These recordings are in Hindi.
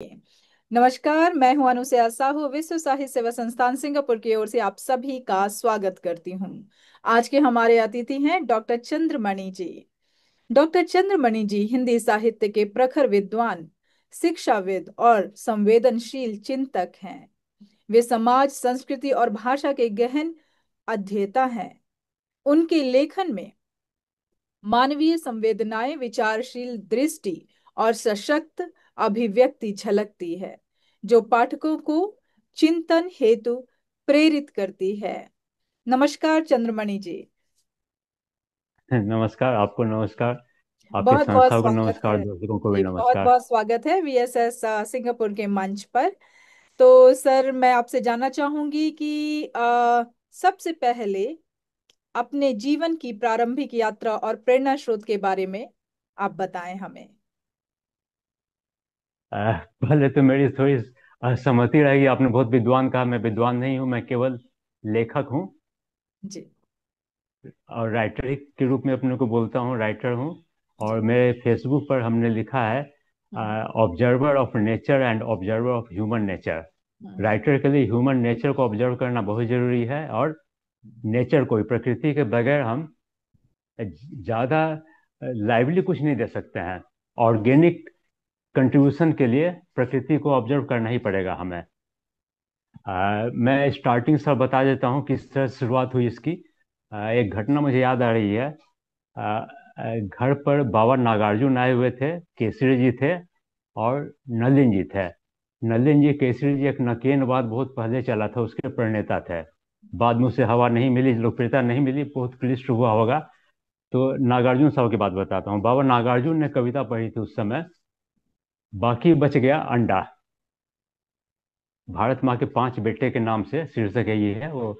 नमस्कार, मैं हूं अनुसया साहू, विश्व साहित्य सेवा संस्थान सिंगापुर की ओर से आप सभी का स्वागत करती हूं। आज के हमारे अतिथि हैं डॉक्टर चंद्रमणि जी। डॉक्टर चंद्रमणि जी हिंदी साहित्य के प्रखर विद्वान, शिक्षाविद और संवेदनशील चिंतक हैं। वे समाज, संस्कृति और भाषा के गहन अध्येता हैं। उनके लेखन में मानवीय संवेदनाएं, विचारशील दृष्टि और सशक्त अभिव्यक्ति झलकती है, जो पाठकों को चिंतन हेतु प्रेरित करती है। नमस्कार चंद्रमणि जी। नमस्कार, आपको नमस्कार। आपके बहुत बहुत संस्था को स्वागत नमस्कार, है दर्शकों को भी जी, बहुत नमस्कार। बहुत स्वागत है वीएसएस सिंगापुर के मंच पर। तो सर, मैं आपसे जानना चाहूंगी कि सबसे पहले अपने जीवन की प्रारंभिक यात्रा और प्रेरणा स्रोत के बारे में आप बताएं हमें। पहले तो मेरी थोड़ी असहमति रहेगी। आपने बहुत विद्वान कहा, मैं विद्वान नहीं हूँ, मैं केवल लेखक हूँ जी। और राइटर के रूप में अपने को बोलता हूँ, राइटर हूँ। और जी। मेरे फेसबुक पर हमने लिखा है हम्म। Observer of nature and observer of human nature. हम्म। राइटर के लिए ह्यूमन नेचर को ऑब्जर्व करना बहुत जरूरी है, और नेचर को, प्रकृति के बगैर हम ज़्यादा लाइवली कुछ नहीं दे सकते हैं। ऑर्गेनिक कंट्रीब्यूशन के लिए प्रकृति को ऑब्जर्व करना ही पड़ेगा हमें। मैं स्टार्टिंग से बता देता हूँ किस तरह से शुरुआत हुई इसकी। एक घटना मुझे याद आ रही है। घर पर बाबा नागार्जुन आए हुए थे, केसरी जी थे और नलिन जी थे। नलिन जी, केसरी जी एक नकेनवाद बहुत पहले चला था, उसके प्रणेता थे। बाद में उसे हवा नहीं मिली, लोकप्रियता नहीं मिली, बहुत क्लिष्ट हुआ होगा। तो नागार्जुन साहब की बात बताता हूँ। बाबा नागार्जुन ने कविता पढ़ी थी उस समय, बाकी बच गया अंडा। भारत माँ के 5 बेटे के नाम से शीर्षक है, ये है वो।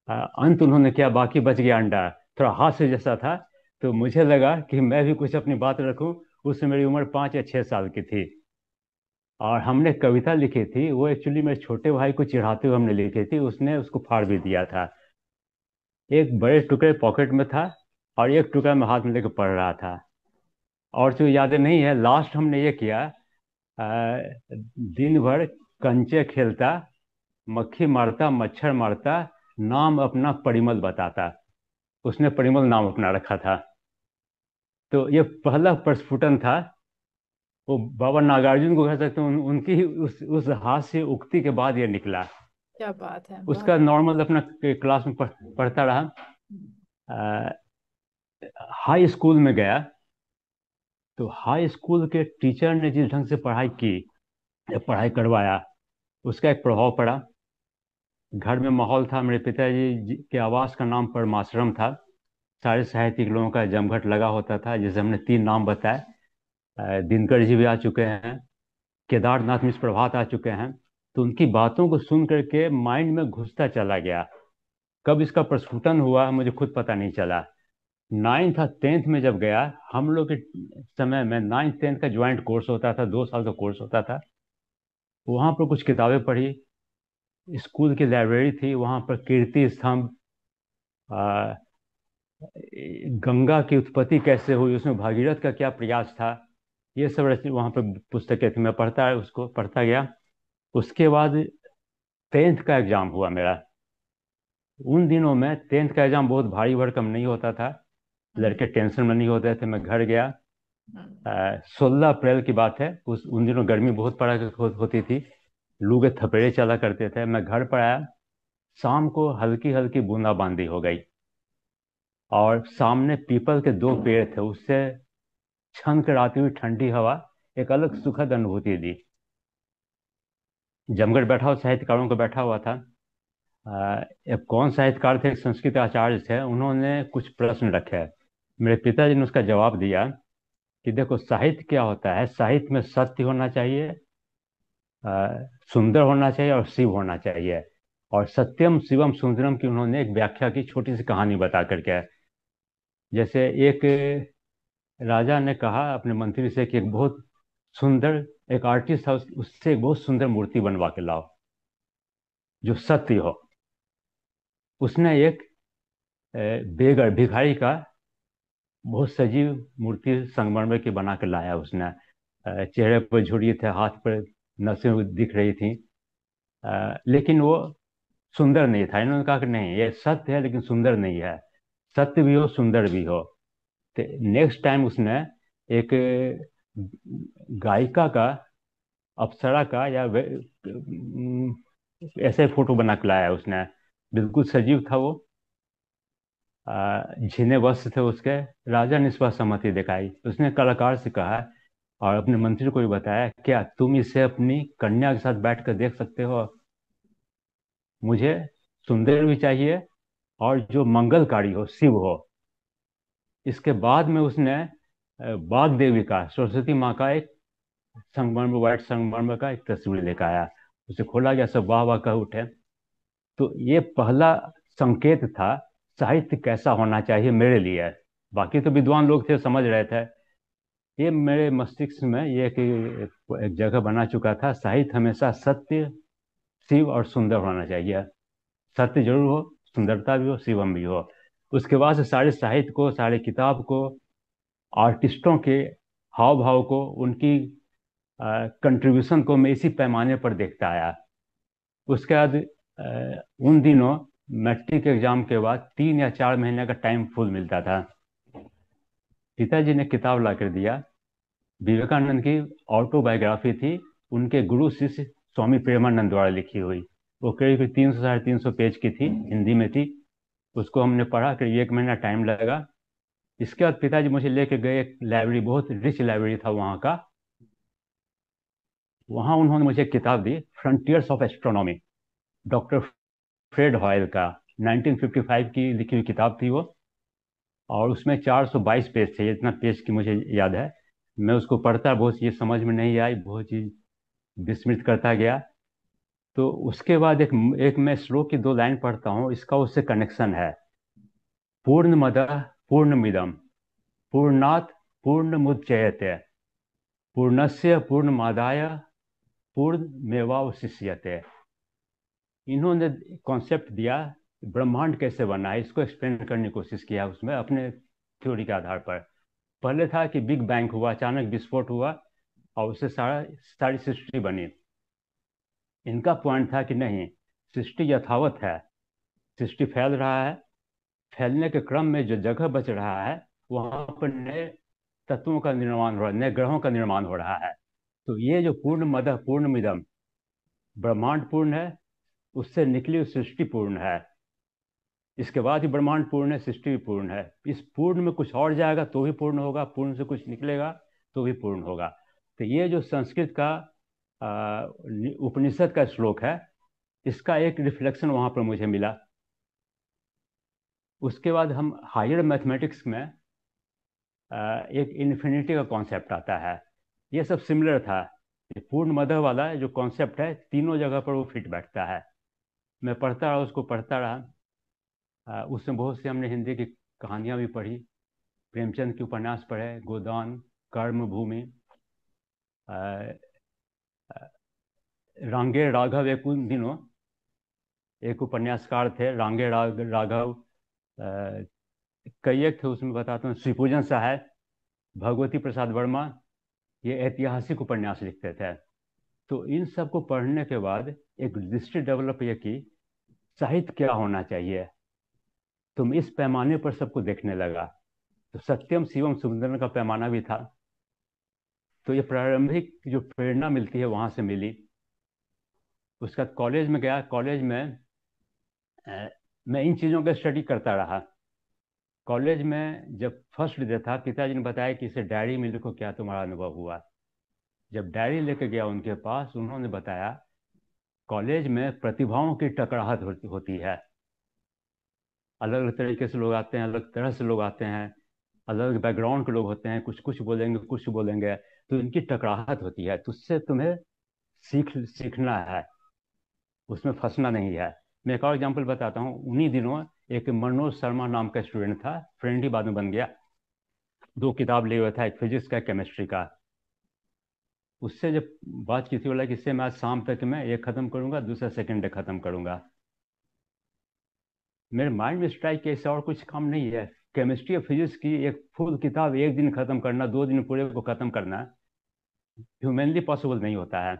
अंत उन्होंने किया, बाकी बच गया अंडा। थोड़ा हास्य जैसा था। तो मुझे लगा कि मैं भी कुछ अपनी बात रखूं। उस समय मेरी उम्र 5 या 6 साल की थी, और हमने कविता लिखी थी। वो एक्चुअली मेरे छोटे भाई को चिढ़ाते हुए हमने लिखी थी, उसने उसको फाड़ भी दिया था। एक बड़े टुकड़े पॉकेट में था और एक टुकड़ा मैं हाथ में लेकर पढ़ रहा था। और जो यादें नहीं है, लास्ट हमने ये किया। दिन भर कंचे खेलता, मक्खी मारता, मच्छर मारता, नाम अपना परिमल बताता। उसने परिमल नाम अपना रखा था। तो ये पहला प्रस्फुटन था। वो बाबा नागार्जुन को कह सकते हैं, उनकी उस हास्य उक्ति के बाद ये निकला। क्या बात है, उसका बहुत। नॉर्मल अपना क्लास में पढ़ता रहा। हाई स्कूल में गया, तो हाई स्कूल के टीचर ने जिस ढंग से पढ़ाई की, या पढ़ाई करवाया, उसका एक प्रभाव पड़ा। घर में माहौल था, मेरे पिताजी के आवास का नाम परमाश्रम था। सारे साहित्यिक लोगों का जमघट लगा होता था, जैसे हमने 3 नाम बताए। दिनकर जी भी आ चुके हैं, केदारनाथ मिश्र प्रभात आ चुके हैं। तो उनकी बातों को सुन करके माइंड में घुसता चला गया। कब इसका प्रस्फुटन हुआ मुझे खुद पता नहीं चला। 9th और 10th में जब गया, हम लोग के समय में 9th-10th का ज्वाइंट कोर्स होता था, 2 साल का कोर्स होता था। वहाँ पर कुछ किताबें पढ़ी। स्कूल की लाइब्रेरी थी, वहाँ पर कीर्ति स्तंभ, आ, गंगा की उत्पत्ति कैसे हुई, उसमें भागीरथ का क्या प्रयास था, ये सब वहाँ पर पुस्तकें थी। मैं पढ़ता उसको पढ़ता गया। उसके बाद 10th का एग्जाम हुआ मेरा। उन दिनों में 10th का एग्जाम बहुत भारी भरकम नहीं होता था, हम्म। लड़के टेंशन में नहीं होते थे। मैं घर गया। हम्म। 16 अप्रैल की बात है। उन दिनों गर्मी बहुत पड़ा होती थी, लू के थपेड़े चला करते थे। मैं घर पर आया, शाम को हल्की हल्की बूंदाबांदी हो गई, और सामने पीपल के 2 पेड़ थे, उससे छन कर आती हुई ठंडी हवा एक अलग सुखद अनुभूति दी। जमगढ़ बैठा हुआ साहित्यकारों को बैठा हुआ था। एक कौन साहित्यकार थे, एक संस्कृत आचार्य थे, उन्होंने कुछ प्रश्न रखे। मेरे पिताजी ने उसका जवाब दिया कि देखो, साहित्य क्या होता है। साहित्य में सत्य होना चाहिए, सुंदर होना चाहिए और शिव होना चाहिए। और सत्यम शिवम सुंदरम की उन्होंने एक व्याख्या की, छोटी सी कहानी बता करके। जैसे एक राजा ने कहा अपने मंत्री से कि एक बहुत सुंदर, एक आर्टिस्ट था, उससे एक बहुत सुंदर मूर्ति बनवा के लाओ जो सत्य हो। उसने एक बेगर भिखारी का बहुत सजीव मूर्ति संगमरमर की बना के लाया उसने। चेहरे पर झुर्री थे, हाथ पर नसें दिख रही थी। लेकिन वो सुंदर नहीं था। इन्होंने कहा कि नहीं, ये सत्य है लेकिन सुंदर नहीं है। सत्य भी हो, सुंदर भी हो। तो नेक्स्ट टाइम उसने एक गायिका का, अप्सरा का ऐसे फोटो बना के लाया उसने। बिल्कुल सजीव था वो। झीने वस्त्र थे उसके। राजा ने इस पर सहमति दिखाई। उसने कलाकार से कहा और अपने मंत्री को भी बताया, क्या तुम इसे अपनी कन्या के साथ बैठ कर देख सकते हो? मुझे सुंदर भी चाहिए और जो मंगलकारी हो, शिव हो। इसके बाद में उसने बाग देवी का, सरस्वती माँ का एक संगमरमर, व्हाइट संगमरमर का एक तस्वीर लेकर आया। उसे खोला गया, सब वाह वाह कह उठे। तो ये पहला संकेत था साहित्य कैसा होना चाहिए मेरे लिए। बाकी तो विद्वान लोग थे, समझ रहे थे। ये मेरे मस्तिष्क में ये कि एक जगह बना चुका था, साहित्य हमेशा सत्य, शिव और सुंदर होना चाहिए। सत्य जरूर हो, सुंदरता भी हो, शिवम भी हो। उसके बाद से सारे साहित्य को, सारे किताब को, आर्टिस्टों के हाव भाव को, उनकी कंट्रीब्यूशन को मैं इसी पैमाने पर देखता आया। उसके बाद उन दिनों मैट्रिक एग्जाम के बाद 3 या 4 महीने का टाइम फुल मिलता था। पिताजी ने किताब ला कर दिया। विवेकानंद की ऑटोबायोग्राफी थी, उनके गुरु शिष्य स्वामी प्रेमानंद द्वारा लिखी हुई। वो करीब करीब 300 साढ़े 300 पेज की थी, हिंदी में थी। उसको हमने पढ़ा, करीब 1 महीना टाइम लगा। इसके बाद पिताजी मुझे लेके गए एक लाइब्रेरी, बहुत रिच लाइब्रेरी था वहाँ का। वहाँ उन्होंने मुझे एक किताब दी, Frontiers of Astronomy, doctor Fred Hoyle का। 1955 की लिखी हुई किताब थी वो। और उसमें 422 पेज थे, इतना पेज की मुझे याद है। मैं उसको पढ़ता, बहुत चीज़ समझ में नहीं आई, बहुत चीज़ विस्मृत करता गया। तो उसके बाद एक एक मैं श्लोक की 2 लाइन पढ़ता हूँ, इसका उससे कनेक्शन है। पूर्णमदः पूर्णमिदं पूर्णात् पूर्णमुदच्यते पूर्णस्य पूर्णमादाय पूर्णमेवावशिष्यते। इन्होंने कॉन्सेप्ट दिया, ब्रह्मांड कैसे बना है, इसको एक्सप्लेन करने की कोशिश किया उसमें अपने थ्योरी के आधार पर। पहले था कि बिग बैंग हुआ, अचानक विस्फोट हुआ और उससे सारी सृष्टि बनी। इनका पॉइंट था कि नहीं, सृष्टि यथावत है, सृष्टि फैल रहा है। फैलने के क्रम में जो जगह बच रहा है, वहां पर नए तत्वों का निर्माण हो रहा है, नए ग्रहों का निर्माण हो रहा है। तो ये जो पूर्ण मदः पूर्ण मिदम, ब्रह्मांड पूर्ण है, उससे निकली हुई सृष्टि पूर्ण है। इसके बाद ही ब्रह्मांड पूर्ण है, सृष्टि भी पूर्ण है। इस पूर्ण में कुछ और जाएगा तो भी पूर्ण होगा, पूर्ण से कुछ निकलेगा तो भी पूर्ण होगा। तो ये जो संस्कृत का उपनिषद का श्लोक है, इसका एक रिफ्लेक्शन वहां पर मुझे मिला। उसके बाद हम हायर मैथमेटिक्स में एक इन्फिनिटी का कॉन्सेप्ट आता है। ये सब सिमिलर था। ये पूर्ण मदह वाला जो कॉन्सेप्ट है, तीनों जगह पर वो फिट बैठता है। मैं पढ़ता रहा, उसको पढ़ता रहा। उसमें बहुत सी हमने हिंदी की कहानियां भी पढ़ी, प्रेमचंद के उपन्यास पढ़े, गोदान, कर्मभूमि, रांगे राघव। एक उन दिनों एक उपन्यासकार थे, रांगे राघव। अ, कई एक थे, उसमें बताता हूँ, श्रीपूजन सहाय, भगवती प्रसाद वर्मा। ये ऐतिहासिक उपन्यास लिखते थे। तो इन सब को पढ़ने के बाद एक दृष्टि डेवलप ये की, साहित्य क्या होना चाहिए। तुम इस पैमाने पर सबको देखने लगा। तो सत्यम शिवम सुंदरम का पैमाना भी था। तो ये प्रारंभिक जो प्रेरणा मिलती है वहां से मिली। उसका कॉलेज में गया, कॉलेज में मैं इन चीज़ों का स्टडी करता रहा। कॉलेज में जब फर्स्ट डे था, पिताजी ने बताया कि इसे डायरी में लिखो, क्या तुम्हारा अनुभव हुआ। जब डायरी लेके गया उनके पास, उन्होंने बताया कॉलेज में प्रतिभाओं की टकराहट होती है। अलग अलग तरीके से लोग आते हैं, अलग तरह से लोग आते हैं, अलग अलग बैकग्राउंड के लोग होते हैं, कुछ कुछ बोलेंगे, कुछ बोलेंगे। तो इनकी टकराहट होती है, तो उससे तुम्हें सीखना है, उसमें फंसना नहीं है। मैं एक और एग्जाम्पल बताता हूँ। उन्हीं दिनों एक मनोज शर्मा नाम का स्टूडेंट था, फ्रेंड ही बाद में बन गया। 2 किताब लिए हुआ था, एक फिजिक्स का, केमिस्ट्री का। उससे जब बात की थी, बोला कि इससे मैं आज शाम तक मैं एक खत्म करूंगा, दूसरा सेकंड डे खत्म करूंगा। मेरे माइंड में स्ट्राइक किया, इससे और कुछ काम नहीं है। केमिस्ट्री और फिजिक्स की एक फुल किताब एक दिन खत्म करना, 2 दिन पूरे को खत्म करना ह्यूमनली पॉसिबल नहीं होता है।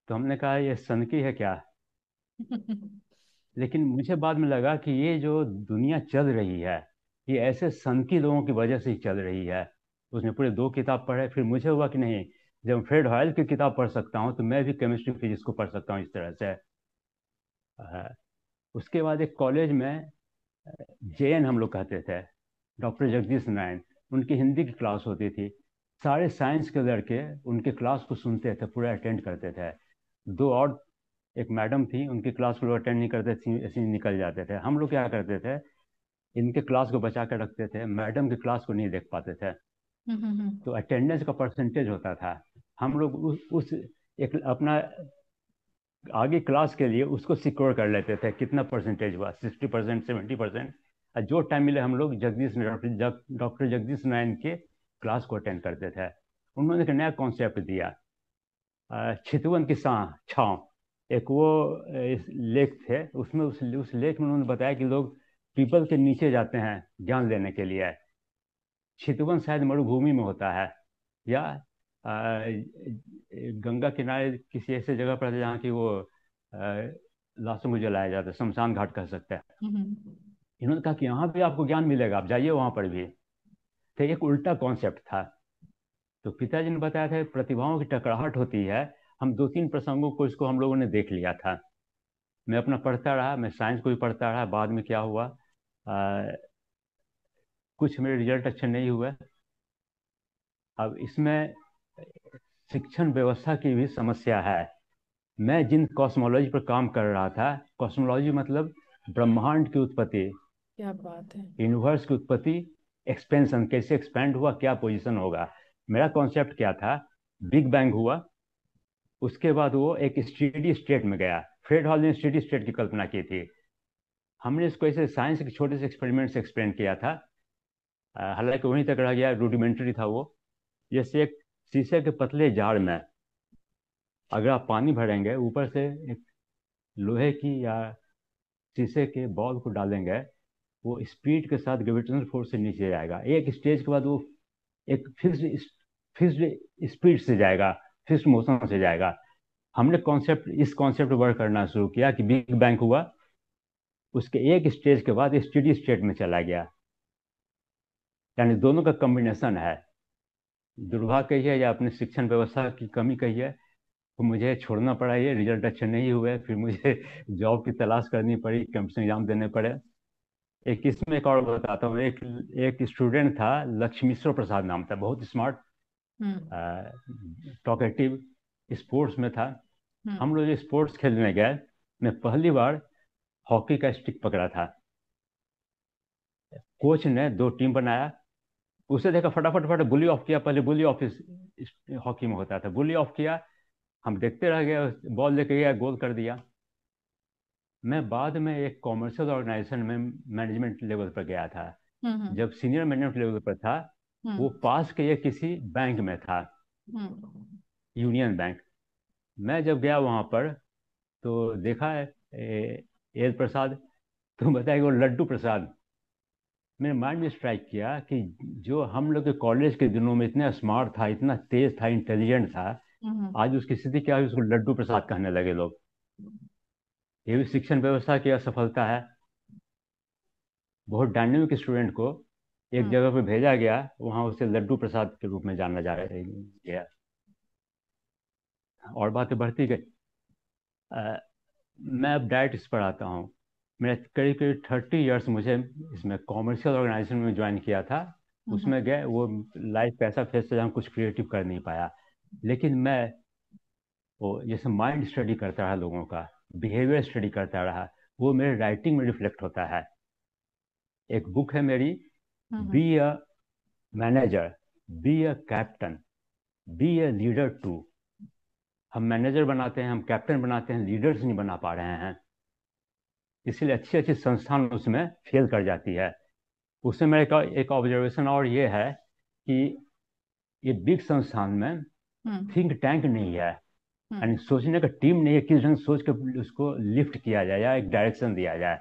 तो हमने कहा ये सनकी है क्या। लेकिन मुझे बाद में लगा कि ये जो दुनिया चल रही है, ये ऐसे सनकी लोगों की वजह से ही चल रही है। उसने पूरे 2 किताब पढ़े, फिर मुझे हुआ कि नहीं, जब फ्रेड हॉयल की किताब पढ़ सकता हूँ तो मैं भी केमिस्ट्री फिजिक्स को पढ़ सकता हूँ इस तरह से। उसके बाद एक कॉलेज में जेएन हम लोग कहते थे, डॉक्टर जगदीश नारायण, उनकी हिंदी की क्लास होती थी। सारे साइंस के लड़के उनके क्लास को सुनते थे, पूरा अटेंड करते थे। दो और एक मैडम थी, उनकी क्लास को लोग अटेंड नहीं करते थे, ऐसे ही निकल जाते थे। हम लोग क्या करते थे, इनके क्लास को बचा कर रखते थे, मैडम की क्लास को नहीं देख पाते थे। तो अटेंडेंस का परसेंटेज होता था, हम लोग उस एक अपना आगे क्लास के लिए उसको सिक्योर कर लेते थे, कितना परसेंटेज हुआ, 60%, 70%। और जो टाइम मिले हम लोग डॉक्टर जगदीश नारायण के क्लास को अटेंड करते थे। उन्होंने एक नया कॉन्सेप्ट दिया, चितवन की छाँव। एक वो लेख थे, उसमें उस लेख में उन्होंने बताया कि लोग पीपल के नीचे जाते हैं ज्ञान लेने के लिए। चितवन शायद मरुभूमि में होता है, या गंगा किनारे किसी ऐसे जगह पर है जहाँ की वो लाशों को जलाया जाता है, शमशान घाट कह सकते हैं। इन्होंने कहा कि यहाँ भी आपको ज्ञान मिलेगा, आप जाइए वहाँ पर भी। तो एक उल्टा कॉन्सेप्ट था। तो पिताजी ने बताया था कि प्रतिभाओं की टकराहट होती है। हम 2-3 प्रसंगों को इसको हम लोगों ने देख लिया था। मैं अपना पढ़ता रहा, मैं साइंस को भी पढ़ता रहा। बाद में क्या हुआ, कुछ मेरे रिजल्ट अच्छे नहीं हुए। अब इसमें शिक्षण व्यवस्था की भी समस्या है। मैं जिन कॉस्मोलॉजी पर काम कर रहा था, कॉस्मोलॉजी मतलब ब्रह्मांड की उत्पत्ति, क्या बात है। यूनिवर्स की उत्पत्ति, एक्सपेंशन, कैसे एक्सपैंड हुआ, क्या पोजीशन होगा। मेरा कॉन्सेप्ट क्या था, बिग बैंग हुआ, उसके बाद वो एक स्टेडी स्टेट में गया। फ्रेड हॉल ने स्टेडी स्टेट की कल्पना की थी। हमने इसको ऐसे साइंस के छोटे से एक्सपेरिमेंट से एक्सप्लेन किया था। हालांकि वहीं तक रह गया, रूडिमेंट्री था वो। जैसे एक शीशे के पतले जार में अगर आप पानी भरेंगे, ऊपर से एक लोहे की या शीशे के बॉल को डालेंगे, वो स्पीड के साथ ग्रेविटेशनल फोर्स से नीचे जाएगा। एक स्टेज के बाद वो एक फिक्स्ड स्पीड से जाएगा, फिक्स्ड मोशन से जाएगा। हमने इस कॉन्सेप्ट वर्क करना शुरू किया कि बिग बैंग हुआ, उसके एक स्टेज के बाद स्टेडी स्टेट में चला गया। यानी दोनों का कॉम्बिनेशन है। दुर्भाग्य कहिए या अपने शिक्षण व्यवस्था की कमी कहिए, तो मुझे छोड़ना पड़ा, ये रिजल्ट अच्छे नहीं हुए, फिर मुझे जॉब की तलाश करनी पड़ी, कंपटीशन एग्जाम देने पड़े। एक इसमें एक और बताता हूँ। एक एक स्टूडेंट था, लक्ष्मीश्वर प्रसाद नाम था, बहुत स्मार्ट, हम्म। टॉकेटिव, स्पोर्ट्स में था। हम्म। हम लोग जो स्पोर्ट्स खेलने गए, मैं पहली बार हॉकी का स्टिक पकड़ा था। कोच ने 2 टीम बनाया, उसे देखा, फटाफट फटाफट बुली ऑफ किया। पहले बुली ऑफ हॉकी में होता था, बुली ऑफ किया। हम देखते रह गए, बॉल लेके गया, गोल कर दिया। मैं बाद में एक कॉमर्शियल ऑर्गेनाइजेशन में मैनेजमेंट लेवल पर गया था। हम्म। जब सीनियर मैनेजमेंट लेवल पर था, वो हम्म। पास के ये किसी बैंक में था, हम्म। Union bank. मैं जब गया वहां पर, तो देखा है एल प्रसाद, तो बताया कि वो लड्डू प्रसाद। मेरे माइंड में स्ट्राइक किया कि जो हम लोग के कॉलेज के दिनों में इतना स्मार्ट था, इतना तेज था, इंटेलिजेंट था, हम्म। आज उसकी स्थिति क्या है, उसको लड्डू प्रसाद कहने लगे लोग। ये भी शिक्षण व्यवस्था की असफलता है। बहुत डायनेमिक स्टूडेंट को एक हम्म। जगह पे भेजा गया, वहां उसे लड्डू प्रसाद के रूप में जाना जा रहा गया, और बातें बढ़ती गई। अ, मैं अब डायट पढ़ाता हूँ। मेरा करीब करीब 30 ईयर्स मुझे इसमें कॉमर्शियल ऑर्गेनाइजेशन में ज्वाइन किया था। हम्म। उसमें गए, वो लाइफ का ऐसा फेस था जहाँ कुछ क्रिएटिव कर नहीं पाया। लेकिन मैं वो जैसे माइंड स्टडी करता रहा, लोगों का बिहेवियर स्टडी करता रहा, वो मेरे राइटिंग में रिफ्लेक्ट होता है। एक बुक है मेरी, be hmm. A manager, be a captain, be a leader too. हम मैनेजर बनाते हैं, हम कैप्टन बनाते हैं, लीडर्स नहीं बना पा रहे हैं। इसलिए अच्छी अच्छी संस्थान उसमें फेल कर जाती है। उसमें मेरा एक ऑब्जर्वेशन और ये है कि ये बिग संस्थान में हम्म। थिंक टैंक नहीं है, यानी हम्म। सोचने का टीम नहीं है, किस ढंग से सोच के उसको लिफ्ट किया जाए या एक डायरेक्शन दिया जाए।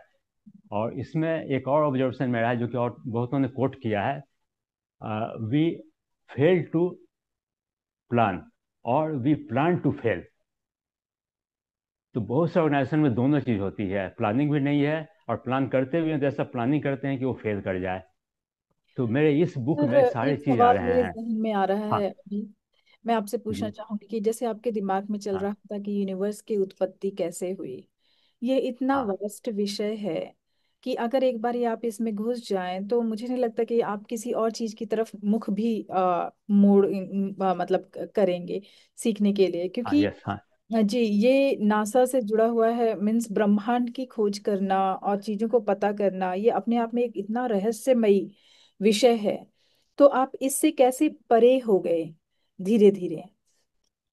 और इसमें एक और ऑब्जर्वेशन मेरा है, जो कि और बहुतों ने कोट किया है, वी फेल टू प्लान और वी प्लान टू फेल। तो बहुत से ऑर्गेनाइजेशन में दोनों चीज होती है, प्लानिंग भी नहीं है और प्लान करते भी हैं तो ऐसा प्लानिंग करते हैं कि वो फेल कर जाए। तो मेरे इस बुक सर, में सारी एक चीज आ सवाल रहे मेरे हैं। जहन में आ रहा हाँ है अभी। मैं आपसे पूछना जी। चाहूंगी कि जैसे आपके दिमाग में चल हाँ रहा था कि यूनिवर्स की उत्पत्ति कैसे हुई, ये इतना हाँ वास्ट विषय है कि अगर एक बार आप इसमें घुस जाएं तो मुझे नहीं लगता कि आप किसी और चीज की तरफ मुख भी मतलब करेंगे सीखने के लिए, हाँ। क्योंकि यस हाँ। जी, ये नासा से जुड़ा हुआ है। मीन्स ब्रह्मांड की खोज करना और चीजों को पता करना, ये अपने आप में एक इतना रहस्यमयी विषय है। तो आप इससे कैसे परे हो गए धीरे धीरे?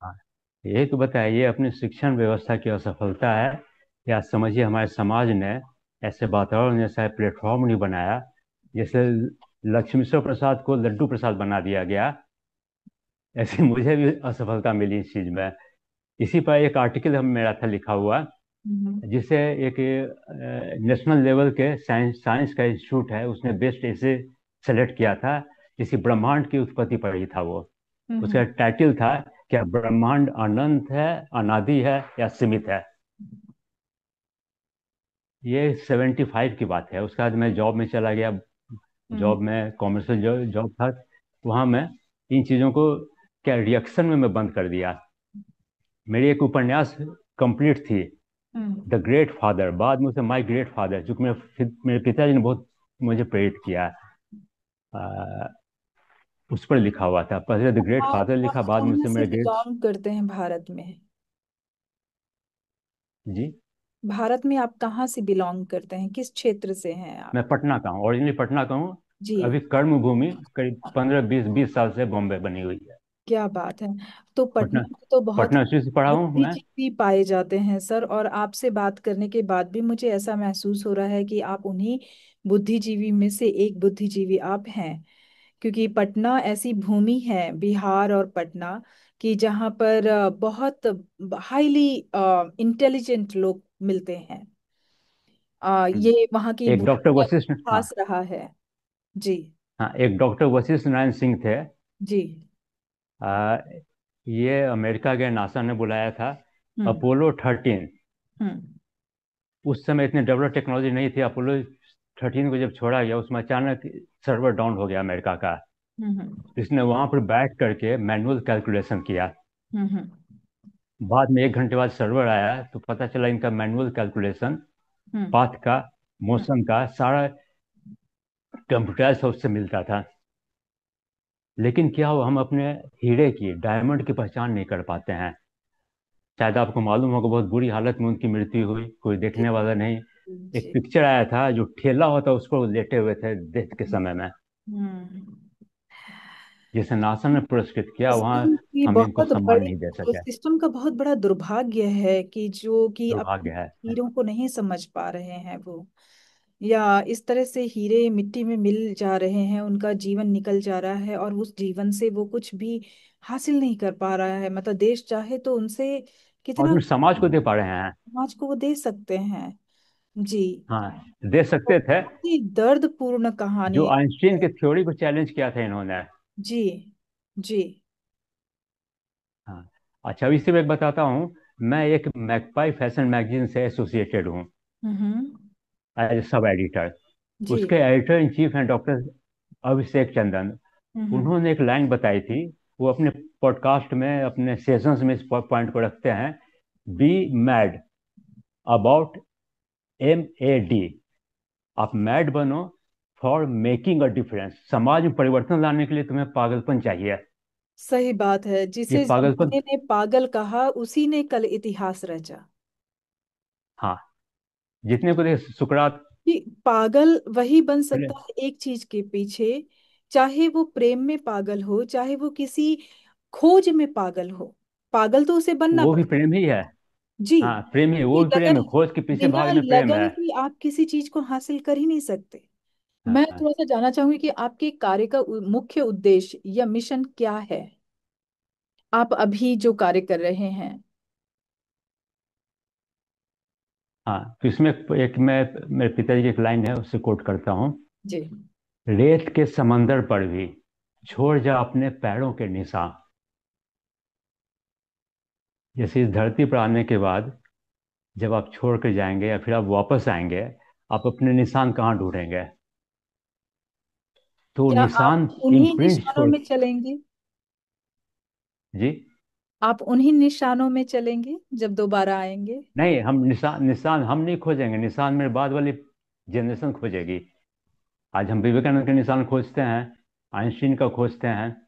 हाँ, यही तो बताइए, अपनी शिक्षण व्यवस्था की असफलता है या समझिए हमारे समाज ने ऐसे वातावरण, जैसा प्लेटफॉर्म नहीं बनाया। जैसे लक्ष्मीश्वर प्रसाद को लड्डू प्रसाद बना दिया गया, ऐसे मुझे भी असफलता मिली इस चीज में। इसी पर एक आर्टिकल हम मेरा था लिखा हुआ, हम्म। जिसे एक नेशनल लेवल के साइंस साइंस का इंस्टीट्यूट है, उसने बेस्ट ऐसे सेलेक्ट किया था, जिसकी ब्रह्मांड की उत्पत्ति पर ही था वो। उसका हम्म। टाइटल था, क्या ब्रह्मांड अनंत है, अनादि है या सीमित है। ये 75 की बात है। उसके बाद मैं जॉब में चला गया। हम्म। जॉब में कॉमर्शियल जॉब था। वहाँ मैं इन चीज़ों को क्या रिएक्शन में मैं बंद कर दिया। मेरी एक उपन्यास कंप्लीट थी, हम्म। द ग्रेट फादर, बाद में उसे माई ग्रेट फादर, जो कि मेरे पिताजी ने बहुत मुझे प्रेरित किया। आ, उस पर लिखा हुआ था, पहले द ग्रेट आप फादर आप लिखा, बाद में कहाँ उसे से मेरे ग्रेट। बिलोंग करते हैं भारत में? जी। भारत में आप कहाँ से बिलोंग करते हैं, किस क्षेत्र से हैं आप? मैं पटना का हूँ, ओरिजिनली पटना का हूँ। जी। अभी कर्म भूमि करीब 15 20 साल से बॉम्बे बनी हुई है। क्या बात है! तो पटना पटना, में तो बहुत पटना से पढ़ा हूँ मैं। बुद्धिजीवी पाए जाते हैं सर, और आपसे बात करने के बाद भी मुझे ऐसा महसूस हो रहा है कि आप उन्हीं बुद्धिजीवी में से एक बुद्धिजीवी आप हैं। क्योंकि पटना ऐसी भूमि है, बिहार और पटना, कि जहाँ पर बहुत हाईली इंटेलिजेंट लोग मिलते हैं। हम्म। ये वहाँ की एक भूमि डॉक्टर का वशिष्ठ, हाँ। खास रहा है। जी। हाँ, एक डॉक्टर वशिष्ठ नारायण सिंह थे। जी। आ, ये अमेरिका गए, नासा ने बुलाया था। हम्म। अपोलो 13, हम्म। उस समय इतनी डेवलप टेक्नोलॉजी नहीं थी। अपोलो 13 को जब छोड़ा गया, उसमें अचानक सर्वर डाउन हो गया अमेरिका का। हम्म। इसने वहां पर बैठ करके मैनुअल कैलकुलेशन किया। हम्म। हम्म। बाद में 1 घंटे बाद सर्वर आया तो पता चला इनका मैनुअल कैलकुलेशन, हम्म। पाथ का, मोशन का, सारा कंप्यूटराइज उससे मिलता था। लेकिन क्या हुआ, हम अपने हीरे की, डायमंड की पहचान नहीं कर पाते हैं। शायद आपको मालूम होगा, बहुत बुरी हालत में उनकी मृत्यु हुई, कोई देखने वाला नहीं। एक जी। पिक्चर आया था, जो ठेला होता उस पर वो लेटे हुए थे डेथ के समय में, हम्म। जिसे नासा ने पुरस्कृत किया। वहां सिस्टम की हम इनको बहुत सम्मान बड़ी नहीं दे सके। सिस्टम का बहुत बड़ा दुर्भाग्य है कि जो कि अपने दुर्भाग्य है। हीरों को नहीं समझ पा रहे हैं वो, या इस तरह से हीरे मिट्टी में मिल जा रहे हैं, उनका जीवन निकल जा रहा है और उस जीवन से वो कुछ भी हासिल नहीं कर पा रहा है। मतलब देश चाहे तो उनसे और कितना जो समाज को दे पा रहे हैं। समाज को वो दे सकते हैं। जी। हाँ, दे तो सकते थे। बहुत ही दर्दपूर्ण जो कहानी आइंस्टीन है। के थ्योरी को चैलेंज किया था इन्होंने। जी। जी। हाँ। अच्छा, इसी में एक बताता हूँ। मैं एक मैकपाई फैशन मैगजीन से एसोसिएटेड हूँ, हम्म। As sub editor. जी। उसके एडिटर इन चीफ हैं डॉक्टर अभिषेक चंदन। हम्म। उन्होंने एक लाइन बताई थी, वो अपने पॉडकास्ट में, अपने सेशंस में इस पॉइंट को रखते हैं, बी मैड अबाउट MAD। आप मैड बनो फॉर मेकिंग अ डिफरेंस। समाज में परिवर्तन लाने के लिए तुम्हें पागलपन चाहिए। सही बात है, ये जिसे पागलपन। जमाने ने पागल कहा उसी ने कल इतिहास रचा। हाँ, जितने को देख सुकरात। कि पागल वही बन प्रे- सकता है एक चीज के पीछे, चाहे वो प्रेम में पागल हो, चाहे वो किसी खोज में पागल हो। पागल तो उसे बनना वो भी पड़ता प्रेम ही है। है। जी। हाँ, प्रेम ही है, वो कि भी प्रेम लगन, है, खोज के पीछे बिना भागना प्रेम लगन है। की आप किसी चीज को हासिल कर ही नहीं सकते। मैं हाँ थोड़ा सा जानना चाहूंगी कि आपके कार्य का मुख्य उद्देश्य या मिशन क्या है, आप अभी जो कार्य कर रहे हैं? हाँ। तो इसमें एक मैं, मेरे पिताजी की एक लाइन है, उससे कोट करता हूँ। जी। रेत के समंदर पर भी छोड़ जा अपने पैरों के निशान। जैसे इस धरती पर आने के बाद जब आप छोड़ कर जाएंगे या फिर आप वापस आएंगे, आप अपने निशान कहाँ ढूंढेंगे? तो क्या आप निशान, उन्हीं इम्प्रिंट निशानों छोड़। में चलेंगे? जी। आप उन्हीं निशानों में चलेंगे जब दोबारा आएंगे? नहीं, हम निशान निशान हम नहीं खोजेंगे, निशान मेरे बाद वाली जनरेशन खोजेगी। आज हम विवेकानंद के निशान खोजते हैं, आइंस्टीन का खोजते हैं।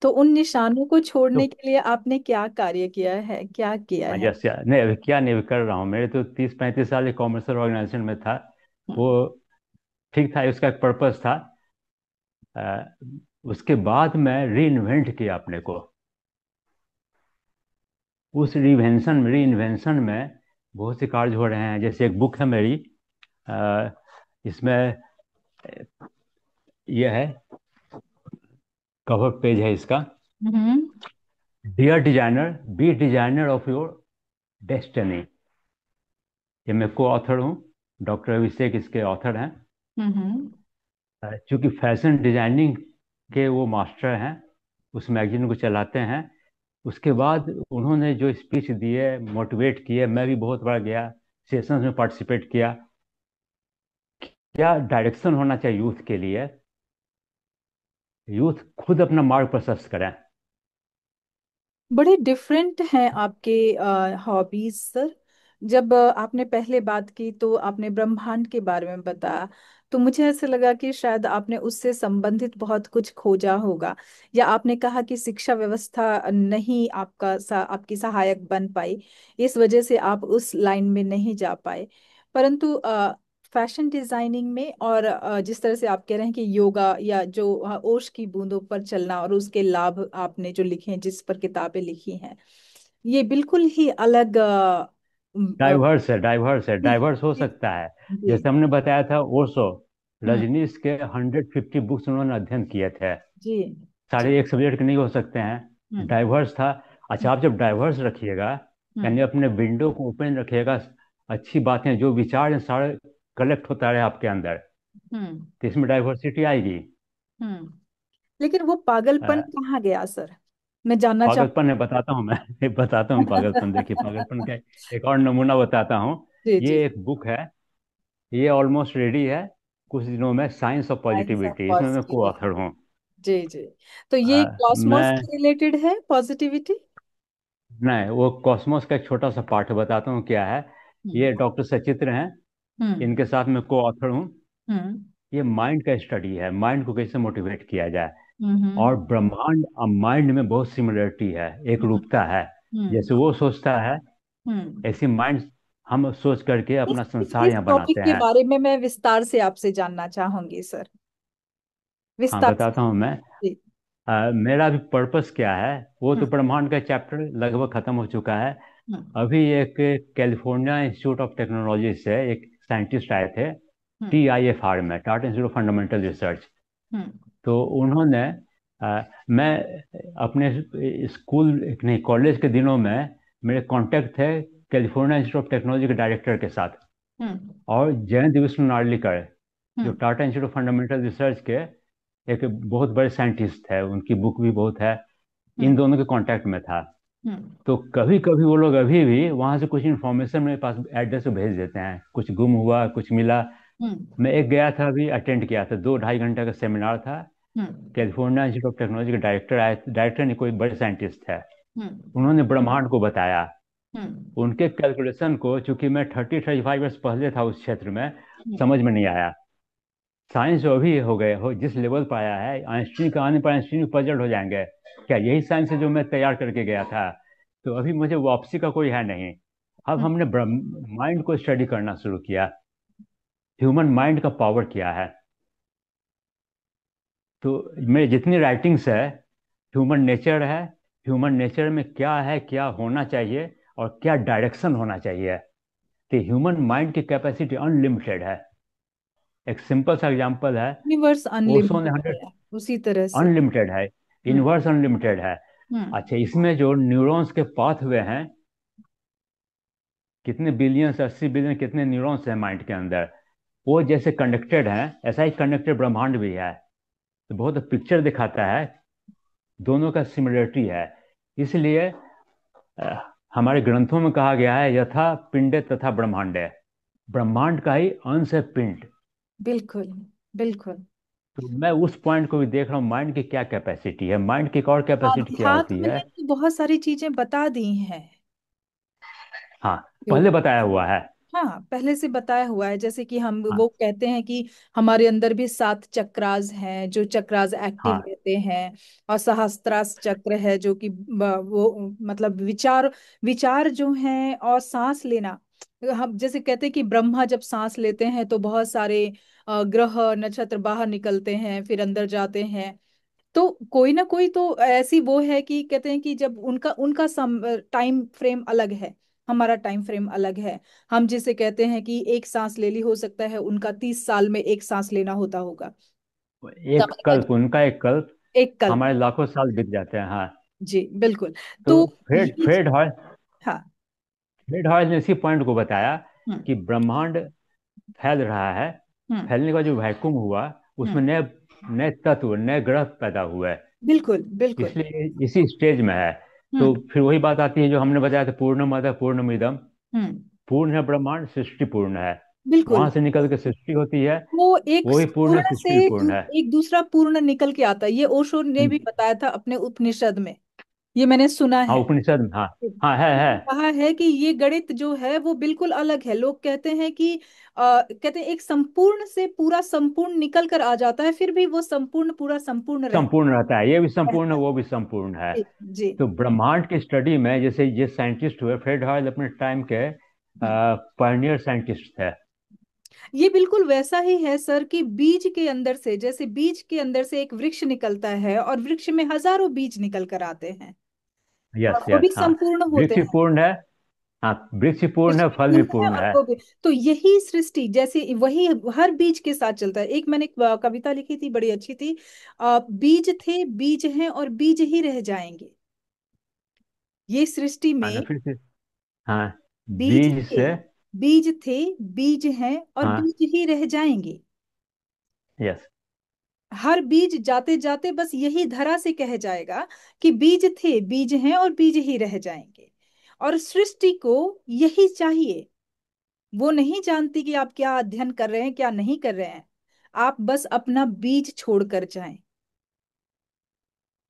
तो उन निशानों को तो छोड़ने के लिए आपने क्या कार्य किया है, क्या किया है? जैसे नहीं, अभी क्या नहीं, अभी कर रहा हूँ। मेरे तो 30-35 साल कॉमर्शियल ऑर्गेनाइजेशन में था। वो हम्म। ठीक था, उसका एक पर्पस था। अ, उसके बाद मैं री इन्वेंट किया अपने को। उस री इन्वेंशन में बहुत से कार्य हो रहे हैं। जैसे एक बुक है मेरी, अ, इसमें यह है, कवर पेज है इसका। हम्म। Dear designer, be designer of your destiny. ये मैं को ऑथर हूँ, डॉक्टर अभिषेक इसके ऑथर हैं। हम्म। चूंकि फैशन डिजाइनिंग के वो मास्टर हैं, उस मैगजीन को चलाते हैं। उसके बाद उन्होंने जो स्पीच दिए, मोटिवेट किए, मैं भी बहुत बार गया, सेशंस में पार्टिसिपेट किया। क्या डायरेक्शन होना चाहिए यूथ के लिए? यूथ खुद अपना मार्ग प्रशस्त करें। बड़े डिफरेंट हैं आपके हॉबीज सर। जब आपने पहले बात की तो आपने ब्रह्मांड के बारे में बताया, तो मुझे ऐसा लगा कि शायद आपने उससे संबंधित बहुत कुछ खोजा होगा। या आपने कहा कि शिक्षा व्यवस्था नहीं आपकी सहायक बन पाई, इस वजह से आप उस लाइन में नहीं जा पाए। परंतु फैशन डिजाइनिंग में और जिस तरह से आप कह रहे हैं कि योगा या जो ओश की बूंदों पर चलना और उसके लाभ आपने जो लिखे हैं, जिस पर किताबें लिखी हैं, ये बिल्कुल ही अलग डाइवर्स है, डाइवर्स है, जी डाइवर्स हो जी सकता है। जी। जैसे हमने बताया था, ओशो, हम्म। रजनीश के 150 बुक्स उन्होंने अध्ययन किए थे। जी जी। सारे एक सब्जेक्ट के नहीं हो सकते हैं, हम्म। डाइवर्स था। अच्छा, आप जब डाइवर्स रखिएगा, हम्म। यानी अपने विंडो को ओपन रखिएगा, अच्छी बातें, जो विचार हैं सारे कलेक्ट होता रहे आपके अंदर, हम्म। तो इसमें डाइवर्सिटी आएगी। हम्म। लेकिन वो पागलपन अ, कहाँ गया सर? मैं जानना पागलपन है, चाहूँ। बताता हूँ मैं बताता हूँ पागलपन। देखिए, पागलपन का एक और नमूना बताता हूँ। जी जी। ये एक बुक है, ये ऑलमोस्ट रेडी है, कुछ दिनों में, science of science of positivity, इसमें मैं को पॉजिटिविटी। ऑथर हूँ। जी जी। तो ये कॉस्मोस मैं, से रिलेटेड है पॉजिटिविटी? नहीं, वो कॉस्मोस का एक छोटा सा पार्ट बताता हूँ क्या है। हम्म। ये डॉक्टर सचित्र हैं, हम्म। इनके साथ मैं को ऑथर हूँ। हम्म। ये माइंड का स्टडी है, माइंड को कैसे मोटिवेट किया जाए। हम्म। और ब्रह्मांड और माइंड में बहुत सिमिलरिटी है, एक हम्म। रूपता है। हम्म। जैसे वो सोचता है, हम्म। ऐसी माइंड हम सोच करके इस अपना इस संसार इस यहाँ टॉपिक बनाते के हैं। बारे में मैं विस्तार से आपसे जानना चाहूंगी सर, हाँ, विस्तार से। बताता हूँ मैं। जी। मेरा भी पर्पस क्या है, वो तो हम्म। ब्रह्मांड का चैप्टर लगभग खत्म हो चुका है। हम्म। अभी एक कैलिफोर्निया इंस्टीट्यूट ऑफ टेक्नोलॉजी से एक साइंटिस्ट आए थे, हम्म। TIFR में, Tata Institute of Fundamental Research. हम्म। तो उन्होंने, मैं अपने स्कूल, नहीं, कॉलेज के दिनों में मेरे कांटेक्ट थे कैलिफोर्निया इंस्टीट्यूट ऑफ टेक्नोलॉजी के डायरेक्टर के साथ। हम्म। और जयंत विष्णु नार्लिकर, जो हम्म। Tata Institute of Fundamental Research के एक बहुत बड़े साइंटिस्ट है, उनकी बुक भी बहुत है, इन हम्म। दोनों के कांटेक्ट में था। हम्म। तो कभी कभी वो लोग अभी भी वहां से कुछ इन्फॉर्मेशन मेरे पास एड्रेस पे भेज देते हैं, कुछ गुम हुआ, कुछ मिला। हम्म। मैं एक गया था, अभी अटेंड किया था, 2-2.5 घंटे का सेमिनार था। हम्म। कैलिफोर्निया इंस्टीट्यूट ऑफ टेक्नोलॉजी के डायरेक्टर आए, डायरेक्टर नहीं, कोई बड़े साइंटिस्ट है। हम्म। उन्होंने ब्रह्मांड को बताया। हम्म। उनके कैलकुलेशन को, चूंकि मैं 30-35 ईयर्स पहले था उस क्षेत्र में, हम्म। समझ में नहीं आया। साइंस जो अभी हो गए हो, जिस लेवल पर आया है, आइंस्टीन का आने पर आइंस्टीन पजल हो जाएंगे। क्या यही साइंस है जो मैं तैयार करके गया था? तो अभी मुझे वापसी का कोई है नहीं। अब हम्म। हमने माइंड को स्टडी करना शुरू किया, ह्यूमन माइंड का पावर क्या है। तो मेरी जितनी राइटिंग्स है, ह्यूमन नेचर है, ह्यूमन नेचर में क्या है, क्या होना चाहिए, और क्या डायरेक्शन होना चाहिए। तो ह्यूमन माइंड की कैपेसिटी अनलिमिटेड है। एक सिंपल सा एग्जांपल है, यूनिवर्स ओशो ने अनलिमिटेड 100, है उसी तरह से। अनलिमिटेड है, हम्म। इनवर्स अनलिमिटेड है। हम्म। अच्छा, इसमें जो न्यूरॉन्स के पाथवे हैं, कितने बिलियंस, 80 बिलियन, कितने न्यूरॉन्स हैं माइंड के अंदर, वो जैसे कनेक्टेड हैं, ऐसा ही कनेक्टेड ब्रह्मांड भी है। तो बहुत पिक्चर दिखाता है, दोनों का सिमिलरिटी है। इसलिए अ, हमारे ग्रंथों में कहा गया है, यथा पिंडे तथा ब्रह्मांडे। ब्रह्मांड का ही अंश है पिंड। बिल्कुल बिल्कुल। तो मैं उस पॉइंट को भी देख रहा हूँ, माइंड की क्या कैपेसिटी है, माइंड की एक और कैपेसिटी क्या होती अध्यात्म है। ने तो बहुत सारी चीजें बता दी हैं। हाँ, जो पहले बताया हुआ है। हाँ पहले से बताया हुआ है, जैसे कि हम हाँ वो कहते हैं कि हमारे अंदर भी 7 चक्रास हैं, जो चक्रास एक्टिव हाँ रहते हैं। और सहस्त्रार चक्र है जो कि वो मतलब विचार विचार जो हैं, और सांस लेना। हम जैसे कहते हैं कि ब्रह्मा जब सांस लेते हैं तो बहुत सारे ग्रह नक्षत्र बाहर निकलते हैं, फिर अंदर जाते हैं। तो कोई ना कोई तो ऐसी वो है कि कहते हैं कि जब उनका उनका टाइम फ्रेम अलग है, हमारा टाइम फ्रेम अलग है। हम जिसे कहते हैं कि एक सांस ले ली, हो सकता है उनका 30 साल में एक सांस लेना होता होगा। एक समय का कल्प, उनका एक कल्प एक कल्प। हमारे लाखों साल बीत जाते हैं। हाँ। जी बिल्कुल। तो तो फ्रेड ये फ्रेड हॉय हाँ। फ्रेड हॉय ने इसी पॉइंट को बताया हम्म कि ब्रह्मांड फैल रहा है। हम्म फैलने का जो वैक्यूम हुआ, उसमें हम्म नए नए तत्व, नए ग्रह पैदा हुए। बिल्कुल बिल्कुल। इसलिए इसी स्टेज में है। तो हम्म फिर वही बात आती है जो हमने बताया था, पूर्णमद पूर्णमिदम। हम्म पूर्ण है ब्रह्मांड, सृष्टि पूर्ण है। बिल्कुल। वहां से निकल के सृष्टि होती है। वो एक वही पूर्ण है, पूर्ण से सृष्टि भी पूर्ण है। एक दूसरा पूर्ण निकल के आता है, ये ओशो ने भी हम्म, बताया था अपने उपनिषद में। ये मैंने सुना हाँ है। उपनिषद में, हाँ। हाँ है। कहा है कि ये गणित जो है वो बिल्कुल अलग है। लोग कहते हैं कि कहते हैं एक संपूर्ण से पूरा संपूर्ण निकल कर आ जाता है, फिर भी वो संपूर्ण पूरा संपूर्ण संपूर्ण रहता है, ये भी संपूर्ण रहता है, है। वो भी संपूर्ण है। जी जी। तो ब्रह्मांड की स्टडी में, जैसे ये साइंटिस्ट हुए, फ्रेड हॉयल अपने टाइम के हम्म। पायनियर साइंटिस्ट थे। ये बिल्कुल वैसा ही है सर कि बीज के अंदर से, जैसे बीज के अंदर से एक वृक्ष निकलता है और वृक्ष में हजारों बीज निकल कर आते हैं, और यस वो यस, भी हाँ। संपूर्ण होते वृक्ष भी हैं। पूर्ण है। हाँ, वृक्ष भी पूर्ण है, सृष्टि फल भी पूर्ण है पूर्ण और है। वो भी। तो यही सृष्टि जैसे वही हर बीज के साथ चलता है। एक मैंने एक कविता लिखी थी, बड़ी अच्छी थी। बीज थे, बीज हैं और बीज ही रह जाएंगे। ये सृष्टि हाँ ना, में फिर से। हाँ, बीज बीज थे, से। बीज थे, बीज हैं और हाँ। बीज ही रह जाएंगे। यस। हर बीज जाते जाते बस यही धरा से कह जाएगा कि बीज थे, बीज हैं और बीज ही रह जाएंगे। और सृष्टि को यही चाहिए। वो नहीं जानती कि आप क्या अध्ययन कर रहे हैं क्या नहीं कर रहे हैं। आप बस अपना बीज छोड़कर जाएं,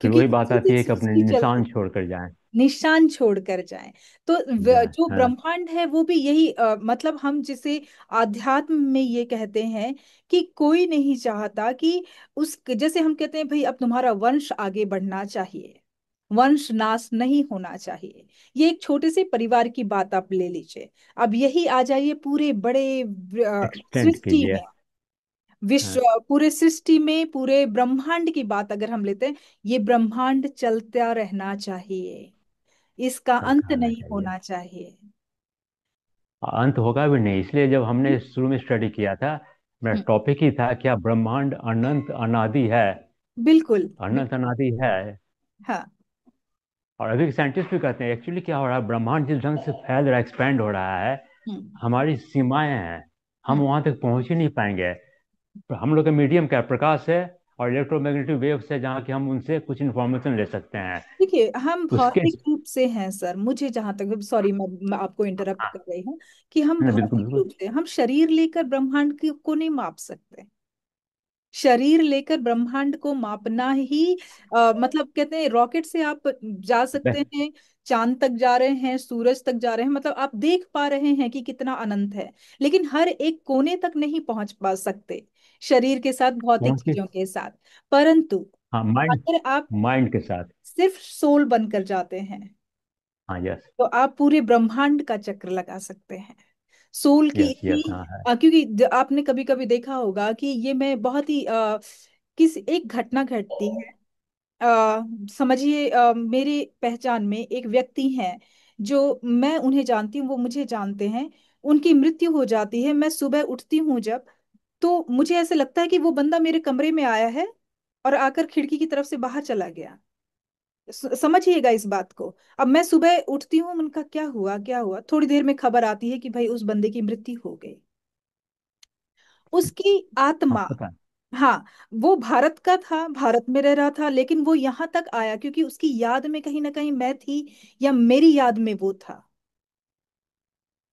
फिर क्योंकि वही बात इसी आती से है कि अपने सृष्टि चलती निशान है। छोड़कर जाएं। निशान छोड़कर जाएं। तो जाएं, जो हाँ। ब्रह्मांड है वो भी यही मतलब हम जिसे आध्यात्म में ये कहते हैं कि कोई नहीं चाहता कि उस, जैसे हम कहते हैं भाई अब तुम्हारा वंश आगे बढ़ना चाहिए, वंश नाश नहीं होना चाहिए। ये एक छोटे से परिवार की बात आप ले लीजिए। अब यही आ जाइए पूरे बड़े एक्सटेंड सृष्टि कीजिए। में, विश्व, हाँ, पूरे सृष्टि में पूरे ब्रह्मांड की बात अगर हम लेते हैं, ये ब्रह्मांड चलता रहना चाहिए, इसका चलता अंत रहना नहीं चाहिए। होना चाहिए। अंत होगा भी नहीं, इसलिए जब हमने शुरू में स्टडी किया था, मेरा हम्म, टॉपिक ही था, क्या ब्रह्मांड अनंत अनादि है। बिल्कुल अनंत अनादि है। हाँ। और अभी साइंटिस्ट भी कहते हैं, एक्चुअली क्या हो रहा है, ब्रह्मांड जिस ढंग से फैल रहा है, एक्सपैंड हो रहा है, हम्म हमारी सीमाएं हैं। हम हम्म वहां तक पहुंच ही नहीं पाएंगे। तो हम लोग का मीडियम क्या है? प्रकाश है और इलेक्ट्रोमैग्नेटिक वेव्स है, जहाँ की हम उनसे कुछ इन्फॉर्मेशन ले सकते हैं। देखिए हम उसके। भौतिक रूप से हैं सर, मुझे जहां तक, सॉरी मैं आपको इंटरप्ट कर रही हूँ, कि हम हाँ, बिल्कुल भौतिक बिल्कुल। रूप से, हम शरीर लेकर ब्रह्मांड को नहीं माप सकते। शरीर लेकर ब्रह्मांड को मापना ही मतलब कहते हैं रॉकेट से आप जा सकते बे- हैं, चांद तक जा रहे हैं, सूरज तक जा रहे हैं, मतलब आप देख पा रहे हैं कि कितना अनंत है। लेकिन हर एक कोने तक नहीं पहुंच पा सकते शरीर के साथ, भौतिक पहुंच के। चीजों के साथ। परंतु हाँ, माइंड। अगर आप माइंड के साथ। सिर्फ सोल बनकर जाते हैं हाँ, यस। तो आप पूरे ब्रह्मांड का चक्र लगा सकते हैं। सोल की यस इतनी यस, हाँ है। क्योंकि आपने कभी कभी देखा होगा कि ये मैं बहुत ही किस एक घटना घटती है। समझिए मेरे पहचान में एक व्यक्ति हैं, जो मैं उन्हें जानती हूँ, वो मुझे जानते हैं। उनकी मृत्यु हो जाती है, मैं सुबह उठती हूँ जब, तो मुझे ऐसे लगता है कि वो बंदा मेरे कमरे में आया है और आकर खिड़की की तरफ से बाहर चला गया। समझिएगा इस बात को। अब मैं सुबह उठती हूँ, उनका क्या हुआ क्या हुआ, थोड़ी देर में खबर आती है कि भाई उस बंदे की मृत्यु हो गई। उसकी हाँ, आत्मा पता है। हाँ, वो भारत का था, भारत में रह रहा था, लेकिन वो यहाँ तक आया क्योंकि उसकी याद में कहीं ना कहीं मैं थी, या मेरी याद में वो था।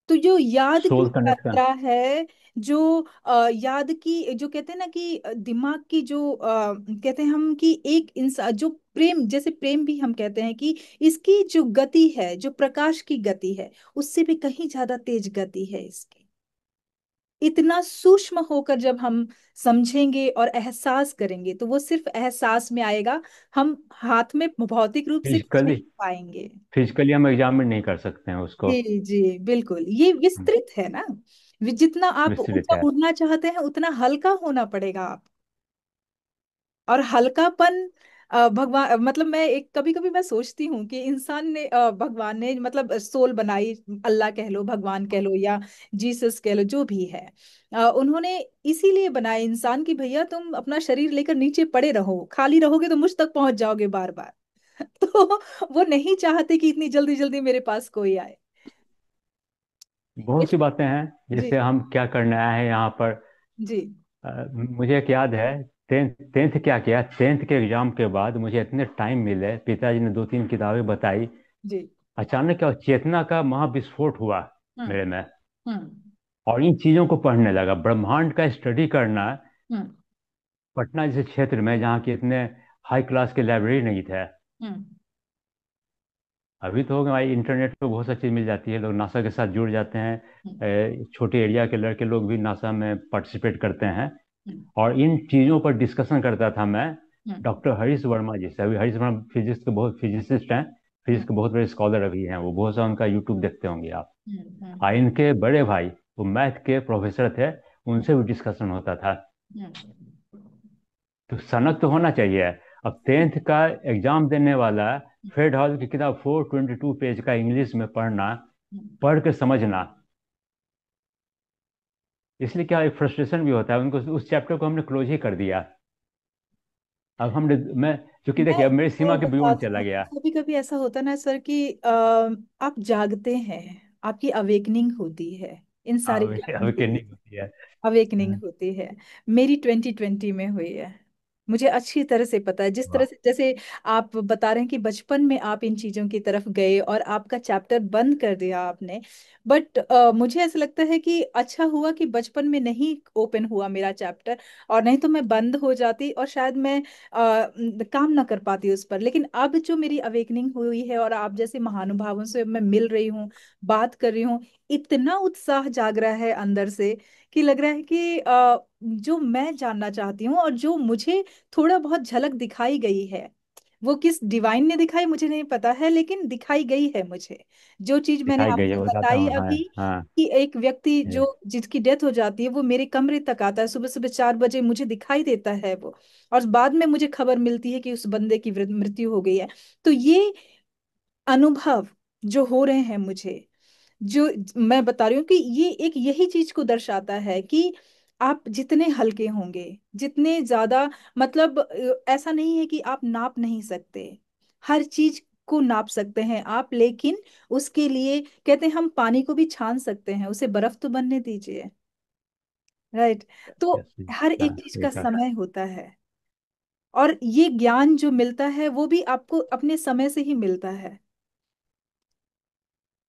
तो जो याद की सोल कनेक्ट कर। यात्रा है, जो याद की, जो कहते हैं ना कि दिमाग की जो कहते हैं हम कि एक इंसान जो प्रेम, जैसे प्रेम भी हम कहते हैं कि इसकी जो गति है, जो प्रकाश की गति है, उससे भी कहीं ज्यादा तेज गति है इसकी। इतना सूक्ष्म होकर जब हम समझेंगे और एहसास करेंगे तो वो सिर्फ एहसास में आएगा, हम हाथ में भौतिक रूप से कुछ फिजिकली नहीं पाएंगे। फिजिकली हम एग्जामिन नहीं कर सकते हैं उसको। जी जी बिल्कुल, ये हम्म, विस्तृत है ना। जितना आप विस्तृत ऊंचा है। उड़ना चाहते हैं उतना हल्का होना पड़ेगा आप। और हल्कापन भगवान, मतलब मैं एक कभी कभी मैं सोचती हूँ कि इंसान ने भगवान ने मतलब सोल बनाई, अल्लाह कह लो, भगवान कह लो, या जीसस कह लो, जो भी है, उन्होंने इसीलिए बनाया इंसान की भैया तुम अपना शरीर लेकर नीचे पड़े रहो, खाली रहोगे तो मुझ तक पहुंच जाओगे बार बार। तो वो नहीं चाहते कि इतनी जल्दी जल्दी मेरे पास कोई आए। बहुत सी बातें हैं जी जैसे हम क्या करने आए हैं यहाँ पर। जी मुझे एक याद है, टेंथ टेंथ क्या किया, टेंथ के एग्जाम के बाद मुझे इतने टाइम मिले, पिताजी ने दो तीन किताबें बताई। जी। अचानक क्या चेतना का महाविस्फोट हुआ हम्म मेरे में। हम्म और इन चीज़ों को पढ़ने लगा, ब्रह्मांड का स्टडी करना। हम्म पटना जैसे क्षेत्र में जहाँ की इतने हाई क्लास के लाइब्रेरी नहीं थे। हम्म अभी तो हो गया भाई, इंटरनेट पे बहुत सा चीज़ मिल जाती है, लोग नासा के साथ जुड़ जाते हैं। हम्म छोटे एरिया के लड़के लोग भी नासा में पार्टिसिपेट करते हैं। हम्म और इन चीज़ों पर डिस्कशन करता था मैं हम्म डॉक्टर हरीश वर्मा जी से। अभी हरीश वर्मा फिजिक्स के बहुत फिजिसिस्ट हैं, हम्म फिजिक्स के बहुत बड़े स्कॉलर अभी हैं वो, बहुत सा उनका यूट्यूब देखते होंगे आप। हम्म इनके बड़े भाई वो मैथ के प्रोफेसर थे, उनसे भी डिस्कशन होता था। हम्म तो सनक तो होना चाहिए। अब टेंथ का एग्जाम देने वाला फ्रेड हॉल की किताब 422 पेज का इंग्लिश में पढ़ना, हम्म। पढ़ के समझना, इसलिए क्या एक फ्रस्ट्रेशन भी होता है उनको। उस चैप्टर को हमने क्लोज ही कर दिया। अब हमने मैं चूंकि मैं देखिए अब मेरी सीमा तो के बियॉन्ड बताती चला हूँ, गया। कभी कभी ऐसा होता है ना सर कि आप जागते हैं, आपकी अवेकनिंग होती है इन सारे अब ज्ञान अब के नहीं लिए। होती है। अवेकनिंग हाँ, होती है। मेरी 2020 में हुई है। मुझे अच्छी तरह से पता है, जिस तरह वाह। से जैसे आप बता रहे हैं कि बचपन में आप इन चीजों की तरफ गए और आपका चैप्टर बंद कर दिया आपने। बट मुझे ऐसा लगता है कि अच्छा हुआ कि बचपन में नहीं ओपन हुआ मेरा चैप्टर, और नहीं तो मैं बंद हो जाती और शायद मैं काम ना कर पाती उस पर। लेकिन अब जो मेरी अवेकनिंग हुई है और आप जैसे महानुभावों से मैं मिल रही हूँ, बात कर रही हूँ, इतना उत्साह जाग रहा है अंदर से कि लग रहा है कि जो मैं जानना चाहती हूँ और जो मुझे थोड़ा बहुत झलक दिखाई गई है, वो किस डिवाइन ने दिखाई मुझे नहीं पता है, लेकिन दिखाई गई है मुझे। जो चीज मैंने दिखाई गई है, आपको बताता बताई हूँ। हाँ अभी, हाँ। कि एक व्यक्ति ये, जो जिसकी डेथ हो जाती है वो मेरे कमरे तक आता है सुबह सुबह 4 बजे, मुझे दिखाई देता है वो, और बाद में मुझे खबर मिलती है कि उस बंदे की मृत्यु हो गई है। तो ये अनुभव जो हो रहे हैं मुझे, जो मैं बता रही हूँ कि ये एक यही चीज को दर्शाता है कि आप जितने हल्के होंगे, जितने ज्यादा, मतलब ऐसा नहीं है कि आप नाप नहीं सकते, हर चीज को नाप सकते हैं आप, लेकिन उसके लिए कहते हैं हम पानी को भी छान सकते हैं, उसे बर्फ तो बनने दीजिए। राइट। तो हर हाँ, एक चीज सही का कहा। समय होता है, और ये ज्ञान जो मिलता है वो भी आपको अपने समय से ही मिलता है।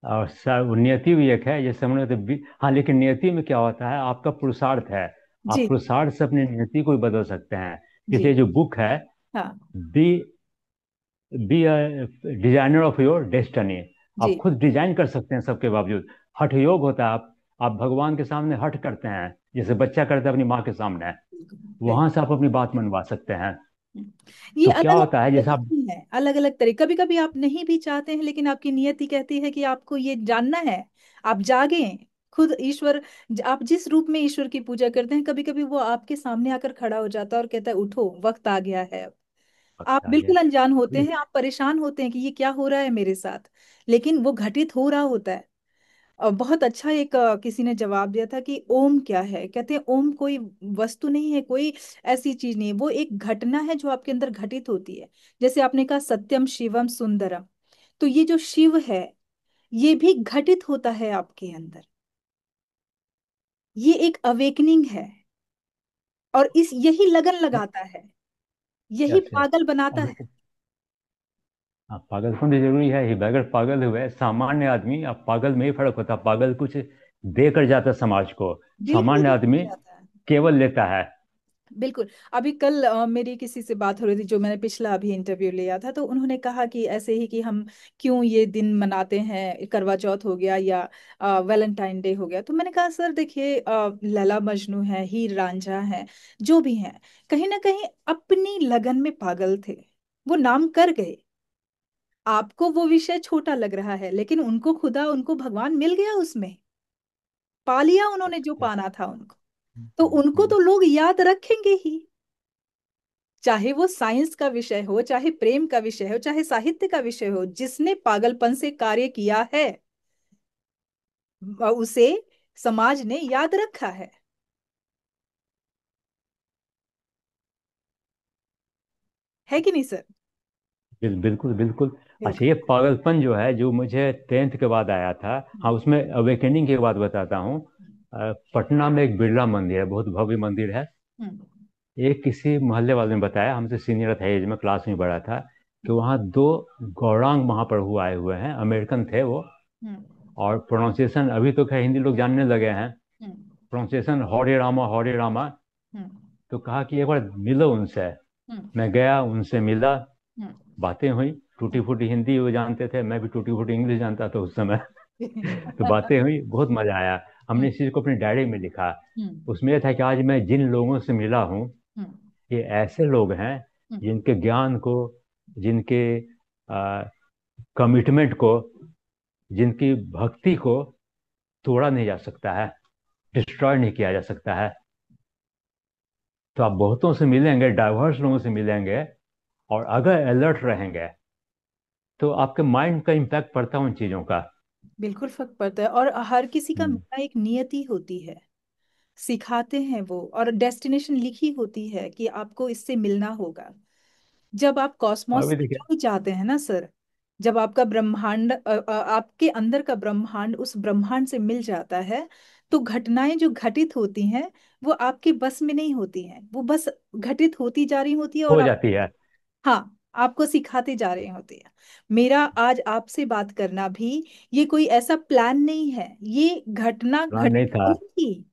और नियति भी एक है, जैसे हमने तो हाँ, लेकिन नियति में क्या होता है, आपका पुरुषार्थ है। आप जी पुरुषार्थ से अपनी नियति को भी बदल सकते हैं। जी। जैसे जो बुक है, हाँ be be designer of your destiny. आप जी खुद डिजाइन कर सकते हैं सबके बावजूद। हठ योग होता है, आप भगवान के सामने हठ करते हैं, जैसे बच्चा करता है अपनी माँ के सामने। बिल्कुल। वहां से आप अपनी बात मनवा सकते हैं। ये तो क्या अलग अलग होता है जैसे आप। तरीके हैं, अलग अलग तरीके, कभी कभी आप नहीं भी चाहते हैं लेकिन आपकी नियति कहती है कि आपको ये जानना है। आप जागें, खुद ईश्वर, आप जिस रूप में ईश्वर की पूजा करते हैं, कभी कभी वो आपके सामने आकर खड़ा हो जाता है और कहता है उठो, वक्त आ गया है अब। आप वक्त आ गया। बिल्कुल अनजान होते तो हैं, आप परेशान होते हैं कि ये क्या हो रहा है मेरे साथ, लेकिन वो घटित हो रहा होता है। बहुत अच्छा एक किसी ने जवाब दिया था कि ओम क्या है, कहते हैं ओम कोई वस्तु नहीं है, कोई ऐसी चीज नहीं है, वो एक घटना है जो आपके अंदर घटित होती है। जैसे आपने कहा सत्यम शिवम सुंदरम, तो ये जो शिव है ये भी घटित होता है आपके अंदर। ये एक अवेकनिंग है। और इस यही लगन लगाता है, यही अच्छा। पागल बनाता अब है। हाँ, पागलपन भी जरूरी है ही। अगर पागल हुए सामान्य आदमी, अब पागल में ही फर्क होता है। पागल कुछ दे कर जाता है समाज को, बिल्कुल सामान्य बिल्कुल आदमी जाता है। केवल लेता है। बिल्कुल। अभी कल मेरी किसी से बात हो रही थी, जो मैंने पिछला अभी इंटरव्यू लिया था, तो उन्होंने कहा कि ऐसे ही कि हम क्यों ये दिन मनाते हैं, करवा चौथ हो गया या वैलेंटाइन डे हो गया। तो मैंने कहा सर देखिए, लैला मजनू है, हीर रांझा है, जो भी हैं, कहीं ना कहीं अपनी लगन में पागल थे, वो नाम कर गए। आपको वो विषय छोटा लग रहा है, लेकिन उनको खुदा, उनको भगवान मिल गया उसमें, पा लिया उन्होंने जो अच्छा। पाना था उनको। तो उनको हम्म। तो लोग याद रखेंगे ही, चाहे वो साइंस का विषय हो, चाहे प्रेम का विषय हो, चाहे साहित्य का विषय हो, जिसने पागलपन से कार्य किया है उसे समाज ने याद रखा है कि नहीं सर? बिल्कुल बिल्कुल। अच्छा, बिल्कुल। ये पागलपन जो है, जो मुझे 10th के बाद आया था, हाँ, उसमें अवेकनिंग की बात बताता हूँ। पटना में एक बिरला मंदिर है, बहुत भव्य मंदिर है। हम्म एक किसी मोहल्ले वाले ने बताया, हमसे सीनियर था एज में, क्लास में बड़ा था, कि वहाँ दो गौरांग महाप्रभु आए हुए हैं, अमेरिकन थे वो। हम्म और प्रोनाउंसिएशन अभी तो खैर हिंदी लोग जानने लगे हैं, हम्म प्रोनाउंसिएशन हरे रामा हरे रामा। हम्म तो कहा कि एक बार मिलो उनसे। हम्म मैं गया, उनसे मिला, हम्म बातें हुई। टूटी हम्म फूटी हिंदी वो जानते थे, मैं भी टूटी फूटी इंग्लिश जानता था उस समय। तो हम्म बातें हुई, बहुत मजा आया। हमने इस चीज को अपनी डायरी में लिखा। हम्म उसमें यह था कि आज मैं जिन लोगों से मिला हूँ, हम्म ये ऐसे लोग हैं हम्म जिनके ज्ञान को, जिनके कमिटमेंट को, जिनकी भक्ति को तोड़ा नहीं जा सकता है, डिस्ट्रॉय नहीं किया जा सकता है। तो आप बहुतों से मिलेंगे, डाइवर्स लोगों से मिलेंगे, और अगर अलर्ट रहेंगे तो आपके माइंड का इम्पैक्ट पड़ता है उन चीज़ों का। बिल्कुल फर्क पड़ता है। और हर किसी का हम्म। मिलना एक नियति होती है, सिखाते हैं वो, और डेस्टिनेशन लिखी होती है कि आपको इससे मिलना होगा। जब आप और कॉस्मोस भी से देखिए। जो भी चाहते हैं ना सर, जब आपका ब्रह्मांड आपके अंदर का ब्रह्मांड उस ब्रह्मांड से मिल जाता है, तो घटनाएं जो घटित होती हैं वो आपके बस में नहीं होती हैं, वो बस घटित होती जा रही होती है, और हो आप, जाती है। हाँ, आपको सिखाते जा रही होती है। मेरा आज आपसे बात करना भी ये कोई ऐसा प्लान नहीं है, ये घटना प्लान नहीं घटित था। हुई थी।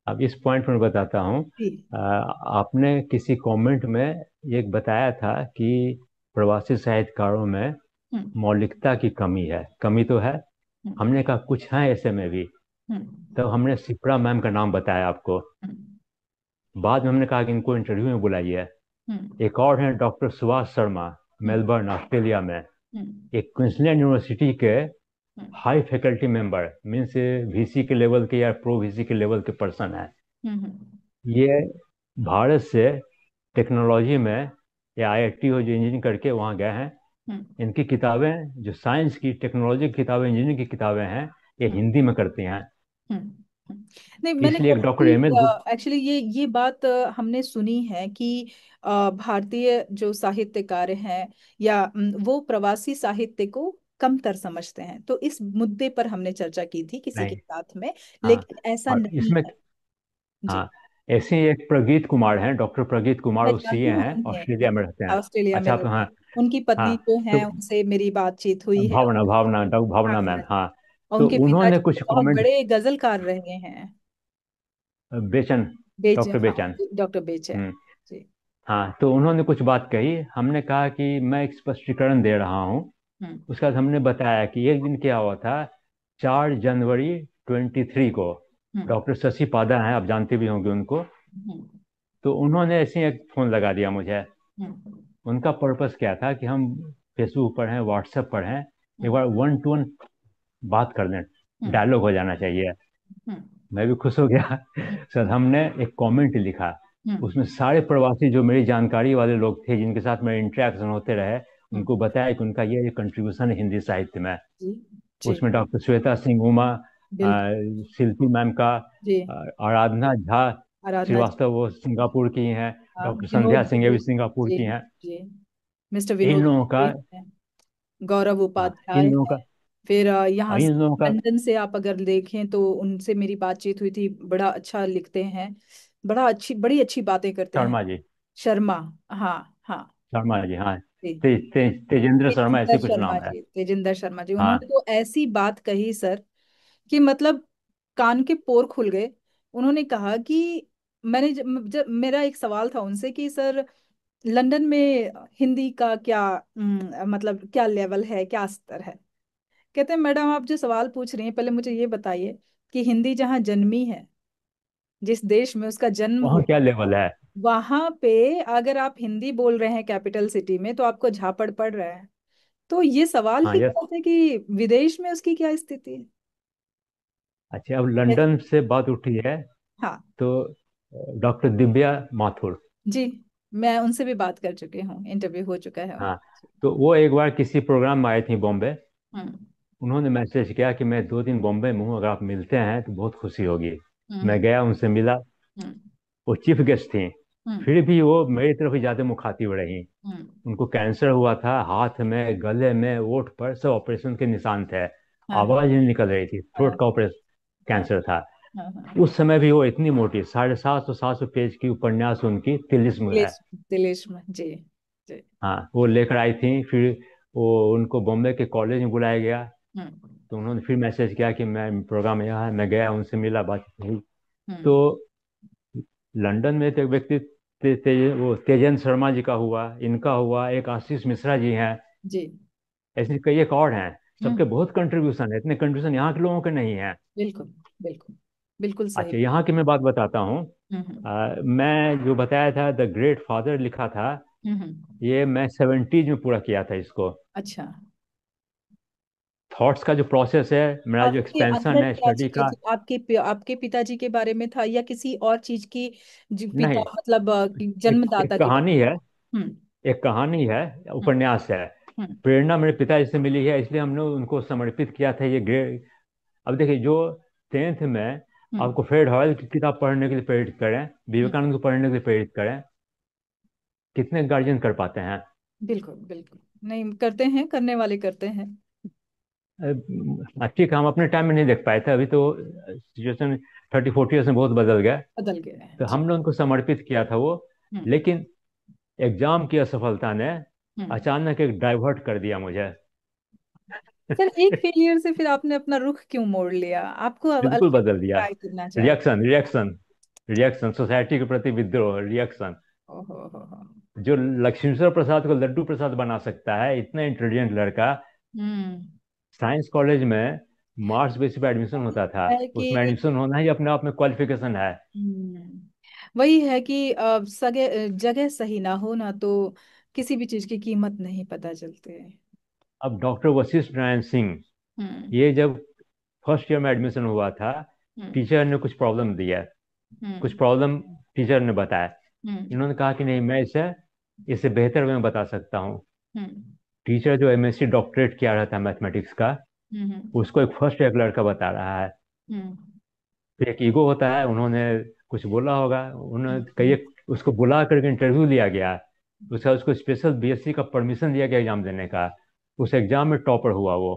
अब इस पॉइंट पर मैं बताता हूँ। जी। आपने किसी कमेंट में एक बताया था कि प्रवासी साहित्यकारों में हम्म मौलिकता की कमी है। कमी तो है। हम्म हमने कहा कुछ है ऐसे में भी। हम्म तब हमने सिप्रा मैम का नाम बताया आपको। हम्म बाद में हमने कहा कि इनको इंटरव्यू में बुलाइए। हम्म एक और हैं डॉक्टर सुभाष शर्मा, हम्म मेलबर्न ऑस्ट्रेलिया में, हम्म एक क्वींसलैंड यूनिवर्सिटी के हम्म high faculty member, means VC के लेवल के या प्रो वीसी के लेवल के पर्सन है। हम्म ये भारत से टेक्नोलॉजी में, या आईआईटी हो जो इंजीनियरिंग करके वहाँ गए हैं। हम्म इनकी किताबें जो साइंस की, टेक्नोलॉजी की किताबें, इंजीनियरिंग की किताबें हैं, ये हम्म हिंदी में करती हैं। हम्म नहीं, मैंने इसलिए एक डॉक्टर कभी एम एस गुप्ता। एक्चुअली ये बात हमने सुनी है कि भारतीय जो साहित्यकार हैं या वो प्रवासी साहित्य को कमतर समझते हैं, तो इस मुद्दे पर हमने चर्चा की थी किसी के नहीं। साथ में, हाँ। लेकिन ऐसा और नहीं इसमें, है। हाँ, जी। ऐसे ही एक प्रगीत कुमार हैं, डॉक्टर प्रगीत कुमार, मैं वो सीए जानती हूँ हैं, उन्हें, ऑस्ट्रेलिया में रहते हैं। ऑस्ट्रेलिया में अच्छा, आप, रहते हाँ। हैं। उनकी हाँ। पत्नी जो तो है, उनसे मेरी बातचीत हुई है। भावना भावना डॉक्टर हाँ भावना मैम, हाँ। हाँ। और तो उनके उन्होंने पिताजी तो कुछ बहुत कमेंट, बड़े गजलकार रहे हैं। बेचन, बेच, डॉक्टर हाँ, बेचन। डॉक्टर बेचैन। हम्म। जी। हाँ, तो उन्होंने कुछ बात कही। हमने कहा कि मैं एक स्पष्टीकरण दे रहा हूँ। हम्म उसके बाद हमने बताया कि एक दिन क्या हुआ था, 4 जनवरी 23 को। हम्म डॉक्टर शशि पादा हैं, आप जानते भी होंगे उनको। हम्म तो उन्होंने ऐसे ही एक फ़ोन लगा दिया मुझे। हम्म उनका पर्पस क्या था कि हम फेसबुक पर हैं, व्हाट्सएप पर हैं, एक हम्म बार वन टू वन बात कर लें, हम्म डायलॉग हो जाना चाहिए। हम्म मैं भी खुश हो गया। सर, हमने एक कमेंट लिखा। हम्म उसमें सारे प्रवासी जो मेरी जानकारी वाले लोग थे, जिनके साथ मेरे इंटरेक्शन होते रहे, हम्म, उनको बताया कि उनका ये कंट्रीब्यूशन है हिंदी साहित्य में। जी जी। उसमें डॉक्टर श्वेता सिंह उमा, बिल्कुल। शिल्पी मैम का, जी। आराधना झा आराधना जी। श्रीवास्तव, वो सिंगापुर की हैं। हाँ, डॉक्टर संध्या विनोद सिंह, ये भी दुबे। सिंगापुर जी की हैं। जी। मिस्टर इन विनोद लोगों का, दुबे हैं, गौरव हाँ, उपाध्याय इन लोगों है। का, फिर यहाँ से इन लोगों का, लंदन से आप अगर देखें तो उनसे मेरी बातचीत हुई थी, बड़ा अच्छा लिखते हैं। बड़ी अच्छी बातें करते हैं। शर्मा जी। शर्मा। हाँ हाँ। शर्मा जी, हाँ। जी। तेजेंद्र शर्मा तेजिंदर ऐसे कुछ शर्मा नाम है। जी, तेजिंदर शर्मा जी, हाँ। उन्होंने तो ऐसी बात कही सर कि मतलब कान के पोर खुल गए। उन्होंने कहा कि जब मेरा एक सवाल था उनसे कि सर लंदन में हिंदी का क्या मतलब क्या लेवल है, क्या स्तर है। कहते हैं मैडम आप जो सवाल पूछ रही हैं पहले मुझे ये बताइए कि हिंदी जहाँ जन्मी है, जिस देश में उसका जन्म वहाँ हुआ, क्या लेवल है? वहां पे अगर आप हिंदी बोल रहे हैं कैपिटल सिटी में तो आपको झापड़ पड़ रहा है। तो ये सवाल हाँ, ही यस। करते हैं कि विदेश में उसकी क्या स्थिति अच्छा, अब है। लंदन से बात उठी है हाँ तो डॉक्टर दिव्या माथुर। जी, मैं उनसे भी बात कर चुकी हूँ, इंटरव्यू हो चुका है हाँ, उनका। तो वो एक बार किसी प्रोग्राम में आई थी बॉम्बे। हम्म उन्होंने मैसेज किया कि मैं 2 दिन बॉम्बे में हूँ, अगर आप मिलते हैं तो बहुत खुशी होगी। मैं हम्म गया, उनसे मिला। हम्म वो चीफ गेस्ट थी। हम्म फिर भी वो मेरी तरफ ही ज़्यादा मुखातिब रही। हम्म उनको कैंसर हुआ था, हाथ में, गले में, ओठ पर सब ऑपरेशन के निशान थे। हाँ आवाज़ ही नहीं निकल रही थी, हाँ थ्रोट का ऑपरेशन हाँ कैंसर था। हाँ हाँ। उस समय भी वो इतनी मोटी, 750 पेज की उपन्यास उनकी तिलिस्म है। दिलेश, दिलेश में जी। जी। हाँ, वो लेकर आई थी। फिर वो उनको बॉम्बे के कॉलेज में बुलाया गया। हम्म तो उन्होंने फिर मैसेज किया कि मैं प्रोग्राम यहाँ है। मैं गया, उनसे मिला, बातचीत हुई। हम्म तो लंदन में तो एक व्यक्ति वो तेजेंद्र शर्मा जी का हुआ, इनका हुआ, एक आशीष मिश्रा जी हैं। जी। ऐसे कई एक और हैं। सबके हम्म बहुत कंट्रीब्यूशन है, इतने कंट्रीब्यूशन यहाँ के लोगों के नहीं है। बिल्कुल बिल्कुल। बिल्कुल सही। अच्छा, यहाँ की मैं बात बताता हूँ। हम्म मैं जो बताया था द ग्रेट फादर लिखा था, ये मैं 70s में पूरा किया था इसको। अच्छा। थॉट्स का जो प्रोसेस है, मेरा जो आपके एक्सपेंशन अंदर है क्या स्टडी चीजें का। थी, आपके पिताजी के बारे में था या किसी और चीज की, जो पिता नहीं, मतलब एक जन्मदाता के बारे कहानी है। में। हम्म एक कहानी है, हम्म उपन्यास है। हम्म प्रेरणा मेरे पिताजी से मिली है, इसलिए हमने उनको समर्पित किया था ये ग्रेट। अब देखिए, जो 10th में हम्म, आपको फ्रेड हॉयल की किताब पढ़ने के लिए प्रेरित करें, हम्म, विवेकानंद को पढ़ने के लिए प्रेरित करें, कितने गार्जियन कर पाते हैं? बिल्कुल बिल्कुल नहीं करते हैं, करने वाले करते हैं। ठीक है, हम अपने टाइम में नहीं देख पाए थे, अभी तो सिचुएशन 30-40 ईयर्स में बहुत बदल गया। बदल गए हैं तो जी। हमने उनको समर्पित किया था वो। हम्म लेकिन एग्जाम की असफलता ने हम्म अचानक एक डाइवर्ट कर दिया मुझे। सर एक फेलियर से फिर आपने अपना रुख क्यों मोड़ लिया, आपको अब बिल्कुल अलग बदल दिया। ट्राई करना चाहिए। रिएक्शन, रिएक्शन, रिएक्शन, सोसाइटी के प्रति विद्रोह, रिएक्शन। ओहो हो। जो लक्ष्मीश्वर प्रसाद को लड्डू प्रसाद बना सकता है, इतना इंटेलिजेंट लड़का, हम्म साइंस कॉलेज में मार्क्स बेसिस पे एडमिशन होता था। है कि उसमें एडमिशन होना ही अपने आप में क्वालिफिकेशन है। वही है कि जगह सही ना हो ना तो किसी भी चीज की कीमत नहीं पता चलती है। अब डॉक्टर वशिष्ठ नारायण सिंह, हम्म ये जब फर्स्ट ईयर में एडमिशन हुआ था, हम्म टीचर ने कुछ प्रॉब्लम दिया। कुछ हम्म प्रॉब्लम टीचर ने बताया। हम्म इन्होंने कहा कि नहीं, मैं इसे इसे बेहतर वे में बता सकता हूँ। हम्म टीचर जो एमएससी डॉक्टरेट किया रहा था मैथमेटिक्स का, हम्म उसको एक फर्स्ट ईयर लड़का बता रहा है। हम्म फिर एक ईगो होता है, उन्होंने कुछ बोला होगा, हम्म उन्होंने हम्म कई, उसको बुला करके इंटरव्यू लिया गया। उसको स्पेशल बीएससी का परमिशन दिया गया एग्जाम देने का। उस एग्जाम में टॉपर हुआ वो।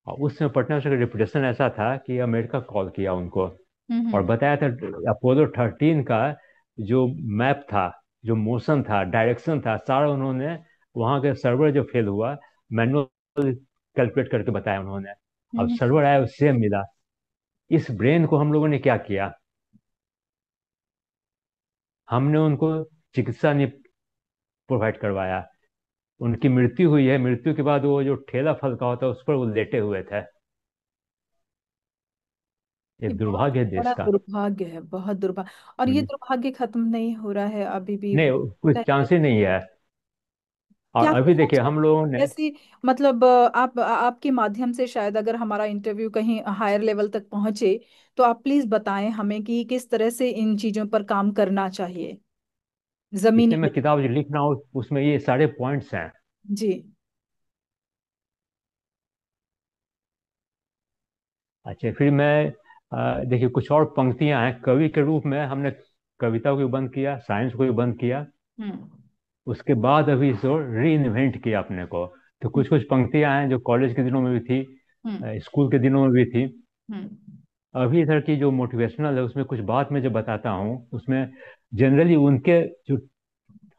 और उस समय पटना का रेपुटेशन ऐसा था कि अमेरिका कॉल किया उनको और हम्म बताया था अपोलो 13 का जो मैप था, जो मोशन था, डायरेक्शन था, सारा उन्होंने, वहाँ के सर्वर जो फेल हुआ, मैनुअल कैलकुलेट करके बताया उन्होंने। अब हम्म सर्वर आया, सेम मिला। इस ब्रेन को हम लोगों ने क्या किया, हमने उनको चिकित्सा नहीं प्रोवाइड करवाया। उनकी मृत्यु हुई है, मृत्यु के बाद वो जो ठेला फल का होता है उस पर वो लेटे हुए थे। ये ये बहुत दुर्भाग्य है देश बड़ा का। दुर्भाग्य है, बहुत दुर्भाग्य। और ये हम्म। दुर्भाग्य खत्म नहीं हो रहा है अभी भी नहीं, कुछ है। चांस ही नहीं है। और क्या अभी करना देखिए हम लोगों चाहिए ने, जैसे मतलब आपके माध्यम से शायद अगर हमारा इंटरव्यू कहीं हायर लेवल तक पहुंचे तो आप प्लीज बताएं हमें कि किस तरह से इन चीजों पर काम करना चाहिए इसलिए जमीनी मैं किताब जो लिख रहा हूँ उसमें ये सारे पॉइंट्स हैं। जी। अच्छा, फिर मैं देखिए कुछ और पंक्तियां हैं कवि के रूप में। हमने कविता को भी बंद किया, साइंस को भी बंद किया। हम्म उसके बाद अभी इसको री इन्वेंट किया अपने को। तो कुछ कुछ पंक्तियां हैं जो कॉलेज के दिनों में भी थी, हम्म स्कूल के दिनों में भी थी। हम्म अभी इधर की जो मोटिवेशनल है उसमें कुछ बात मैं जो बताता हूँ उसमें जनरली उनके जो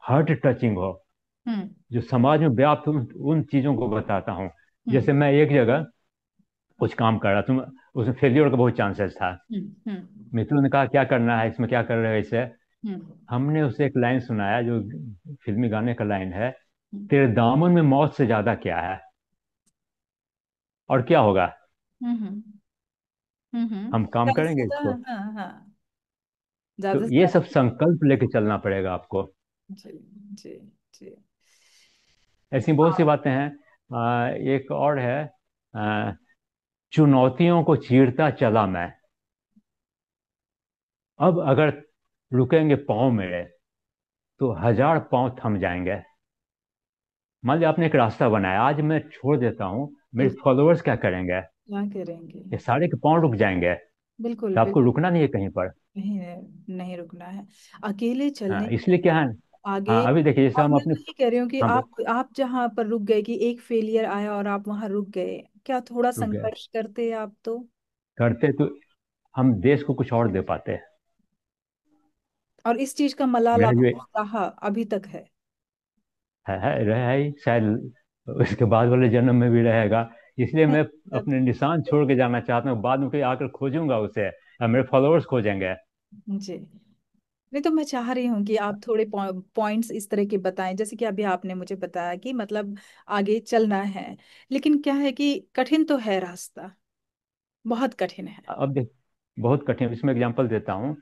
हार्ट टचिंग हो, हम्म। जो समाज में व्याप्त उन चीजों को बताता हूँ। हम्म। जैसे मैं एक जगह कुछ काम कर रहा था, उसमें फेलियर का बहुत चांसेस था। हम्म। हम्म। मित्रों ने कहा क्या करना है इसमें, क्या कर रहे हो इसे। हम्म। हमने उसे एक लाइन सुनाया जो फिल्मी गाने का लाइन है, हम्म। तेरे दामन में मौत से ज्यादा क्या है, और क्या होगा। हम्म। हम काम ज्यादा से करेंगे ज्यादा। इसको। हाँ हाँ। तो ज्यादा से ये ज्यादा। सब संकल्प लेके चलना पड़ेगा आपको। जी। जी। जी। ऐसी बहुत सी बातें हैं। एक और है, आ, चुनौतियों को चीरता चला मैं, अब अगर रुकेंगे पाँव मेरे तो हजार पाँव थम जाएंगे। मान लिया आपने एक रास्ता बनाया, आज मैं छोड़ देता हूँ, मेरे बिल्कुल। फॉलोअर्स क्या करेंगे। क्या करेंगे। ये सारे के पाँव रुक जाएंगे। बिल्कुल तो आपको बिल्कुल। रुकना नहीं है कहीं पर। नहीं नहीं रुकना है। अकेले चलने हाँ, के इसलिए क्या है। आगे। हाँ, अभी देखिए जैसे और हम मैं अपने। वही कह रही हूँ कि हाँ, आप जहाँ पर रुक गए, कि एक फेलियर आया और आप वहां रुक गए, क्या थोड़ा रुक गए संघर्ष करते आप तो। करते तो हम देश को कुछ और दे पाते। और इस चीज का मलाल मेरा जो आपको रहा अभी तक है। रहा ही शायद उसके बाद वाले जन्म में भी रहेगा। इसलिए मैं अपने निशान छोड़ के जाना चाहता हूँ, बाद में कोई आकर खोजूंगा उसे, या मेरे फॉलोअर्स खोजेंगे। जी। नहीं तो मैं चाह रही हूँ कि आप थोड़े पॉइंट्स इस तरह के बताएं, जैसे कि अभी आपने मुझे बताया कि मतलब आगे चलना है, लेकिन क्या है कि कठिन तो है रास्ता, बहुत कठिन है। अब देख, बहुत कठिन, इसमें एग्जांपल देता हूँ।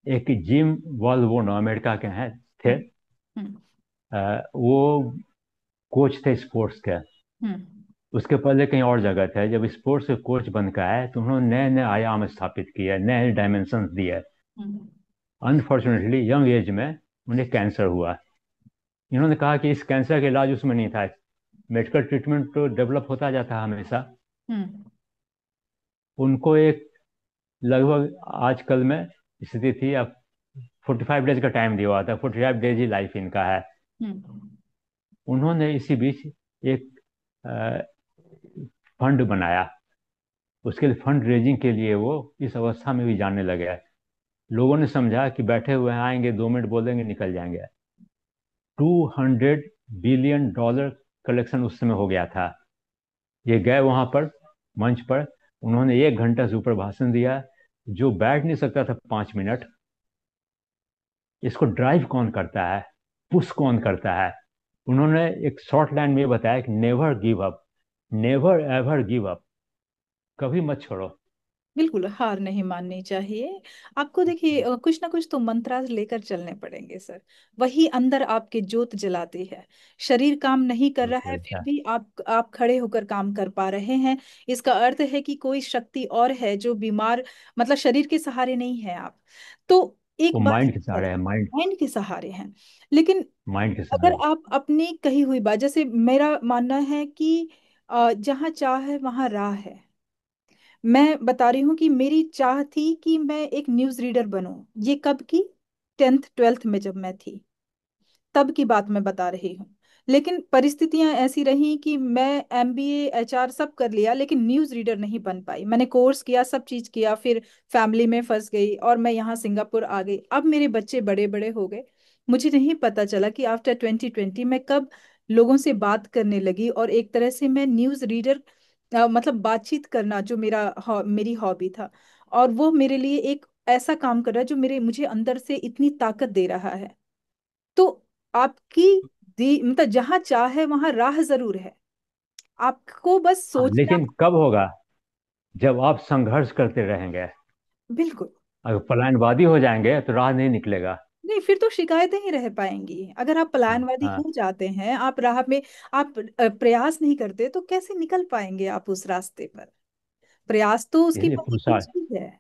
एक जिम वाल्वोनो अमेरिका के हैं, थे। हम्म। हम्म। वो कोच थे स्पोर्ट्स के। हम्म। उसके पहले कहीं और जगह थे। जब स्पोर्ट्स के कोच बन के आए तो उन्होंने नए नए आयाम स्थापित किए, नए डायमेंशन दिए। हम्म। अनफॉर्चुनेटली यंग एज में उन्हें कैंसर हुआ। इन्होंने कहा कि इस कैंसर का इलाज उसमें नहीं था, मेडिकल ट्रीटमेंट तो डेवलप होता जाता है हमेशा। हम्म। उनको एक लगभग आजकल में स्थिति थी, अब 45 डेज का टाइम दिया हुआ था, 45 डेज ही लाइफ इनका है। हम्म। उन्होंने इसी बीच एक फंड बनाया। उसके लिए फंड रेजिंग के लिए वो इस अवस्था में भी जानने लगे। लोगों ने समझा कि बैठे हुए हैं, आएंगे 2 मिनट बोलेंगे निकल जाएंगे। $200 बिलियन कलेक्शन उस समय हो गया था। ये गए वहां पर, मंच पर, उन्होंने 1 घंटा से ऊपर भाषण दिया। जो बैठ नहीं सकता था 5 मिनट, इसको ड्राइव कौन करता है, पुश कौन करता है। उन्होंने एक शॉर्ट लाइन में बताया कि never give up, never ever give up, कभी मत छोड़ो। बिल्कुल हार नहीं माननी चाहिए। आपको देखिए कुछ ना कुछ तो मंत्र लेकर चलने पड़ेंगे सर। वही अंदर आपके ज्योत जलाती है। शरीर काम नहीं कर रहा ओके, है फिर अच्छा। भी आप खड़े होकर काम कर पा रहे हैं। इसका अर्थ है कि कोई शक्ति और है जो बीमार, मतलब शरीर के सहारे नहीं है आप। तो एक वो बात माइंड के सहारे है, माइंड। माइंड के सहारे हैं। लेकिन माइंड के अगर सहारे। आप अपनी कही हुई बात, जैसे मेरा मानना है कि जहाँ चाह है वहां राह है। मैं बता रही हूँ कि मेरी चाह थी कि मैं एक न्यूज़ रीडर बनूं। ये कब की, 10th 12th में जब मैं थी, तब की बात मैं बता रही हूँ। लेकिन परिस्थितियां ऐसी रही कि मैं एमबीए एचआर सब कर लिया, लेकिन न्यूज़ रीडर नहीं बन पाई। मैंने कोर्स किया, सब चीज़ किया, फिर फैमिली में फंस गई और मैं यहाँ सिंगापुर आ गई। अब मेरे बच्चे बड़े बड़े हो गए। मुझे नहीं पता चला कि आफ्टर 2020 मैं कब लोगों से बात करने लगी, और एक तरह से मैं न्यूज़ रीडर, मतलब बातचीत करना जो मेरी हॉबी था, और वो मेरे लिए एक ऐसा काम कर रहा है जो मेरे मुझे अंदर से इतनी ताकत दे रहा है। तो आपकी दी मतलब जहां चाह है वहां राह जरूर है। आपको बस हाँ, सोचना। लेकिन कब होगा, जब आप संघर्ष करते रहेंगे। बिल्कुल। अगर पलायनवादी हो जाएंगे तो राह नहीं निकलेगा। नहीं, फिर तो शिकायतें ही रह पाएंगी। अगर आप पलायनवादी हाँ, हो जाते हैं, आप राह में, आप प्रयास नहीं करते, तो कैसे निकल पाएंगे आप उस रास्ते पर। प्रयास तो उसकी इसलिए पहली पुरुषार्थ, चीज है।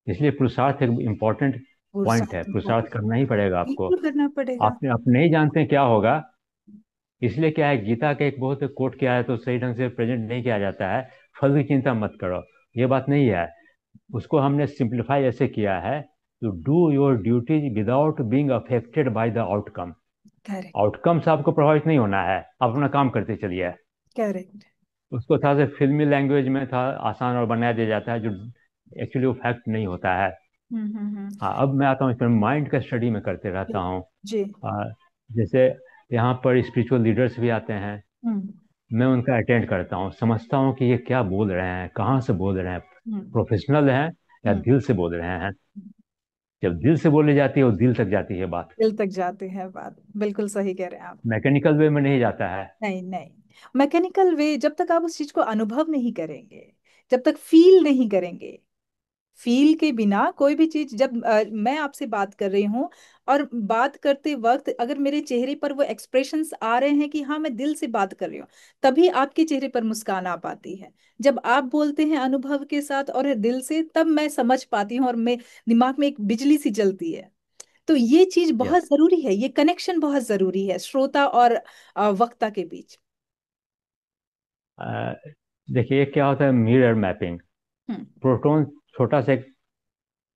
इसलिए पुरुषार्थ एक इम्पोर्टेंट और पॉइंट है। साथ में पुरुषार्थ करना ही पड़ेगा आपको। बिल्कुल करना पड़ेगा। आप नहीं जानते क्या होगा। इसलिए क्या है, गीता के एक बहुत कोट किया है तो सही ढंग से प्रेजेंट नहीं किया जाता है। फल की चिंता मत करो, ये बात नहीं है। उसको हमने सिंप्लीफाई ऐसे किया है, to do your duty without being affected by the outcome. Correct. Outcome से आपको प्रभावित नहीं होना है, आप अपना काम करते चलिए। करेक्ट। उसको थोड़ा सा फिल्मी लैंग्वेज में था आसान और बना दिया जाता है, जो एक्चुअली वो फैक्ट नहीं होता है। हाँ, अब मैं आता हूँ इसमें, माइंड का स्टडी मैं करते रहता जी हूँ। जी। आ, जैसे यहाँ पर स्पिरिचुअल लीडर्स भी आते हैं, हम्म मैं उनका अटेंड करता हूँ, समझता हूँ कि ये क्या बोल रहे हैं, कहाँ से बोल रहे हैं, हम्म प्रोफेशनल हैं या हम्म। दिल से बोल रहे हैं। जब दिल से बोली जाती है वो दिल तक जाती है बात, दिल तक जाती है बात, बिल्कुल सही कह रहे हैं आप। मैकेनिकल वे में नहीं जाता है। नहीं नहीं, मैकेनिकल वे, जब तक आप उस चीज को अनुभव नहीं करेंगे, जब तक फील नहीं करेंगे, फील के बिना कोई भी चीज, जब मैं आपसे बात कर रही हूँ और बात करते वक्त अगर मेरे चेहरे पर वो एक्सप्रेशंस आ रहे हैं कि हाँ मैं दिल से बात कर रही हूँ, तभी आपके चेहरे पर मुस्कान आ पाती है। जब आप बोलते हैं अनुभव के साथ और दिल से, तब मैं समझ पाती हूँ और मैं, दिमाग में एक बिजली सी जलती है। तो ये चीज बहुत यस। जरूरी है, ये कनेक्शन बहुत जरूरी है श्रोता और वक्ता के बीच। देखिए क्या होता है, मिरर मैपिंग। हम्म प्रोटॉन छोटा सा एक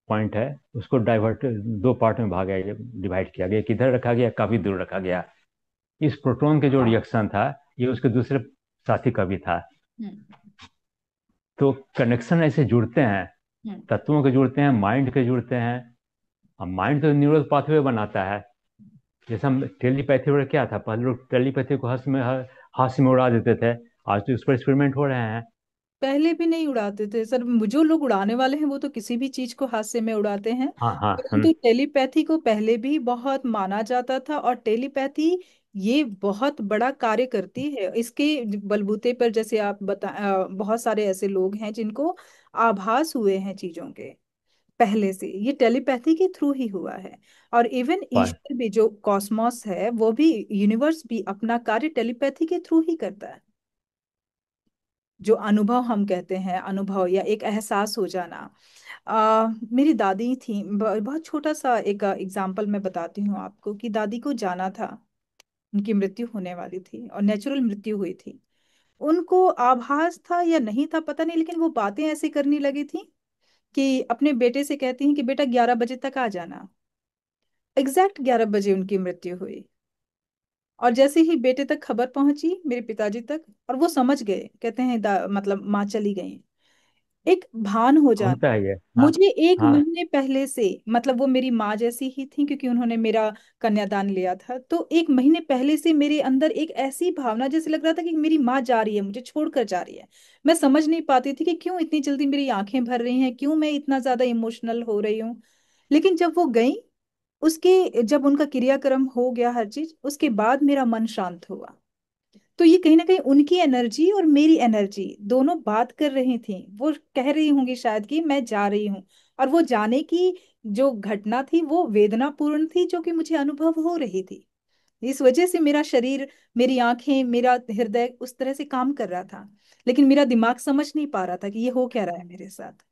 पॉइंट है, उसको डाइवर्ट, दो पार्ट में भागा, डिवाइड किया गया, किधर रखा गया, काफी दूर रखा गया। इस प्रोटॉन के जो रिएक्शन था, ये उसके दूसरे साथी का भी था। हम्म तो कनेक्शन ऐसे जुड़ते हैं, हम्म। तत्वों के जुड़ते हैं, माइंड के जुड़ते हैं। अब माइंड तो न्यूरल पाथवे बनाता है। जैसे हम टेलीपैथी वगैरह, क्या था पहले लोग टेलीपैथी को हाथ में उड़ा देते थे, आज तो इस पर एक्सपेरिमेंट हो रहे हैं। पहले भी नहीं उड़ाते थे सर, जो लोग उड़ाने वाले हैं वो तो किसी भी चीज को हादसे में उड़ाते हैं। हाँ हाँ, परंतु टेलीपैथी को पहले भी बहुत माना जाता था, और टेलीपैथी ये बहुत बड़ा कार्य करती है। इसके बलबूते पर, जैसे आप बहुत सारे ऐसे लोग हैं जिनको आभास हुए हैं चीजों के पहले से, ये टेलीपैथी के थ्रू ही हुआ है। और इवन पर ईश्वर भी, जो कॉस्मोस है वो भी, यूनिवर्स भी अपना कार्य टेलीपैथी के थ्रू ही करता है। जो अनुभव हम कहते हैं, अनुभव या एक एहसास हो जाना। मेरी दादी थी, बहुत छोटा सा एक एग्जाम्पल मैं बताती हूँ आपको, कि दादी को जाना था, उनकी मृत्यु होने वाली थी और नेचुरल मृत्यु हुई थी। उनको आभास था या नहीं था पता नहीं, लेकिन वो बातें ऐसे करने लगी थी कि अपने बेटे से कहती हैं कि बेटा 11 बजे तक आ जाना। एग्जैक्ट 11 बजे उनकी मृत्यु हुई। और जैसे ही बेटे तक खबर पहुंची, मेरे पिताजी तक, और वो समझ गए, कहते हैं मतलब माँ चली गई। एक भान हो जाना। होता है ये। हाँ मुझे एक हाँ। महीने पहले से, मतलब वो मेरी माँ जैसी ही थी क्योंकि उन्होंने मेरा कन्यादान लिया था, तो एक महीने पहले से मेरे अंदर एक ऐसी भावना, जैसे लग रहा था कि मेरी माँ जा रही है, मुझे छोड़कर जा रही है। मैं समझ नहीं पाती थी कि क्यों इतनी जल्दी मेरी आंखें भर रही हैं, क्यों मैं इतना ज्यादा इमोशनल हो रही हूँ। लेकिन जब वो गई, उसके जब उनका क्रियाक्रम हो गया हर चीज, उसके बाद मेरा मन शांत हुआ। तो ये कहीं ना कहीं उनकी एनर्जी और मेरी एनर्जी दोनों बात कर रही थी। वो कह रही होंगी शायद कि मैं जा रही हूँ, और वो जाने की जो घटना थी वो वेदनापूर्ण थी, जो कि मुझे अनुभव हो रही थी। इस वजह से मेरा शरीर, मेरी आंखें, मेरा हृदय उस तरह से काम कर रहा था, लेकिन मेरा दिमाग समझ नहीं पा रहा था कि ये हो क्या रहा है मेरे साथ।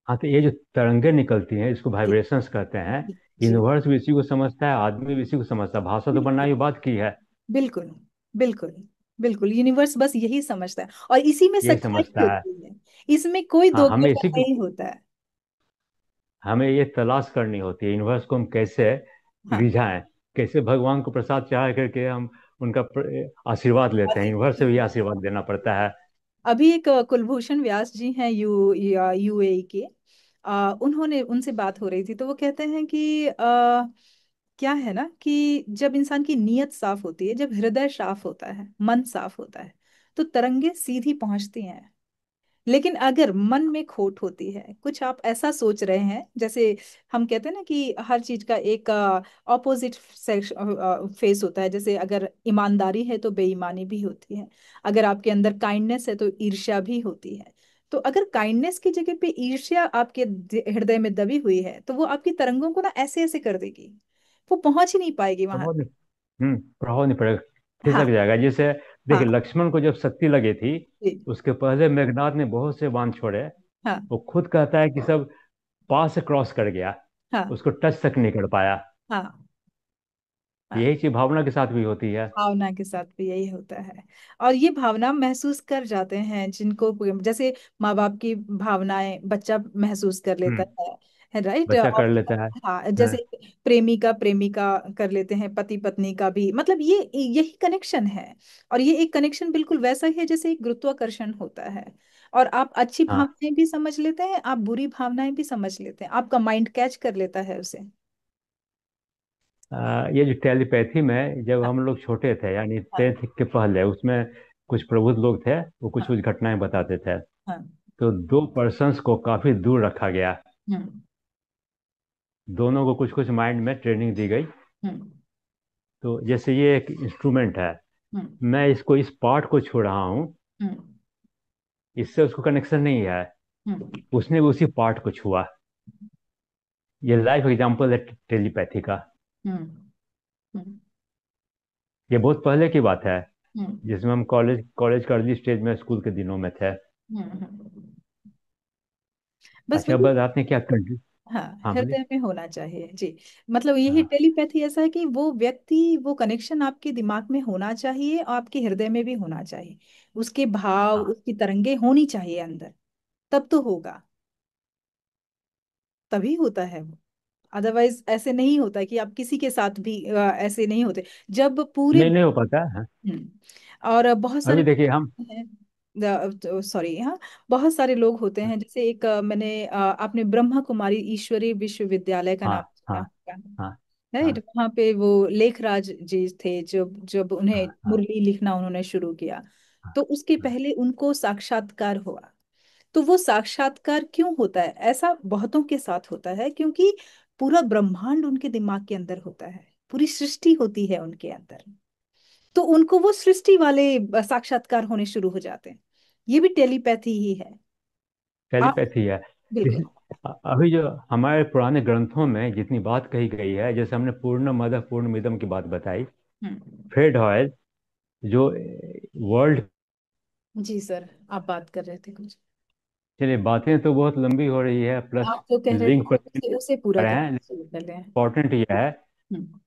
हाँ, तो ये जो तरंगे निकलती हैं इसको जी वाइब्रेशंस कहते हैं। जी। यूनिवर्स भी इसी को समझता है, आदमी भी इसी को समझता है, भाषा तो बनना ही बात की है। बिल्कुल बिल्कुल बिल्कुल, यूनिवर्स बस यही समझता है, और इसी में यही सच्चाई समझता है। होती है। इसमें कोई हाँ, दो नहीं होता है। हमें ये तलाश करनी होती है, यूनिवर्स को हम कैसे हाँ। रिझाएं, कैसे भगवान को प्रसाद चढ़ा करके हम उनका आशीर्वाद लेते हैं, यूनिवर्स से भी आशीर्वाद लेना पड़ता है। अभी एक कुलभूषण व्यास जी हैं, यूएई के। उन्होंने, उनसे बात हो रही थी तो वो कहते हैं कि क्या है ना, कि जब इंसान की नीयत साफ होती है, जब हृदय साफ होता है, मन साफ होता है, तो तरंगे सीधी पहुंचती हैं। लेकिन अगर मन में खोट होती है, कुछ आप ऐसा सोच रहे हैं, जैसे हम कहते हैं ना कि हर चीज का एक ऑपोजिट फेस होता है, जैसे अगर ईमानदारी है तो बेईमानी भी होती है, अगर आपके अंदर काइंडनेस है तो ईर्ष्या भी होती है। तो अगर काइंडनेस की जगह पे ईर्ष्या आपके हृदय में दबी हुई है, तो वो आपकी तरंगों को ना ऐसे ऐसे कर देगी, वो पहुंच ही नहीं पाएगी वहां। प्रभाव नहीं। प्रभाव नहीं पड़ेगा, हाँ खिसक जाएगा। जैसे देखिए, हाँ लक्ष्मण को जब शक्ति लगी थी, जी, उसके पहले मेघनाद ने बहुत से बांध छोड़े। हाँ वो खुद कहता है कि सब पास से क्रॉस कर गया, हाँ उसको टच तक नहीं कर पाया। हाँ हाँ। यही चीज भावना के साथ भी होती है। भावना के साथ भी यही होता है। और ये भावना महसूस कर जाते हैं जिनको, जैसे माँ बाप की भावनाएं बच्चा महसूस कर लेता हम्म है। है, राइट। बच्चा कर और लेता है। हाँ, हाँ। जैसे प्रेमिका प्रेमिका कर लेते हैं, पति पत्नी का भी, मतलब ये यही कनेक्शन है। और ये एक कनेक्शन बिल्कुल वैसा ही है जैसे एक गुरुत्वाकर्षण होता है। और आप अच्छी हाँ। भावनाएं भी समझ लेते हैं, आप बुरी भावनाएं भी समझ लेते हैं, आपका माइंड कैच कर लेता है उसे। ये जो टेलीपैथी में, जब हाँ हम लोग छोटे थे यानी हाँ 10th के पहले, उसमें कुछ प्रबुद्ध लोग थे, वो कुछ हाँ कुछ घटनाएं बताते थे। हाँ। तो दो पर्सन्स को काफी दूर रखा गया। हम्म दोनों को कुछ कुछ माइंड में ट्रेनिंग दी गई। हम्म तो जैसे ये एक इंस्ट्रूमेंट है, हम्म मैं इसको इस पार्ट को छू रहा हूँ, हम्म इससे उसको कनेक्शन नहीं है, हम्म उसने भी उसी पार्ट को छुआ। ये लाइफ एग्जांपल है टेलीपैथी का। हम्म हम्म ये बहुत पहले की बात है, हम्म जिसमें हम कॉलेज कॉलेज का अर्ली स्टेज में, स्कूल के दिनों में थे। बस अच्छा, वही। बस आपने क्या कर दी? हाँ, हाँ, बोलिए। हृदय में होना चाहिए जी। मतलब यही हाँ। टेलीपैथी ऐसा है कि वो व्यक्ति, वो कनेक्शन आपके दिमाग में होना चाहिए और आपके हृदय में भी होना चाहिए। उसके भाव, हाँ, उसकी तरंगे होनी चाहिए अंदर, तब तो होगा, तभी होता है वो। अदरवाइज ऐसे नहीं होता कि आप किसी के साथ भी ऐसे नहीं होते जब पूरे। नहीं नहीं हो पाता है। और बहुत सारे अभी देखिए हम। लोग हैं, सॉरी, हाँ, बहुत सारे लोग होते हैं, जैसे एक आपने ब्रह्मा कुमारी ईश्वरीय विश्वविद्यालय का हाँ नाम सुना हाँ होगा, हाँ राइट। हाँ वहाँ पे वो लेखराज जी थे, जब जब उन्हें हाँ हाँ मुरली लिखना उन्होंने शुरू किया, हाँ तो उसके हाँ। पहले उनको साक्षात्कार हुआ। तो वो साक्षात्कार क्यों होता है? ऐसा बहुतों के साथ होता है क्योंकि पूरा ब्रह्मांड उनके दिमाग के अंदर होता है, पूरी सृष्टि होती है उनके अंदर। तो उनको वो सृष्टि वाले साक्षात्कार होने शुरू हो जाते हैं। ये भी टेलीपैथी ही है। आप टेलीपैथी है। बिल्कुल। अभी जो हमारे पुराने ग्रंथों में जितनी बात कही गई है, जैसे हमने पूर्ण पूर्णमिदम की बात बताई, हम्म फ्रेड हॉयल जो वर्ल्ड। जी सर, आप बात कर रहे थे कुछ। चलिए, बातें तो बहुत लंबी हो रही है, प्लस आप जो कह रहे थे लिंक पर उसे पूरा आ रहे कर हैं। शुरू कर लें। इम्पोर्टेंट ये है, हम्म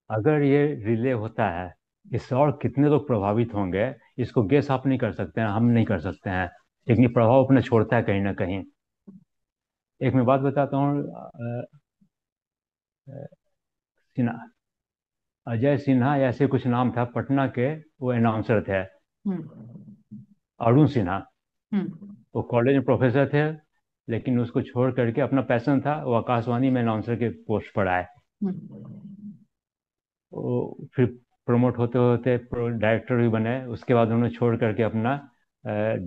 अगर ये रिले होता है, इससे और कितने लोग प्रभावित होंगे, इसको गेस आप नहीं कर सकते हैं, हम नहीं कर सकते हैं, लेकिन ये प्रभाव अपने छोड़ता है कहीं ना कहीं। एक मैं बात बताता हूँ। सिन्हा, अजय सिन्हा या ऐसे कुछ नाम था, पटना के वो अनाउंसर थे। हम्म अरुण सिन्हा। हम्म वो कॉलेज में प्रोफेसर थे, लेकिन उसको छोड़ करके, अपना पैशन था, वो आकाशवाणी में अनाउंसर के पोस्ट पर आए। हम्म वो फिर प्रमोट होते होते डायरेक्टर भी बने। उसके बाद उन्होंने छोड़ करके अपना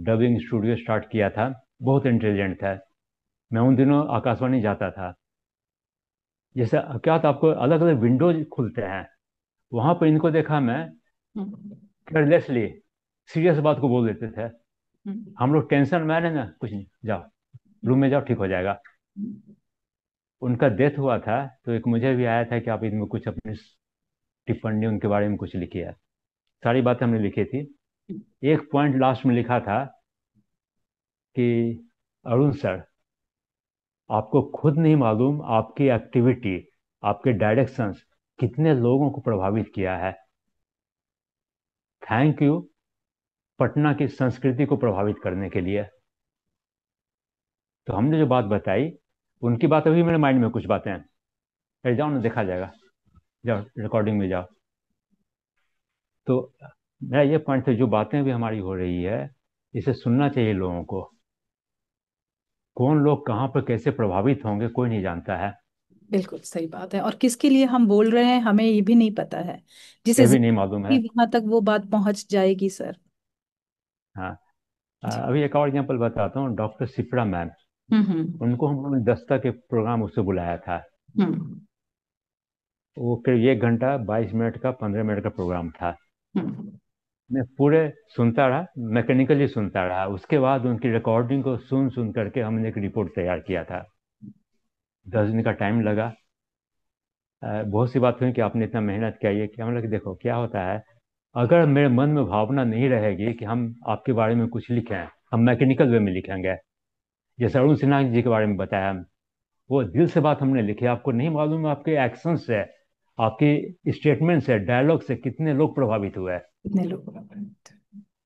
डबिंग स्टूडियो स्टार्ट किया था। बहुत इंटेलिजेंट था। मैं उन दिनों आकाशवाणी जाता था। जैसे क्या था, आपको अलग अलग विंडोज खुलते हैं, वहां पर इनको देखा मैं, हम्म केयरलेसली सीरियस बात को बोल देते थे। हम्म हम लोग टेंशन में है ना, कुछ नहीं, जाओ रूम में जाओ, ठीक हो जाएगा। उनका डेथ हुआ था, तो एक मुझे भी आया था कि आप इनमें कुछ अपनी टिप्पणी उनके बारे में कुछ लिखिए। सारी बातें हमने लिखी थी। एक पॉइंट लास्ट में लिखा था कि अरुण सर, आपको खुद नहीं मालूम आपकी एक्टिविटी, आपके डायरेक्शंस कितने लोगों को प्रभावित किया है। थैंक यू पटना की संस्कृति को प्रभावित करने के लिए। तो हमने जो बात बताई, उनकी बात अभी मेरे माइंड में कुछ बातें हैं। अरे जाओ ना, देखा जाएगा, जाओ रिकॉर्डिंग में जाओ। तो मेरा ये पॉइंट था, जो बातें भी हमारी हो रही है, इसे सुनना चाहिए लोगों को। कौन लोग कहाँ पर कैसे प्रभावित होंगे, कोई नहीं जानता है। बिल्कुल सही बात है, और किसके लिए हम बोल रहे हैं हमें ये भी नहीं पता है। जिसे ये भी नहीं मालूम जिंदगी है। वहां तक वो बात पहुंच जाएगी सर। हाँ। जी। अभी एक और एग्जांपल बताता हूँ, डॉक्टर सिप्रा मैम। हम्म उनको हम लोगों ने दस्तक के प्रोग्राम उससे बुलाया था। हम्म वो करीब 1 घंटा 22 मिनट का, 15 मिनट का प्रोग्राम था। हम्म मैं पूरे सुनता रहा, मैकेनिकली सुनता रहा। उसके बाद उनकी रिकॉर्डिंग को सुन सुन करके हमने एक रिपोर्ट तैयार किया था। 10 दिन का टाइम लगा। बहुत सी बात हुई कि आपने इतना मेहनत किया, ये किया। मतलब कि देखो क्या होता है, अगर मेरे मन में भावना नहीं रहेगी कि हम आपके बारे में कुछ लिखें, हम मैकेनिकल वे में लिखेंगे। जैसे अरुण सिन्हा जी के बारे में बताया, वो दिल से बात हमने लिखी। आपको नहीं मालूम है आपके एक्शन से, आपकी स्टेटमेंट से, डायलॉग से कितने लोग प्रभावित हुए। कितने लोग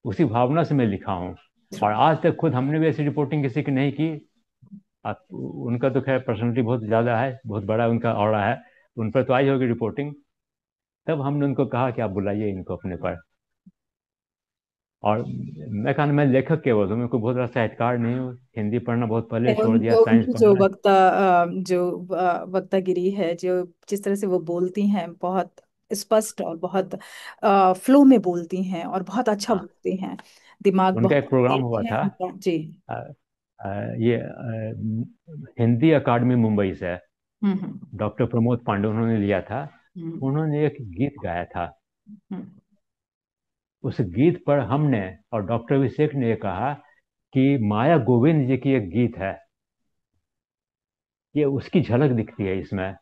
उसी भावना से मैं लिखा हूँ। थ्रू। और आज तक खुद हमने भी ऐसी रिपोर्टिंग किसी की नहीं की। आप उनका तो खैर पर्सनैलिटी बहुत ज़्यादा है, बहुत बड़ा उनका ऑरा है, उन पर तो आई होगी रिपोर्टिंग। तब हमने उनको कहा कि आप बुलाइए इनको अपने पर। और मैं कहा मैं लेखक केवल हूँ, मैं कोई बहुत बड़ा साहित्यकार नहीं हूँ, हिंदी पढ़ना बहुत पहले छोड़ दिया, उनको साइंस उनकी जो पढ़ना। वक्तागिरी है, जो जिस तरह से वो बोलती हैं, बहुत स्पष्ट और बहुत फ्लो में बोलती हैं और बहुत अच्छा हाँ, बोलती हैं। दिमाग उनका बहुत एक प्रोग्राम तेज हुआ है था। उनका जी। अ, ये हिंदी अकादमी मुंबई से हम्म। डॉक्टर प्रमोद पांडे उन्होंने लिया था। हम्म। उन्होंने एक गीत गाया था। हम्म। उस गीत पर हमने और डॉक्टर अभिषेक ने ये कहा कि माया गोविंद जी की एक गीत है, ये उसकी झलक दिखती है इसमें।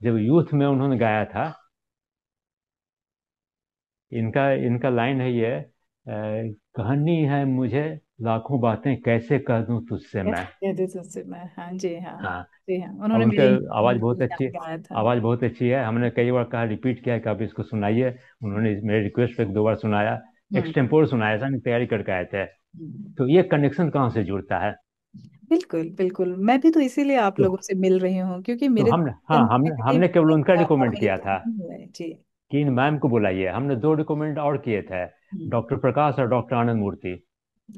जब यूथ में उन्होंने गाया था, इनका इनका लाइन है ये, कहनी है मुझे लाखों बातें, कैसे कह दूं तुझसे Yes, मैं। this is it, मैं हाँ जी हाँ। हाँ। जी हाँ, और उन्होंने उनका मेरे आवाज़ बहुत अच्छी है। गाया था। आवाज़ बहुत अच्छी है, हमने कई बार कहा, रिपीट किया कि आप इसको सुनाइए। उन्होंने मेरे रिक्वेस्ट पे एक दो बार सुनाया। हम्म। एक्सटेम्पोर सुनाया, ऐसा नहीं तैयारी करके आए थे। हम्म। तो ये कनेक्शन कहाँ से जुड़ता है? बिल्कुल बिल्कुल, मैं भी तो इसीलिए आप तो लोगों से मिल रही हूँ, क्योंकि तो मेरे हमने, हाँ, जिंदगी में हमने कभी हमने केवल उनका रिकमेंड किया अभिनेता था नहीं हुए जी। कि इन मैम को बुलाइए। हमने दो रिकमेंड और किए थे, हम्म। डॉक्टर प्रकाश और डॉक्टर आनंद मूर्ति।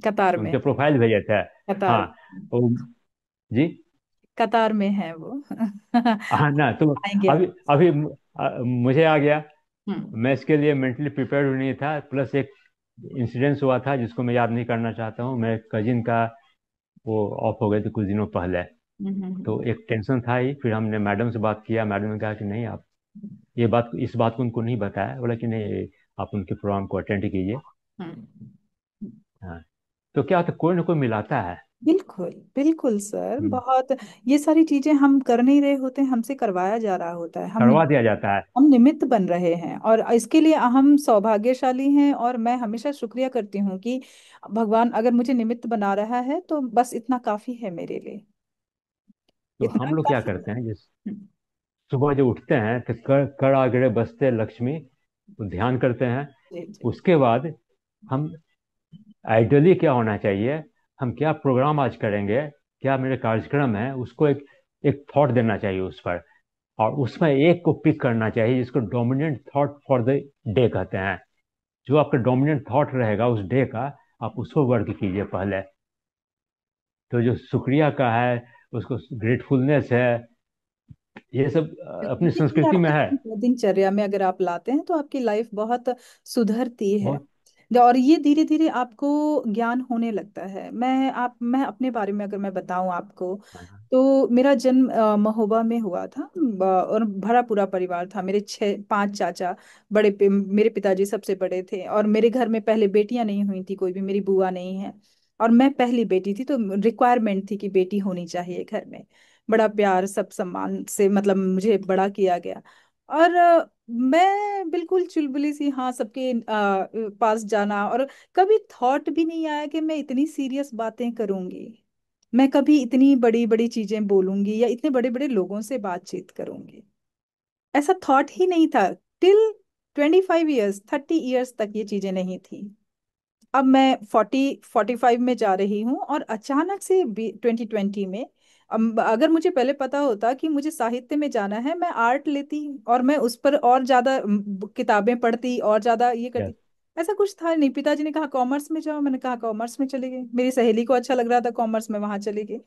कतार में। उनके प्रोफाइल भेजे थे। कतार हाँ। में। तो जी। कतार में है वो। हाँ ना, तो आएंगे अभी आप। अभी मुझे आ गया। हम्म। मैं इसके लिए मेंटली प्रिपेयर्ड नहीं था, प्लस एक इंसिडेंस हुआ था जिसको मैं याद नहीं करना चाहता हूँ। मेरे कजिन का वो ऑफ हो गए थे कुछ दिनों पहले। तो एक टेंशन था ही। फिर हमने मैडम से बात किया, मैडम ने कहा कि नहीं, आप ये बात, इस बात को उनको नहीं बताया, बोला कि नहीं, आप उनके प्रोग्राम को अटेंड कीजिए। हम्म। हाँ। तो क्या होता है, कोई ना कोई मिलाता है। बिल्कुल बिल्कुल सर, हम्म, बहुत ये सारी चीजें हम कर नहीं रहे होते, हमसे करवाया जा रहा होता है। करवा दिया जाता है। हम निमित्त बन रहे हैं और इसके लिए हम सौभाग्यशाली हैं। और मैं हमेशा शुक्रिया करती हूँ कि भगवान अगर मुझे निमित्त बना रहा है तो बस इतना काफी है मेरे लिए। तो इतना हम लोग क्या काफी है। करते हैं, जिस सुबह जो उठते हैं तो कर आगरे बसते लक्ष्मी, तो ध्यान करते हैं। जी जी। उसके बाद हम, आइडियली क्या होना चाहिए, हम क्या प्रोग्राम आज करेंगे, क्या मेरे कार्यक्रम है, उसको एक एक थॉट देना चाहिए उस पर। और उसमें एक को पिक करना चाहिए जिसको dominant thought for the day कहते हैं। जो आपका डोमिनेंट थॉट रहेगा उस डे का, आप उसको वर्क कीजिए पहले। तो जो शुक्रिया का है, उसको ग्रेटफुलनेस है, ये सब अपनी देखिए, संस्कृति आप में है। अपनी दिनचर्या में अगर आप लाते हैं तो आपकी लाइफ बहुत सुधरती है। बहुत। और ये धीरे धीरे आपको ज्ञान होने लगता है। मैं अपने बारे में अगर मैं बताऊं आपको, हाँ, तो मेरा जन्म महोबा में हुआ था। और भरा पूरा परिवार था, मेरे छः पांच चाचा। मेरे पिताजी सबसे बड़े थे और मेरे घर में पहले बेटियां नहीं हुई थी, कोई भी मेरी बुआ नहीं है। और मैं पहली बेटी थी, तो रिक्वायरमेंट थी कि बेटी होनी चाहिए घर में। बड़ा प्यार सब सम्मान से मतलब मुझे बड़ा किया गया। और मैं बिल्कुल चुलबुली सी, हाँ, सबके पास जाना। और कभी थॉट भी नहीं आया कि मैं इतनी सीरियस बातें करूंगी, मैं कभी इतनी बड़ी बड़ी चीजें बोलूंगी या इतने बड़े बड़े लोगों से बातचीत करूंगी। ऐसा थॉट ही नहीं था। टिल 25 ईयर्स 30 ईयर्स तक ये चीजें नहीं थी। अब मैं 45 में जा रही हूँ और अचानक से 2020 में, अगर मुझे पहले पता होता कि मुझे साहित्य में जाना है, मैं आर्ट लेती और मैं उस पर और ज्यादा किताबें पढ़ती और ज्यादा ये करती। यस। ऐसा कुछ था नहीं। पिताजी ने कहा कॉमर्स में जाओ, मैंने कहा कॉमर्स में चली गई। मेरी सहेली को अच्छा लग रहा था कॉमर्स में, वहां चली गई।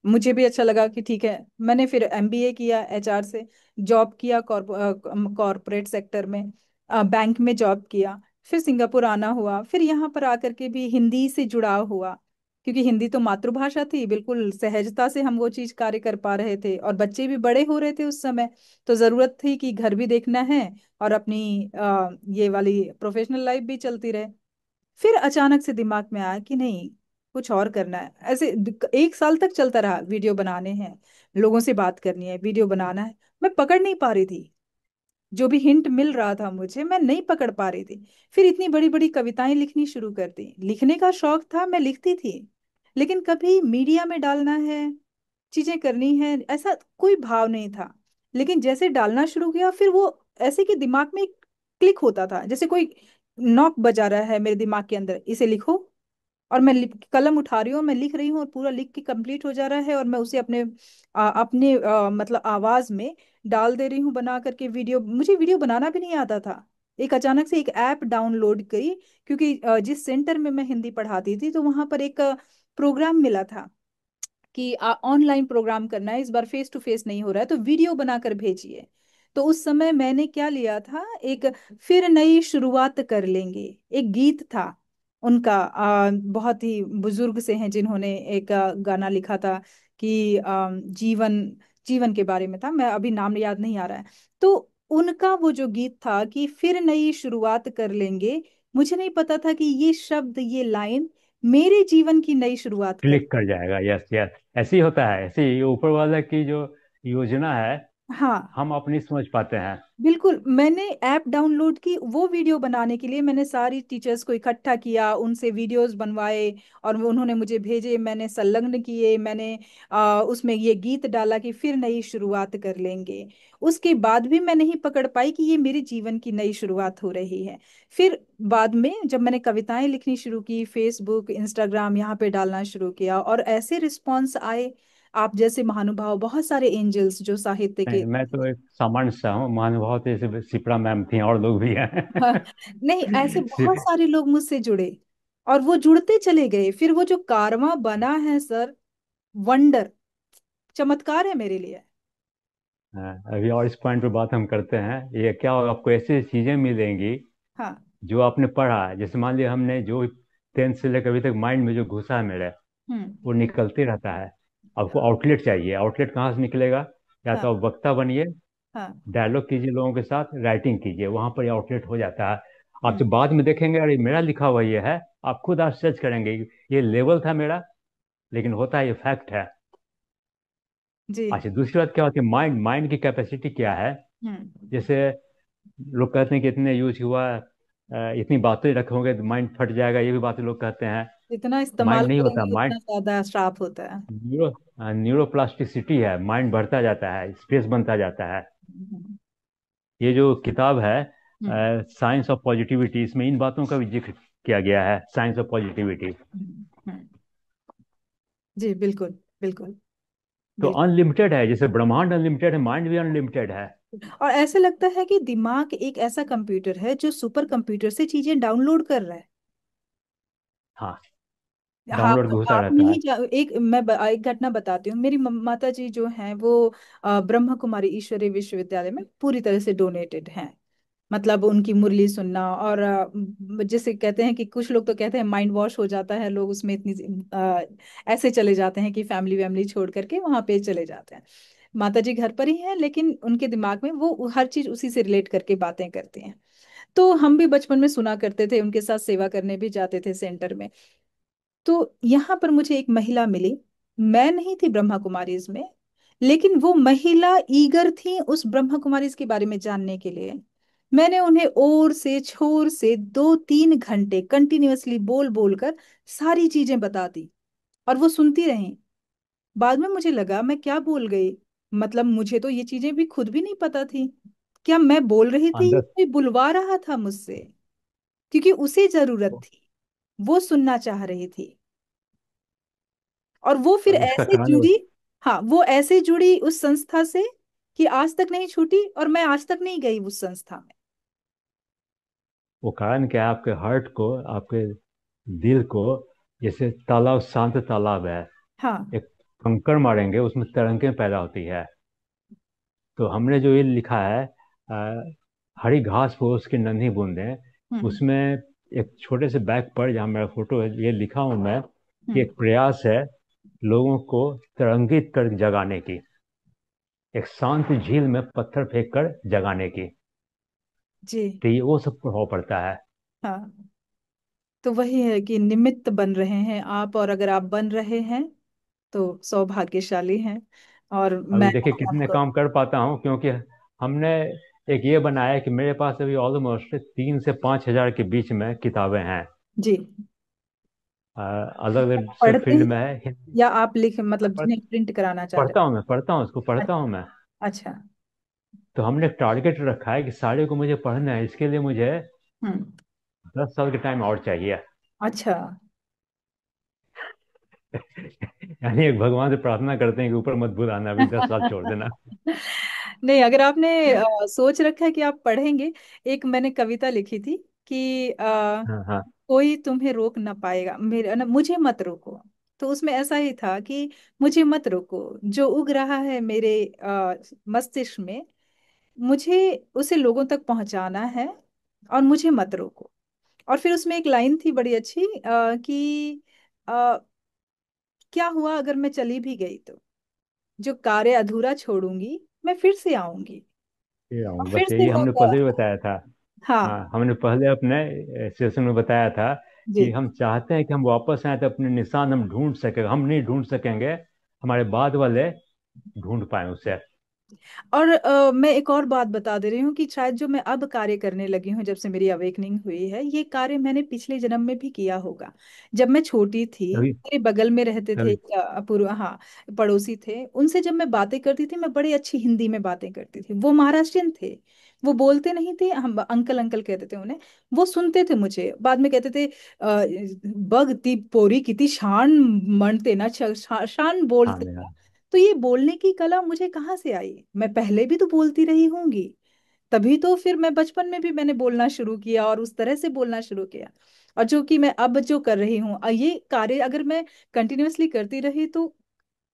मुझे भी अच्छा लगा कि ठीक है। मैंने फिर एमबीए किया एचआर से, जॉब किया कॉरपोरेट सेक्टर में, बैंक में जॉब किया। फिर सिंगापुर आना हुआ, फिर यहाँ पर आकर के भी हिंदी से जुड़ाव हुआ, क्योंकि हिंदी तो मातृभाषा थी। बिल्कुल सहजता से हम वो चीज कार्य कर पा रहे थे और बच्चे भी बड़े हो रहे थे उस समय। तो जरूरत थी कि घर भी देखना है और अपनी ये वाली प्रोफेशनल लाइफ भी चलती रहे। फिर अचानक से दिमाग में आया कि नहीं, कुछ और करना है। ऐसे 1 साल तक चलता रहा, वीडियो बनाने हैं, लोगों से बात करनी है, वीडियो बनाना है। मैं पकड़ नहीं पा रही थी। जो भी हिंट मिल रहा था मुझे, मैं नहीं पकड़ पा रही थी। फिर इतनी बड़ी बड़ी कविताएं लिखनी शुरू कर दी। लिखने का शौक था, मैं लिखती थी, लेकिन कभी मीडिया में डालना है, चीजें करनी है, ऐसा कोई भाव नहीं था। लेकिन जैसे डालना शुरू किया, फिर वो ऐसे कि दिमाग में क्लिक होता था, जैसे कोई नॉक बजा रहा है मेरे दिमाग के अंदर, इसे लिखो, और मैं कलम उठा रही हूँ, मैं लिख रही हूँ, और पूरा लिख के कंप्लीट हो जा रहा है, और मैं उसे मतलब आवाज में डाल दे रही हूँ बना करके वीडियो। मुझे वीडियो बनाना भी नहीं आता था। एक अचानक से एक ऐप डाउनलोड करी, क्योंकि जिस सेंटर में मैं हिंदी पढ़ाती थी, तो वहां पर एक प्रोग्राम मिला था कि ऑनलाइन प्रोग्राम करना है, इस बार फेस टू फेस नहीं हो रहा है, तो वीडियो बनाकर भेजिए। तो उस समय मैंने क्या लिया था, एक फिर नई शुरुआत कर लेंगे, एक गीत था उनका, बहुत ही बुजुर्ग से हैं जिन्होंने एक गाना लिखा था कि जीवन जीवन के बारे में था, मैं अभी नाम याद नहीं आ रहा है। तो उनका वो जो गीत था कि फिर नई शुरुआत कर लेंगे, मुझे नहीं पता था कि ये शब्द, ये लाइन मेरे जीवन की नई शुरुआत कर। क्लिक कर जाएगा। यस यस, ऐसे ही होता है, ऐसे ही ऊपर वाला की जो योजना है हाँ, हम अपनी समझ पाते हैं। बिल्कुल। मैंने ऐप डाउनलोड की, वो वीडियो बनाने के लिए मैंने सारी टीचर्स को इकट्ठा किया, उनसे वीडियोस बनवाए, और वो उन्होंने मुझे भेजे, मैंने संलग्न किए, मैंने उसमें ये गीत डाला कि फिर नई शुरुआत कर लेंगे। उसके बाद भी मैं नहीं पकड़ पाई कि ये मेरे जीवन की नई शुरुआत हो रही है। फिर बाद में जब मैंने कविताएं लिखनी शुरू की, फेसबुक इंस्टाग्राम यहाँ पे डालना शुरू किया, और ऐसे रिस्पॉन्स आए। आप जैसे महानुभाव, बहुत सारे एंजल्स जो साहित्य नहीं, के। मैं तो एक सामान्य सा हूँ, महानुभाव तो जैसे सिपरा मैम थी और लोग भी हैं। हाँ, नहीं, ऐसे बहुत सिप- सारे लोग मुझसे जुड़े, और वो जुड़ते चले गए, फिर वो जो कारवां बना है सर, वंडर, चमत्कार है मेरे लिए। हाँ, अभी और इस पॉइंट पे बात हम करते हैं। ये क्या होगा, आपको ऐसी चीजें मिलेंगी हाँ। जो आपने पढ़ा है। जैसे मान लिया हमने जो 10th से लेकर अभी तक माइंड में जो घुसा है मेरे, हम्म। वो निकलते रहता है। आपको आउटलेट चाहिए, आउटलेट कहाँ से निकलेगा? या हाँ। तो आप वक्ता बनिए, हाँ। डायलॉग कीजिए लोगों के साथ, राइटिंग कीजिए, वहां पर आउटलेट हो जाता है। आप हम्म। जब बाद में देखेंगे अरे मेरा लिखा हुआ ये है, आप खुद आश्चर्य करेंगे कि ये लेवल था मेरा, लेकिन होता है, ये फैक्ट है। जी। अच्छा, दूसरी बात क्या होती है, माइंड माइंड की कैपेसिटी क्या है? हम्म। जैसे लोग कहते हैं कि इतने यूज हुआ, इतनी बातें रखोगे तो माइंड फट जाएगा, ये भी बातें लोग कहते हैं। जितना इस्तेमाल माइंड नहीं होता करेंगे उतना माइंड, ज्यादा श्राप होता है। न्यूरो न्यूरोप्लास्टिसिटी है, माइंड बढ़ता जाता है, स्पेस बनता जाता है। हम्म। ये जो किताब है हम्म। साइंस ऑफ पॉजिटिविटी, इसमें इन बातों का भी जिक्र किया गया है, साइंस ऑफ पॉजिटिविटी। हम्म। जी, बिल्कुल, बिल्कुल, तो बिल्कुल। अनलिमिटेड है, जैसे ब्रह्मांड अनलिमिटेड है, माइंड भी अनलिमिटेड है। और ऐसे लगता है कि दिमाग एक ऐसा कंप्यूटर है जो सुपर कंप्यूटर से चीजें डाउनलोड कर रहा है। हाँ, हाँ, डाउनलोड घुसा आप रहता है। नहीं एक घटना बताती हूँ। मेरी माता जी जो हैं वो ब्रह्म कुमारी ईश्वरीय विश्वविद्यालय में पूरी तरह से डोनेटेड हैं। मतलब उनकी मुरली सुनना, और जैसे कहते हैं कि कुछ लोग तो कहते हैं माइंड वॉश हो जाता है, लोग उसमें इतनी ऐसे चले जाते हैं कि फैमिली वैमिली छोड़ करके वहां पे चले जाते हैं। माता जी घर पर ही हैं, लेकिन उनके दिमाग में वो हर चीज उसी से रिलेट करके बातें करती हैं। तो हम भी बचपन में सुना करते थे, उनके साथ सेवा करने भी जाते थे सेंटर में। तो यहाँ पर मुझे एक महिला मिली। मैं नहीं थी ब्रह्मा कुमारीज में, लेकिन वो महिला ईगर थी उस ब्रह्मा कुमारीज के बारे में जानने के लिए। मैंने उन्हें ओर से छोर से 2-3 घंटे कंटिन्यूअसली बोल बोल कर सारी चीजें बता दी, और वो सुनती रहीं। बाद में मुझे लगा मैं क्या बोल गई, मतलब मुझे तो ये चीजें भी खुद भी नहीं पता थी। क्या मैं बोल रही थी, ये अंदर कोई बुलवा रहा था मुझसे, क्योंकि उसे जरूरत थी, वो सुनना चाह रही थी। और वो फिर इसका ऐसे कारण, जुड़ी। हाँ, वो ऐसे जुड़ी उस संस्था से कि आज तक नहीं छूटी, और मैं आज तक नहीं गई उस संस्था में। वो कारण क्या है, आपके हार्ट को, आपके दिल को, जैसे तालाब, शांत तालाब है, हाँ। एक कंकड़ मारेंगे उसमें तरंगें पैदा होती है। तो हमने जो ये लिखा है हरी घास फूस की नन्ही बूंदें, हम्म। उसमें एक छोटे से बैग पर जहाँ मेरा फोटो है, ये लिखा हूँ मैं कि हम्म। एक प्रयास है लोगों को तरंगित कर जगाने की, एक शांत झील में पत्थर फेंक कर जगाने की। जी। तो ये वो सब प्रभाव पड़ता है। हाँ, तो वही है कि निमित्त बन रहे हैं आप, और अगर आप बन रहे हैं तो सौभाग्यशाली हैं। और अभी मैं देखिए कितने आपको। काम कर पाता हूँ, क्योंकि हमने एक ये बनाया है कि मेरे पास अभी ऑलमोस्ट 3 से 5 हजार के बीच में किताबें हैं। जी। अलग अलग से पढ़ते फील्ड हैं, में है, हिंदी। या आप लिख मैं मतलब जिन्हें प्रिंट कराना चाह रहे पढ़ता हूँ, मैं पढ़ता हूँ, उसको हैं? पढ़ता हूँ मैं। अच्छा। तो हमने एक टारगेट रखा है कि सारे को मुझे पढ़ना है, इसके लिए मुझे हम्म। 10 साल का टाइम और चाहिए। अच्छा। यानी एक भगवान से प्रार्थना करते हैं कि ऊपर मत बुलाना, अभी 10 साल छोड़ देना। नहीं, अगर आपने सोच रखा है कि आप पढ़ेंगे, एक मैंने कविता लिखी थी कि हाँ हाँ। कोई तुम्हें रोक ना पाएगा, मेरे ना, मुझे मत रोको। तो उसमें ऐसा ही था कि मुझे मत रोको, जो उग रहा है मेरे मस्तिष्क में, मुझे उसे लोगों तक पहुंचाना है, और मुझे मत रोको। और फिर उसमें एक लाइन थी बड़ी अच्छी कि अ, क्या हुआ अगर मैं चली भी गई तो, जो कार्य अधूरा छोड़ूंगी मैं फिर से आऊंगी, ये और आऊंगा, फिर बस से यही हमने होगा। पहले भी बताया था। हाँ, हाँ। हमने पहले अपने सेशन में बताया था जी। कि हम चाहते हैं कि हम वापस आए तो अपने निशान हम ढूंढ सके, हम नहीं ढूंढ सकेंगे, हमारे बाद वाले ढूंढ पाए उसे। और मैं एक और बात बता दे रही हूँ कि शायद जो मैं अब कार्य करने लगी हूँ जब से मेरी अवेकनिंग हुई है, ये कार्य मैंने पिछले जन्म में भी किया होगा। जब मैं छोटी थी, कभी मेरे बगल में रहते थे कभी। एक, पूर्व, हाँ, पड़ोसी थे। उनसे जब मैं बातें करती थी, मैं बड़ी अच्छी हिंदी में बातें करती थी। वो महाराष्ट्रियन थे, वो बोलते नहीं थे, हम अंकल अंकल कहते थे उन्हें। वो सुनते थे मुझे, बाद में कहते थे बघ ती पोरी किती शान म्हणते ना, शान हाँ बोलते। हाँ। तो ये बोलने की कला मुझे कहाँ से आई? मैं पहले भी तो बोलती रही होंगी, तभी तो फिर मैं बचपन में भी मैंने बोलना शुरू किया और उस तरह से बोलना शुरू किया। और जो कि मैं अब जो कर रही हूँ, ये कार्य अगर मैं कंटिन्यूअसली करती रही तो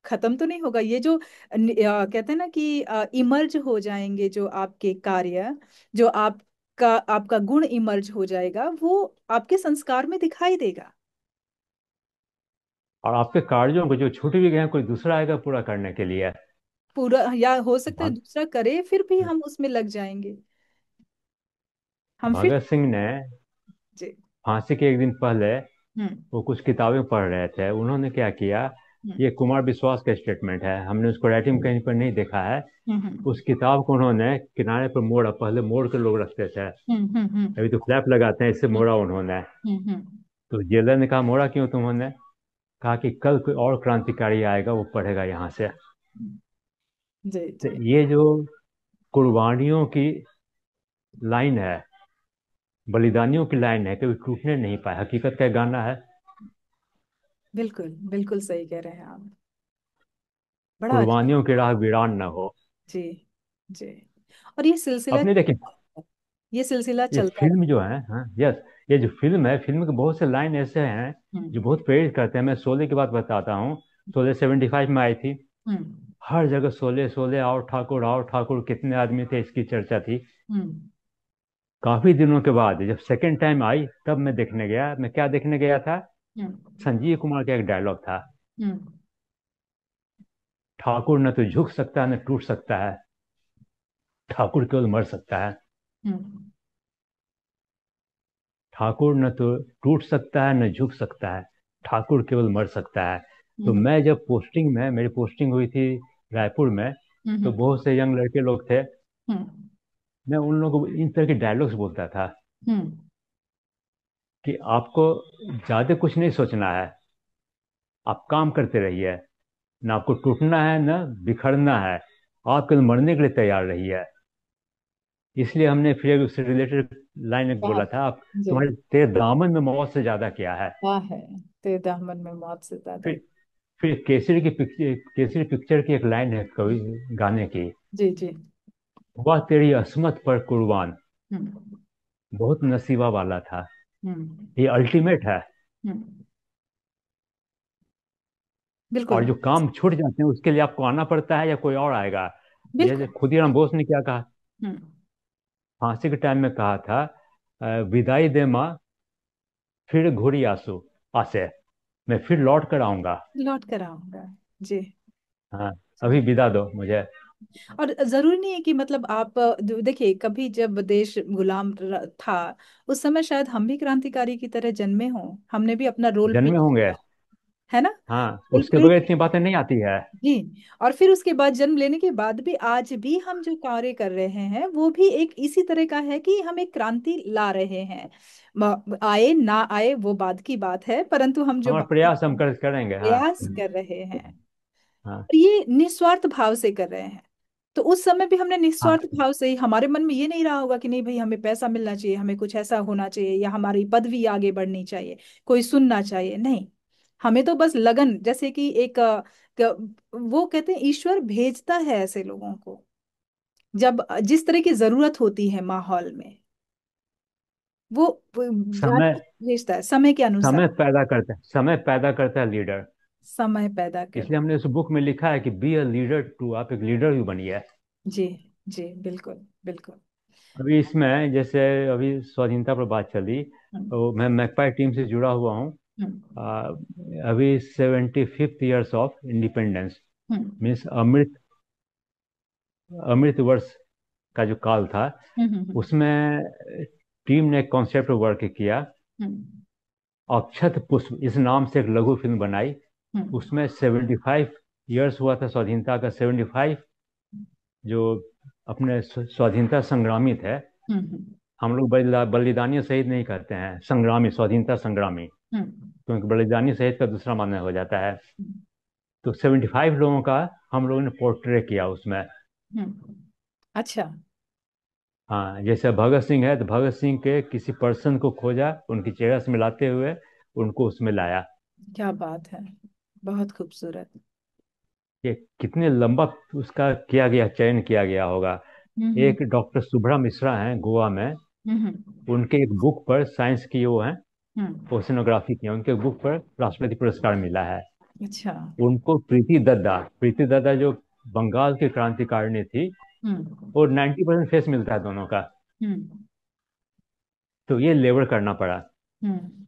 खत्म तो नहीं होगा। ये जो कहते हैं ना कि इमर्ज हो जाएंगे जो आपके कार्य, जो आपका आपका गुण इमर्ज हो जाएगा, वो आपके संस्कार में दिखाई देगा। और आपके कार्यों को जो छूट भी गए हैं, कोई दूसरा आएगा पूरा करने के लिए। पूरा, या हो सकता है भग, दूसरा करे, फिर भी हम उसमें लग जाएंगे, हम फिर। भगत सिंह ने जी। फांसी के एक दिन पहले हम्म। वो कुछ किताबें पढ़ रहे थे, उन्होंने क्या किया, हम्म। ये कुमार विश्वास का स्टेटमेंट है, हमने उसको राइटिंग कहीं पर नहीं देखा है। हम्म। उस किताब को उन्होंने किनारे पर मोड़ा, पहले मोड़ के लोग रखते थे, हम्म। हम्म। अभी तो फ्लैप लगाते हैं, इससे हम्म। मोड़ा उन्होंने। हम्म। तो जेलर ने कहा मोड़ा क्यों तुमने? कहा कि कल कोई और क्रांतिकारी आएगा, वो पढ़ेगा यहाँ से। जी तो जी। ये जो कुर्बानियों की लाइन है, बलिदानियों की लाइन है, कभी टूटने नहीं पाए, हकीकत का गाना है। बिल्कुल बिल्कुल सही कह रहे हैं आप। बड़ा अच्छा। कुर्बानियों की राह वीरान न हो। जी जी। और ये सिलसिला, अपने देखिए, ये सिलसिला ये चलता फिल्म रहे। जो है, हाँ यस, ये जो फिल्म है, फिल्म के बहुत से लाइन ऐसे हैं जो हम्म। बहुत प्रेरित करते हैं। मैं शोले की बात बताता हूँ। शोले 75 में आई थी। हम्म। हर जगह शोले शोले, आओ ठाकुर, कितने आदमी थे, इसकी चर्चा थी। हम्म। काफी दिनों के बाद जब सेकंड टाइम आई, तब मैं देखने गया। मैं क्या देखने गया था? हम्म। संजीव कुमार का एक डायलॉग था, हम्म। ठाकुर न तो झुक सकता है न टूट सकता है, ठाकुर केवल मर सकता है। हम्म। ठाकुर न तो टूट सकता है न झुक सकता है, ठाकुर केवल मर सकता है। तो हम्म। मैं जब पोस्टिंग में, मेरी पोस्टिंग हुई थी रायपुर में, तो हम्म। बहुत से यंग लड़के लोग थे। हम्म। मैं उन लोगों को इन तरह के डायलॉग्स बोलता था हम्म। कि आपको ज्यादा कुछ नहीं सोचना है, आप काम करते रहिए, ना आपको टूटना है ना बिखरना है, आप केवल मरने के लिए तैयार रहिए। इसलिए हमने फिर उससे रिलेटेड लाइन एक कहा। बोला था, आप जी। तुम्हारे तेरे दामन में मौत से ज्यादा क्या है। क्या है तेरे दामन में मौत से ज्यादा। फिर फिर केसरी पिक्चर की एक लाइन है कवि गाने की, जी जी। हुआ तेरी अस्मत पर कुर्बान, हम्म। बहुत नसीबा वाला था। हम्म। ये अल्टीमेट है। हम्म। बिल्कुल और जो काम छूट जाते हैं उसके लिए आपको आना पड़ता है या कोई और आएगा। जैसे बिल्कुल। खुदीराम बोस ने क्या कहा, हम्म। फांसी के टाइम में कहा था, विदाई दे माँ, फिर घूरी आंसू आसे, मैं फिर लौट कर आऊंगा। लौट कर आऊंगा। जी। हाँ, अभी विदा दो मुझे। और जरूरी नहीं है कि मतलब आप देखिए, कभी जब देश गुलाम था, उस समय शायद हम भी क्रांतिकारी की तरह जन्मे हों, हमने भी अपना रोल प्ले जन्मे होंगे। किया, है ना? हाँ, रोल उसके प्ले बगैर इतनी किया। बातें नहीं आती है। जी। और फिर उसके बाद जन्म लेने के बाद भी आज भी हम जो कार्य कर रहे हैं वो भी एक इसी तरह का है कि हम एक क्रांति ला रहे हैं। आए ना आए वो बाद की बात है, परंतु हम जो हमारा बातें प्रयास हम कर करेंगे, हाँ। प्रयास कर रहे हैं, हाँ और ये निस्वार्थ भाव से कर रहे हैं। तो उस समय भी हमने हाँ। निस्वार्थ भाव से ही, हमारे मन में ये नहीं रहा होगा कि नहीं भाई हमें पैसा मिलना चाहिए, हमें कुछ ऐसा होना चाहिए, या हमारी पदवी आगे बढ़नी चाहिए, कोई सुनना चाहिए, नहीं। हमें तो बस लगन, जैसे कि एक वो कहते हैं ईश्वर भेजता है ऐसे लोगों को, जब जिस तरह की जरूरत होती है माहौल में, वो समय जाके भेजता है समय के अनुसार। समय पैदा करता है लीडर। समय पैदा कर। इसलिए हमने उस बुक में लिखा है कि बी अ लीडर टू, आप एक लीडर भी बनिए। जी जी, बिल्कुल बिल्कुल। अभी इसमें जैसे अभी स्वाधीनता पर बात चली, हम्म तो मैं मैकपाई टीम से जुड़ा हुआ हूँ। हम्म आ, अभी 75th ईयर्स ऑफ इंडिपेंडेंस, हम्म मीन्स अमृत वर्ष का जो काल था, हम्म हम्म उसमें टीम ने एक कॉन्सेप्ट वर्क किया। हम्म अक्षत पुष्प इस नाम से एक लघु फिल्म बनाई। हम्म उसमें 75 ईयर्स हुआ था स्वाधीनता का। 75 जो अपने स्वाधीनता संग्रामी थे, हम्म हम लोग बलिदानी शहीद नहीं कहते हैं, संग्रामी, स्वाधीनता संग्रामी, हम्म क्योंकि बलिदानी शहीद का दूसरा मान्य हो जाता है। हम्म तो 75 लोगों का हम लोगों ने पोर्ट्रे किया उसमें। अच्छा। हाँ, जैसे भगत सिंह है तो भगत सिंह के किसी पर्सन को खोजा, उनकी चेहरा से मिलाते हुए उनको उसमें लाया। क्या बात है, बहुत खूबसूरत। ये कितने लंबा उसका किया गया, चयन किया गया होगा। हम्म एक डॉक्टर शुभ्रा मिश्रा हैं गोवा में, हम्म उनके एक बुक पर, साइंस की वो हैं, हम्म ओशनोग्राफी की हैं, उनके बुक पर राष्ट्रपति पुरस्कार मिला है। अच्छा। उनको प्रीति दद्दा जो बंगाल की क्रांतिकारिणी थी, हम्म और 90% फेस मिलता है दोनों का। हम्म तो ये लेबर करना पड़ा। हम्म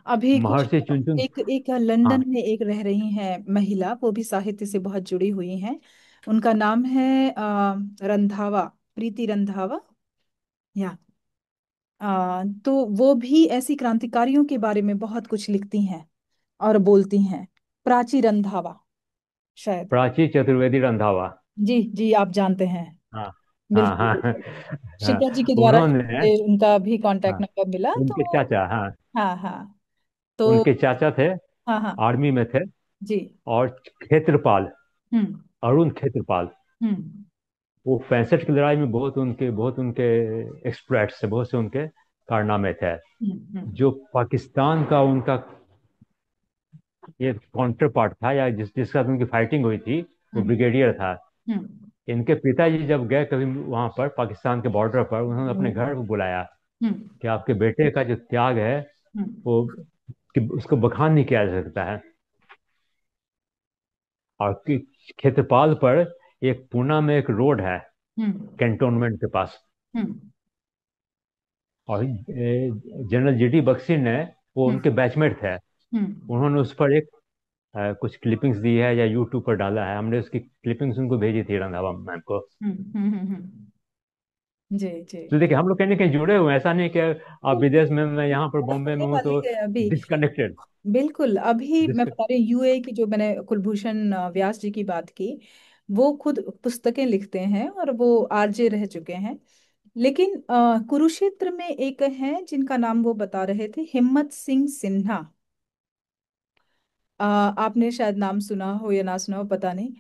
अभी कुछ, महर्षि चुनचुन। एक एक हाँ, लंदन में एक रह रही हैं महिला, वो भी साहित्य से बहुत जुड़ी हुई हैं। उनका नाम है रंधावा, प्रीति रंधावा। या तो वो भी ऐसी क्रांतिकारियों के बारे में बहुत कुछ लिखती हैं और बोलती हैं। प्राची रंधावा शायद। प्राची चतुर्वेदी रंधावा। जी जी, आप जानते हैं। हाँ हाँ बिल्कुल हाँ बिल्कुल। हाँ। शिल्पा जी के द्वारा ही उन्होंने, मुझे उनका भी कांटेक्ट हाँ, नंबर मिला उनके तो। चाचा, हाँ, हाँ हाँ। तो उनके चाचा थे, हाँ हाँ। आर्मी में थे। जी। और क्षेत्रपाल, हम्म अरुण क्षेत्रपाल, हम्म वो 65 की लड़ाई में बहुत उनके एक्सपर्ट्स थे, बहुत से उनके कारनामे थे। हम्म जो पाकिस्तान का उनका ये काउंटर पार्ट था, या जिसका उनकी फाइटिंग हुई थी, वो हम्म ब्रिगेडियर था। हम्म इनके पिताजी जब गए कभी वहां पर पाकिस्तान के बॉर्डर पर, उन्होंने अपने घर पर बुलाया हम्म कि आपके बेटे का जो त्याग है, हम्म वो, कि उसको बखान नहीं किया जा सकता है। और क्षेत्रपाल पर, एक पूना में एक रोड है हम्म कैंटोनमेंट के पास, हम्म और जनरल जीडी बख्शी ने, वो हम्म उनके बैचमेट थे। हम्म उन्होंने उस पर एक कुछ क्लिपिंग्स दी है या यूट्यूब पर डाला है, हमने उसकी क्लिपिंग्स उनको भेजी थी, रंधावा मैम को। जी जी। तो देखिए, हम लोग कहीं ना कहीं जुड़े हुए हैं, ऐसा नहीं कि आप विदेश में, मैं यहाँ पर बात बॉम्बे होने में हूँ वाली तो है अभी। डिस्कनेक्टेड। बिल्कुल, अभी मैं डिस्क बता रही हूँ यूए की, जो मैंने कुलभूषण व्यास जी की बात की। वो खुद पुस्तकें लिखते हैं और वो आरजे रह चुके हैं। लेकिन कुरुक्षेत्र में एक हैं जिनका नाम वो बता रहे थे, हिम्मत सिंह सिन्हा। आपने शायद नाम सुना हो या ना सुना हो, पता नहीं।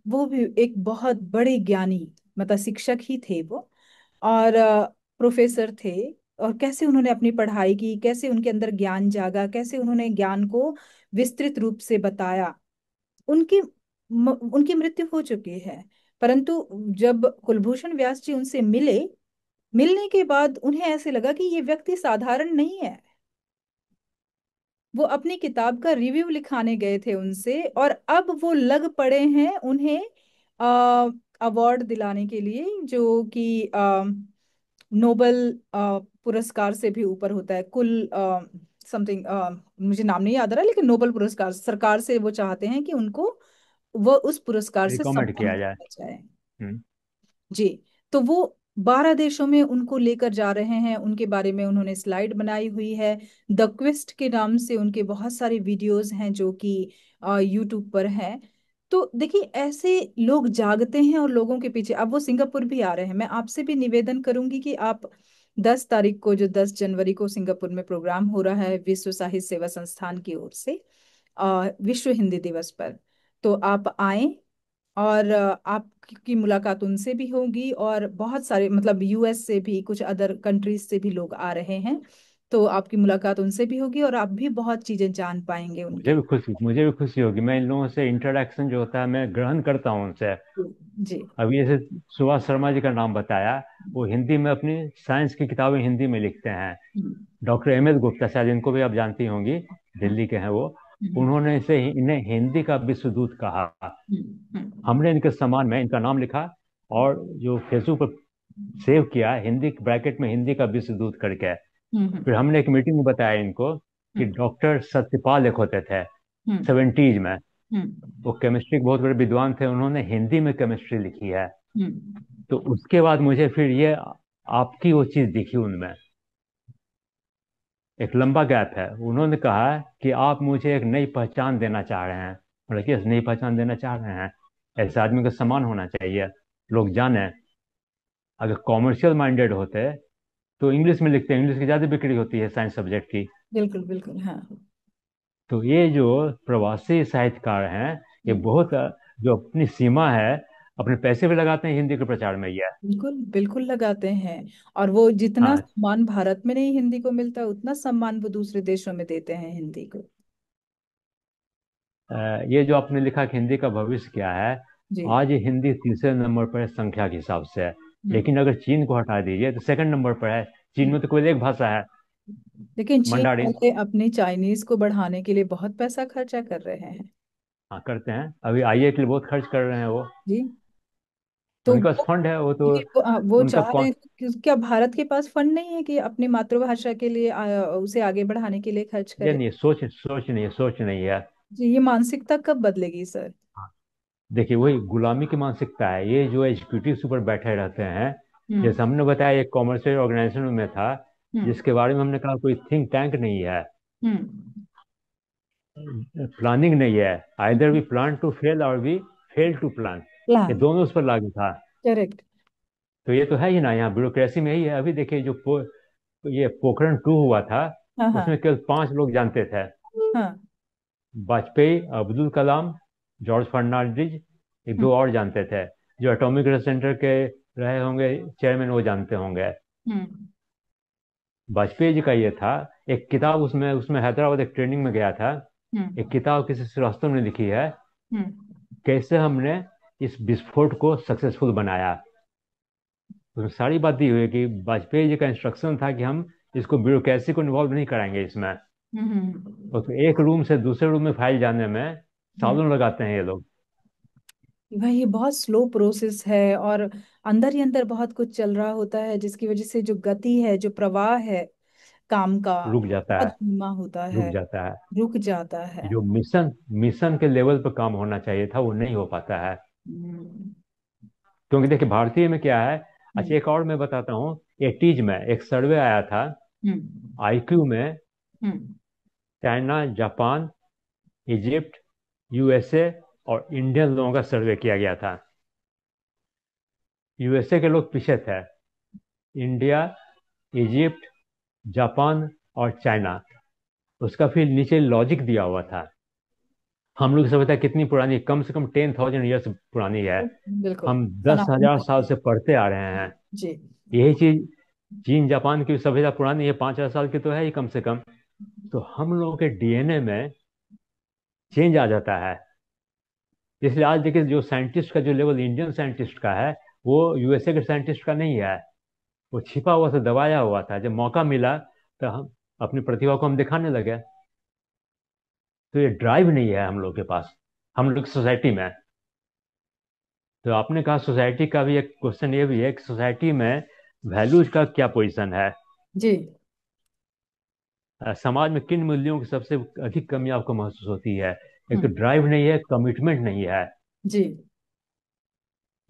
वो भी एक बहुत बड़े ज्ञानी, मतलब शिक्षक ही थे वो, और प्रोफेसर थे। और कैसे उन्होंने अपनी पढ़ाई की, कैसे उनके अंदर ज्ञान जागा, कैसे उन्होंने ज्ञान को विस्तृत रूप से बताया। उनकी उनकी मृत्यु हो चुकी है, परंतु जब कुलभूषण व्यास जी उनसे मिले, मिलने के बाद उन्हें ऐसे लगा कि ये व्यक्ति साधारण नहीं है। वो अपनी किताब का रिव्यू लिखाने गए थे उनसे, और अब वो लग पड़े हैं उन्हें अवार्ड दिलाने के लिए, जो कि नोबेल पुरस्कार से भी ऊपर होता है, कुल समथिंग, मुझे नाम नहीं याद आ रहा, लेकिन नोबेल पुरस्कार सरकार से वो चाहते हैं कि उनको वो उस पुरस्कार से रिकमेंड किया सम्मानित जाए। किया जाए। हम्म। जी। तो वो 12 देशों में उनको लेकर जा रहे हैं, उनके बारे में उन्होंने स्लाइड बनाई हुई है। द क्विस्ट के नाम से उनके बहुत सारे वीडियोस हैं जो कि यूट्यूब पर हैं। तो देखिए, ऐसे लोग जागते हैं और लोगों के पीछे, अब वो सिंगापुर भी आ रहे हैं। मैं आपसे भी निवेदन करूंगी कि आप 10 तारीख को, जो 10 जनवरी को सिंगापुर में प्रोग्राम हो रहा है विश्व साहित्य सेवा संस्थान की ओर से, विश्व हिंदी दिवस पर, तो आप आए। और आपकी मुलाकात उनसे भी होगी, और बहुत सारे, मतलब यूएस से भी, कुछ अदर कंट्रीज से भी लोग आ रहे हैं। तो आपकी मुलाकात उनसे भी होगी और आप भी बहुत चीजें जान पाएंगे उनकी। मुझे भी खुशी होगी। मैं इन लोगों से इंटरेक्शन जो होता है मैं ग्रहण करता हूँ उनसे। जी। अभी जैसे सुभाष शर्मा जी का नाम बताया, वो हिंदी में अपनी साइंस की किताबें हिंदी में लिखते हैं। हम्म। डॉक्टर एम एस गुप्ता, शायद इनको भी आप जानती होंगी, हाँ। दिल्ली के हैं वो। हम्म। उन्होंने इन्हें हिंदी का विश्वदूत कहा। हम्म। हमने इनके सम्मान में इनका नाम लिखा और जो फेसबुक पर सेव किया, हिंदी ब्रैकेट में हिंदी का विश्वदूत करके। हम्म। फिर हमने एक मीटिंग में बताया इनको कि हम्म। डॉक्टर सत्यपाल एक होते थे हम्म। 70s में। हम्म। वो केमिस्ट्री के बहुत बड़े विद्वान थे, उन्होंने हिंदी में केमिस्ट्री लिखी है। हम्म। तो उसके बाद मुझे फिर ये आपकी वो चीज दिखी उनमें। एक लंबा गैप है। उन्होंने कहा कि आप मुझे एक नई पहचान देना चाह रहे हैं। मतलब कि नई पहचान देना चाह रहे हैं, ऐसे आदमी का सम्मान होना चाहिए, लोग जाने। अगर कॉमर्शियल माइंडेड होते तो इंग्लिश में लिखते हैं, इंग्लिश की ज़्यादा बिक्री होती है साइंस सब्जेक्ट की। बिल्कुल बिल्कुल। हाँ। तो ये जो प्रवासी साहित्यकार हैं, ये हम्म। बहुत जो अपनी सीमा है, अपने पैसे भी लगाते हैं हिंदी के प्रचार में ये। बिल्कुल बिल्कुल लगाते हैं। और वो जितना हाँ। सम्मान भारत में नहीं हिंदी को मिलता उतना सम्मान वो दूसरे देशों में देते हैं हिंदी को। ये जो आपने लिखा कि हिंदी का भविष्य क्या है, जी। आज हिंदी तीसरे नंबर पर है संख्या के हिसाब से है। हम्म। लेकिन अगर चीन को हटा दीजिए तो सेकंड नंबर पर है। चीन हम्म। में तो केवल एक भाषा है, लेकिन चीन मंडारिन। वाले अपनी चाइनीज को बढ़ाने के लिए बहुत पैसा खर्चा कर रहे हैं। हाँ, करते हैं। अभी आईए के लिए बहुत खर्च कर रहे हैं वो। जी। तो उनके पास फंड है वो तो। वो उनका चाह रहे कौन। हैं क्या भारत के पास फंड नहीं है कि अपनी मातृभाषा के लिए उसे आगे बढ़ाने के लिए खर्च ये करे। नहीं है, सोच नहीं है। जी, ये मानसिकता कब बदलेगी सर? हाँ, देखिए वही गुलामी की मानसिकता है। ये जो एग्जीक्यूटिव ऊपर बैठे रहते हैं, हम्म। जैसे हमने बताया एक कॉमर्शियल ऑर्गेनाइजेशन में था, हम्म। जिसके बारे में हमने कहा कोई थिंक टैंक नहीं है, हम्म। प्लानिंग नहीं है। Either we plan to fail और वी फेल टू प्लान। ये प्लान। दोनों उस पर लागू था। करेक्ट। तो ये तो है ही ना, यहाँ ब्यूरोक्रेसी में ही है। अभी देखिए जो ये पोखरण 2 हुआ था, हाँ हाँ। उसमें केवल 5 लोग जानते थे। हाँ। वाजपेयी, अब्दुल कलाम, जॉर्ज फर्नांडिज, एक हम्म। दो और जानते थे। जो एटॉमिक रिसर्च सेंटर के रहे होंगे चेयरमैन, वो जानते होंगे। हम्म। वाजपेयी जी का ये था। एक किताब उसमें उसमें हैदराबाद एक ट्रेनिंग में गया था। एक हम्म। किताब किसी श्रीवास्तव ने लिखी है, हम्म। कैसे हमने इस विस्फोट को सक्सेसफुल बनाया। उसमें सारी बात दी हुई है कि वाजपेयी जी का इंस्ट्रक्शन था कि हम इसको ब्यूरोक्रेसी को इन्वॉल्व नहीं कराएंगे इसमें। हम्म। तो एक रूम से दूसरे रूम में फाइल जाने में हम्म। सालों लगाते हैं ये लोग। भाई ये बहुत स्लो प्रोसेस है और अंदर ही अंदर बहुत कुछ चल रहा होता है जिसकी वजह से जो गति है जो प्रवाह है काम का रुक जाता बहुत है। धीमा होता रुक है। जाता है। रुक जाता है। जो मिशन मिशन के लेवल पर काम होना चाहिए था वो नहीं हो पाता है। हम्म। क्योंकि देखिए भारतीय में क्या है। अच्छा, हम्म। एक और मैं बताता हूँ। 80s में एक सर्वे आया था हम्म। आईक्यू में। हम्म। चाइना, जापान, इजिप्ट, यूएसए और इंडियन लोगों का सर्वे किया गया था। यूएसए के लोग पीछे थे। इंडिया, इजिप्ट, जापान और चाइना। उसका फिर नीचे लॉजिक दिया हुआ था। हम लोग की सभ्यता कितनी पुरानी है? कम से कम 10,000 ईयर्स पुरानी है। बिल्कुल हम दस सनातन हजार साल धर्म। से पढ़ते आ रहे हैं। जी। यही चीज चीन जापान की सभ्यता पुरानी है, 5,000 साल की तो है ही कम से कम। तो हम लोगों के डीएनए में चेंज आ जाता है। इसलिए आज देखिए जो साइंटिस्ट का जो लेवल इंडियन साइंटिस्ट का है, वो यूएसए के साइंटिस्ट का नहीं है। वो छिपा हुआ था, दबाया हुआ था। जब मौका मिला तो हम अपनी प्रतिभा को हम दिखाने लगे। तो ये ड्राइव नहीं है हम लोग के पास, हम लोग सोसाइटी में। तो आपने कहा सोसाइटी का भी एक क्वेश्चन ये भी है कि सोसाइटी में वैल्यूज का क्या पोजीशन है। जी। समाज में किन मूल्यों की सबसे अधिक कमी आपको महसूस होती है? एक तो हम्म। ड्राइव नहीं है, कमिटमेंट नहीं है। जी।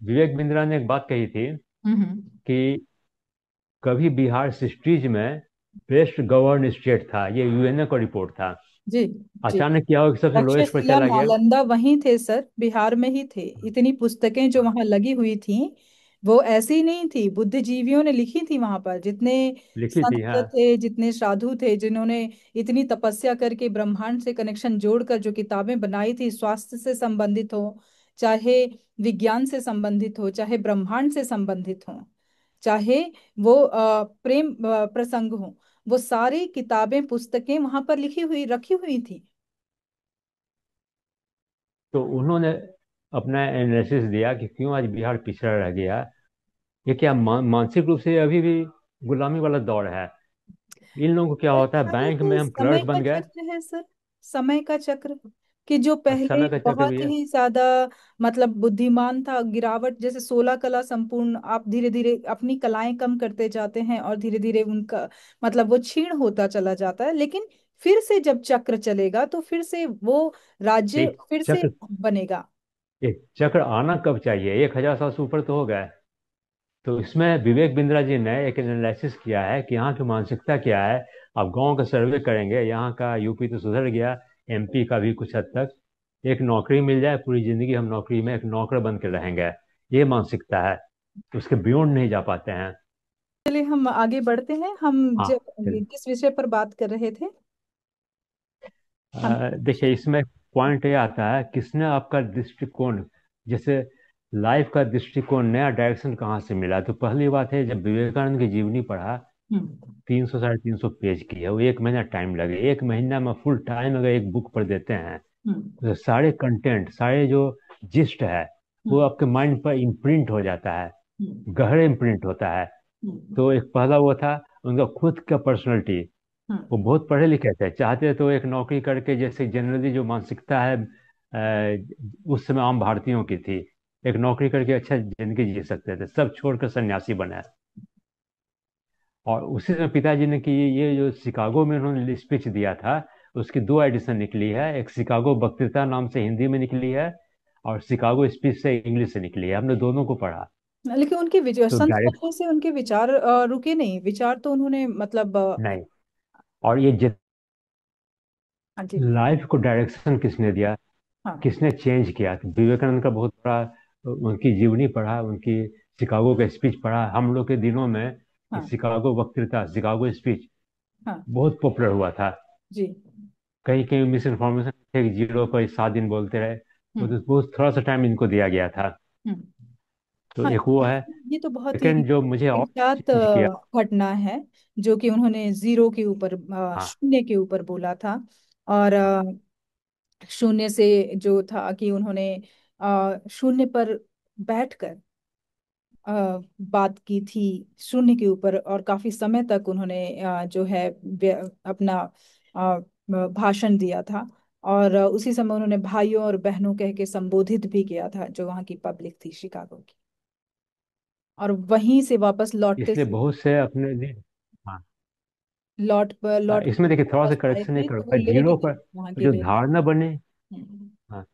विवेक बिंद्रा ने एक बात कही थी हम्म। कि कभी बिहार सिक्सटीज में बेस्ट गवर्न स्टेट था। ये यूएनए का रिपोर्ट था। जी। जी। अचानक क्या हो कि सबसे लोएस्ट पर तक्षशिला चला गया। नालंदा वहीं थे सर, बिहार में ही थे। इतनी पुस्तकें जो हाँ, वहां लगी हुई थी वो ऐसी नहीं थी, बुद्धिजीवियों ने लिखी थी वहां पर। जितने लिखी थी। संत हाँ, थे जितने साधु थे जिन्होंने इतनी तपस्या करके ब्रह्मांड से कनेक्शन जोड़कर जो किताबें बनाई थी, स्वास्थ्य से संबंधित हो, चाहे विज्ञान से संबंधित हो, चाहे ब्रह्मांड से संबंधित हो, चाहे वो प्रेम प्रसंग हो, वो सारी किताबें पुस्तकें वहां पर लिखी हुई रखी हुई थी। तो उन्होंने अपना एनालिसिस दिया कि क्यों आज बिहार पिछड़ा रह गया। ये क्या मानसिक रूप से अभी भी गुलामी वाला दौर है। इन लोगों को क्या होता है, शायद बैंक में हम समय क्लर्क का बन गए। चक्र है सर। समय का चक्र, कि जो पहले समय का चक्र बहुत भी है। ही ज्यादा मतलब बुद्धिमान था, गिरावट जैसे 16 कला संपूर्ण, आप धीरे धीरे अपनी कलाएं कम करते जाते हैं और धीरे धीरे उनका मतलब वो क्षीण होता चला जाता है। लेकिन फिर से जब चक्र चलेगा तो फिर से वो राज्य एक फिर से चक्र बनेगा। एक चक्र आना कब चाहिए, 1,000 साल से ऊपर तो हो गए। तो इसमें विवेक बिंद्रा जी ने एक एनालिसिस किया है कि यहाँ की मानसिकता क्या है। आप गांव का सर्वे करेंगे, यहाँ का यूपी तो सुधर गया, एमपी का भी कुछ हद तक। एक नौकरी मिल जाए, पूरी जिंदगी हम नौकरी में एक नौकर बन के रहेंगे, ये मानसिकता है। उसके बियॉन्ड नहीं जा पाते हैं। चलिए हम आगे बढ़ते हैं। हम हाँ, जब चलिए। किस विषय पर बात कर रहे थे? हम देखिए, इसमें पॉइंट ये आता है, किसने आपका दृष्टिकोण, जैसे लाइफ का दृष्टिकोण, नया डायरेक्शन कहाँ से मिला। तो पहली बात है, जब विवेकानंद की जीवनी पढ़ा, हम्म 300 350 पेज की है वो, 1 महीना टाइम लगे। 1 महीना में फुल टाइम अगर एक बुक पर देते हैं, हम्म तो सारे कंटेंट, सारे जो जिस्ट है, वो हम्म आपके माइंड पर इम्प्रिंट हो जाता है, हम्म गहरे इम्प्रिंट होता है। हम्म तो एक पहला वो था उनका खुद का पर्सनैलिटी। वो हम्म बहुत पढ़े लिखे थे, चाहते तो एक नौकरी करके, जैसे जनरली जो मानसिकता है उस समय आम भारतीयों की थी, एक नौकरी करके अच्छा जिंदगी जी सकते थे, सब छोड़कर सन्यासी बने। और उसी समय पिताजी ने कि ये जो शिकागो में उन्होंने स्पीच दिया था, उसकी 2 एडिशन निकली है। एक शिकागो वक्तृता नाम से हिंदी में निकली है, और शिकागो स्पीच से इंग्लिश से निकली है। हमने दोनों को पढ़ा। लेकिन उनके विचार, तो संत डायरेक्ट बनने से उनके विचार रुके नहीं। विचार तो उन्होंने मतलब नहीं। और ये हाँ जी। लाइफ को डायरेक्शन किसने दिया, हाँ किसने चेंज किया, तो विवेकानंद का बहुत बड़ा, उनकी जीवनी पढ़ा, उनकी शिकागो का स्पीच पढ़ा। हम लोग के दिनों में ये हाँ शिकागो वक्तृता, शिकागो स्पीच हाँ बहुत पॉपुलर हुआ था। जी। कहीं कहीं मिस इन्फॉर्मेशन थे कि 0 पर 7 दिन बोलते रहे। वो हम्म तो बहुत थोड़ा सा टाइम इनको दिया गया था। हम्म तो हाँ, एक वो है। ये तो बहुत ही सेकंड जो मुझे और विख्यात चेंज किया। घटना है, जो कि उन्होंने जीरो के ऊपर हाँ, शून्य के ऊपर बोला था। और हाँ। शून्य से जो था कि उन्होंने शून्य पर बैठकर बात की थी शून्य के ऊपर, और काफी समय तक उन्होंने जो है अपना भाषण दिया था। और उसी समय उन्होंने भाइयों और बहनों कह के संबोधित भी किया था जो वहाँ की पब्लिक थी शिकागो की। और वहीं से वापस लौटते इसलिए से बहुत से अपने लिए। हाँ। लौट इसमें के देखिए, थोड़ा सा वापस आए करेक्शन नहीं थे कर तो वो पाए लेट जीरो गए पर। वहाँ के जो लिए। धारणा बने। हम्म हाँ।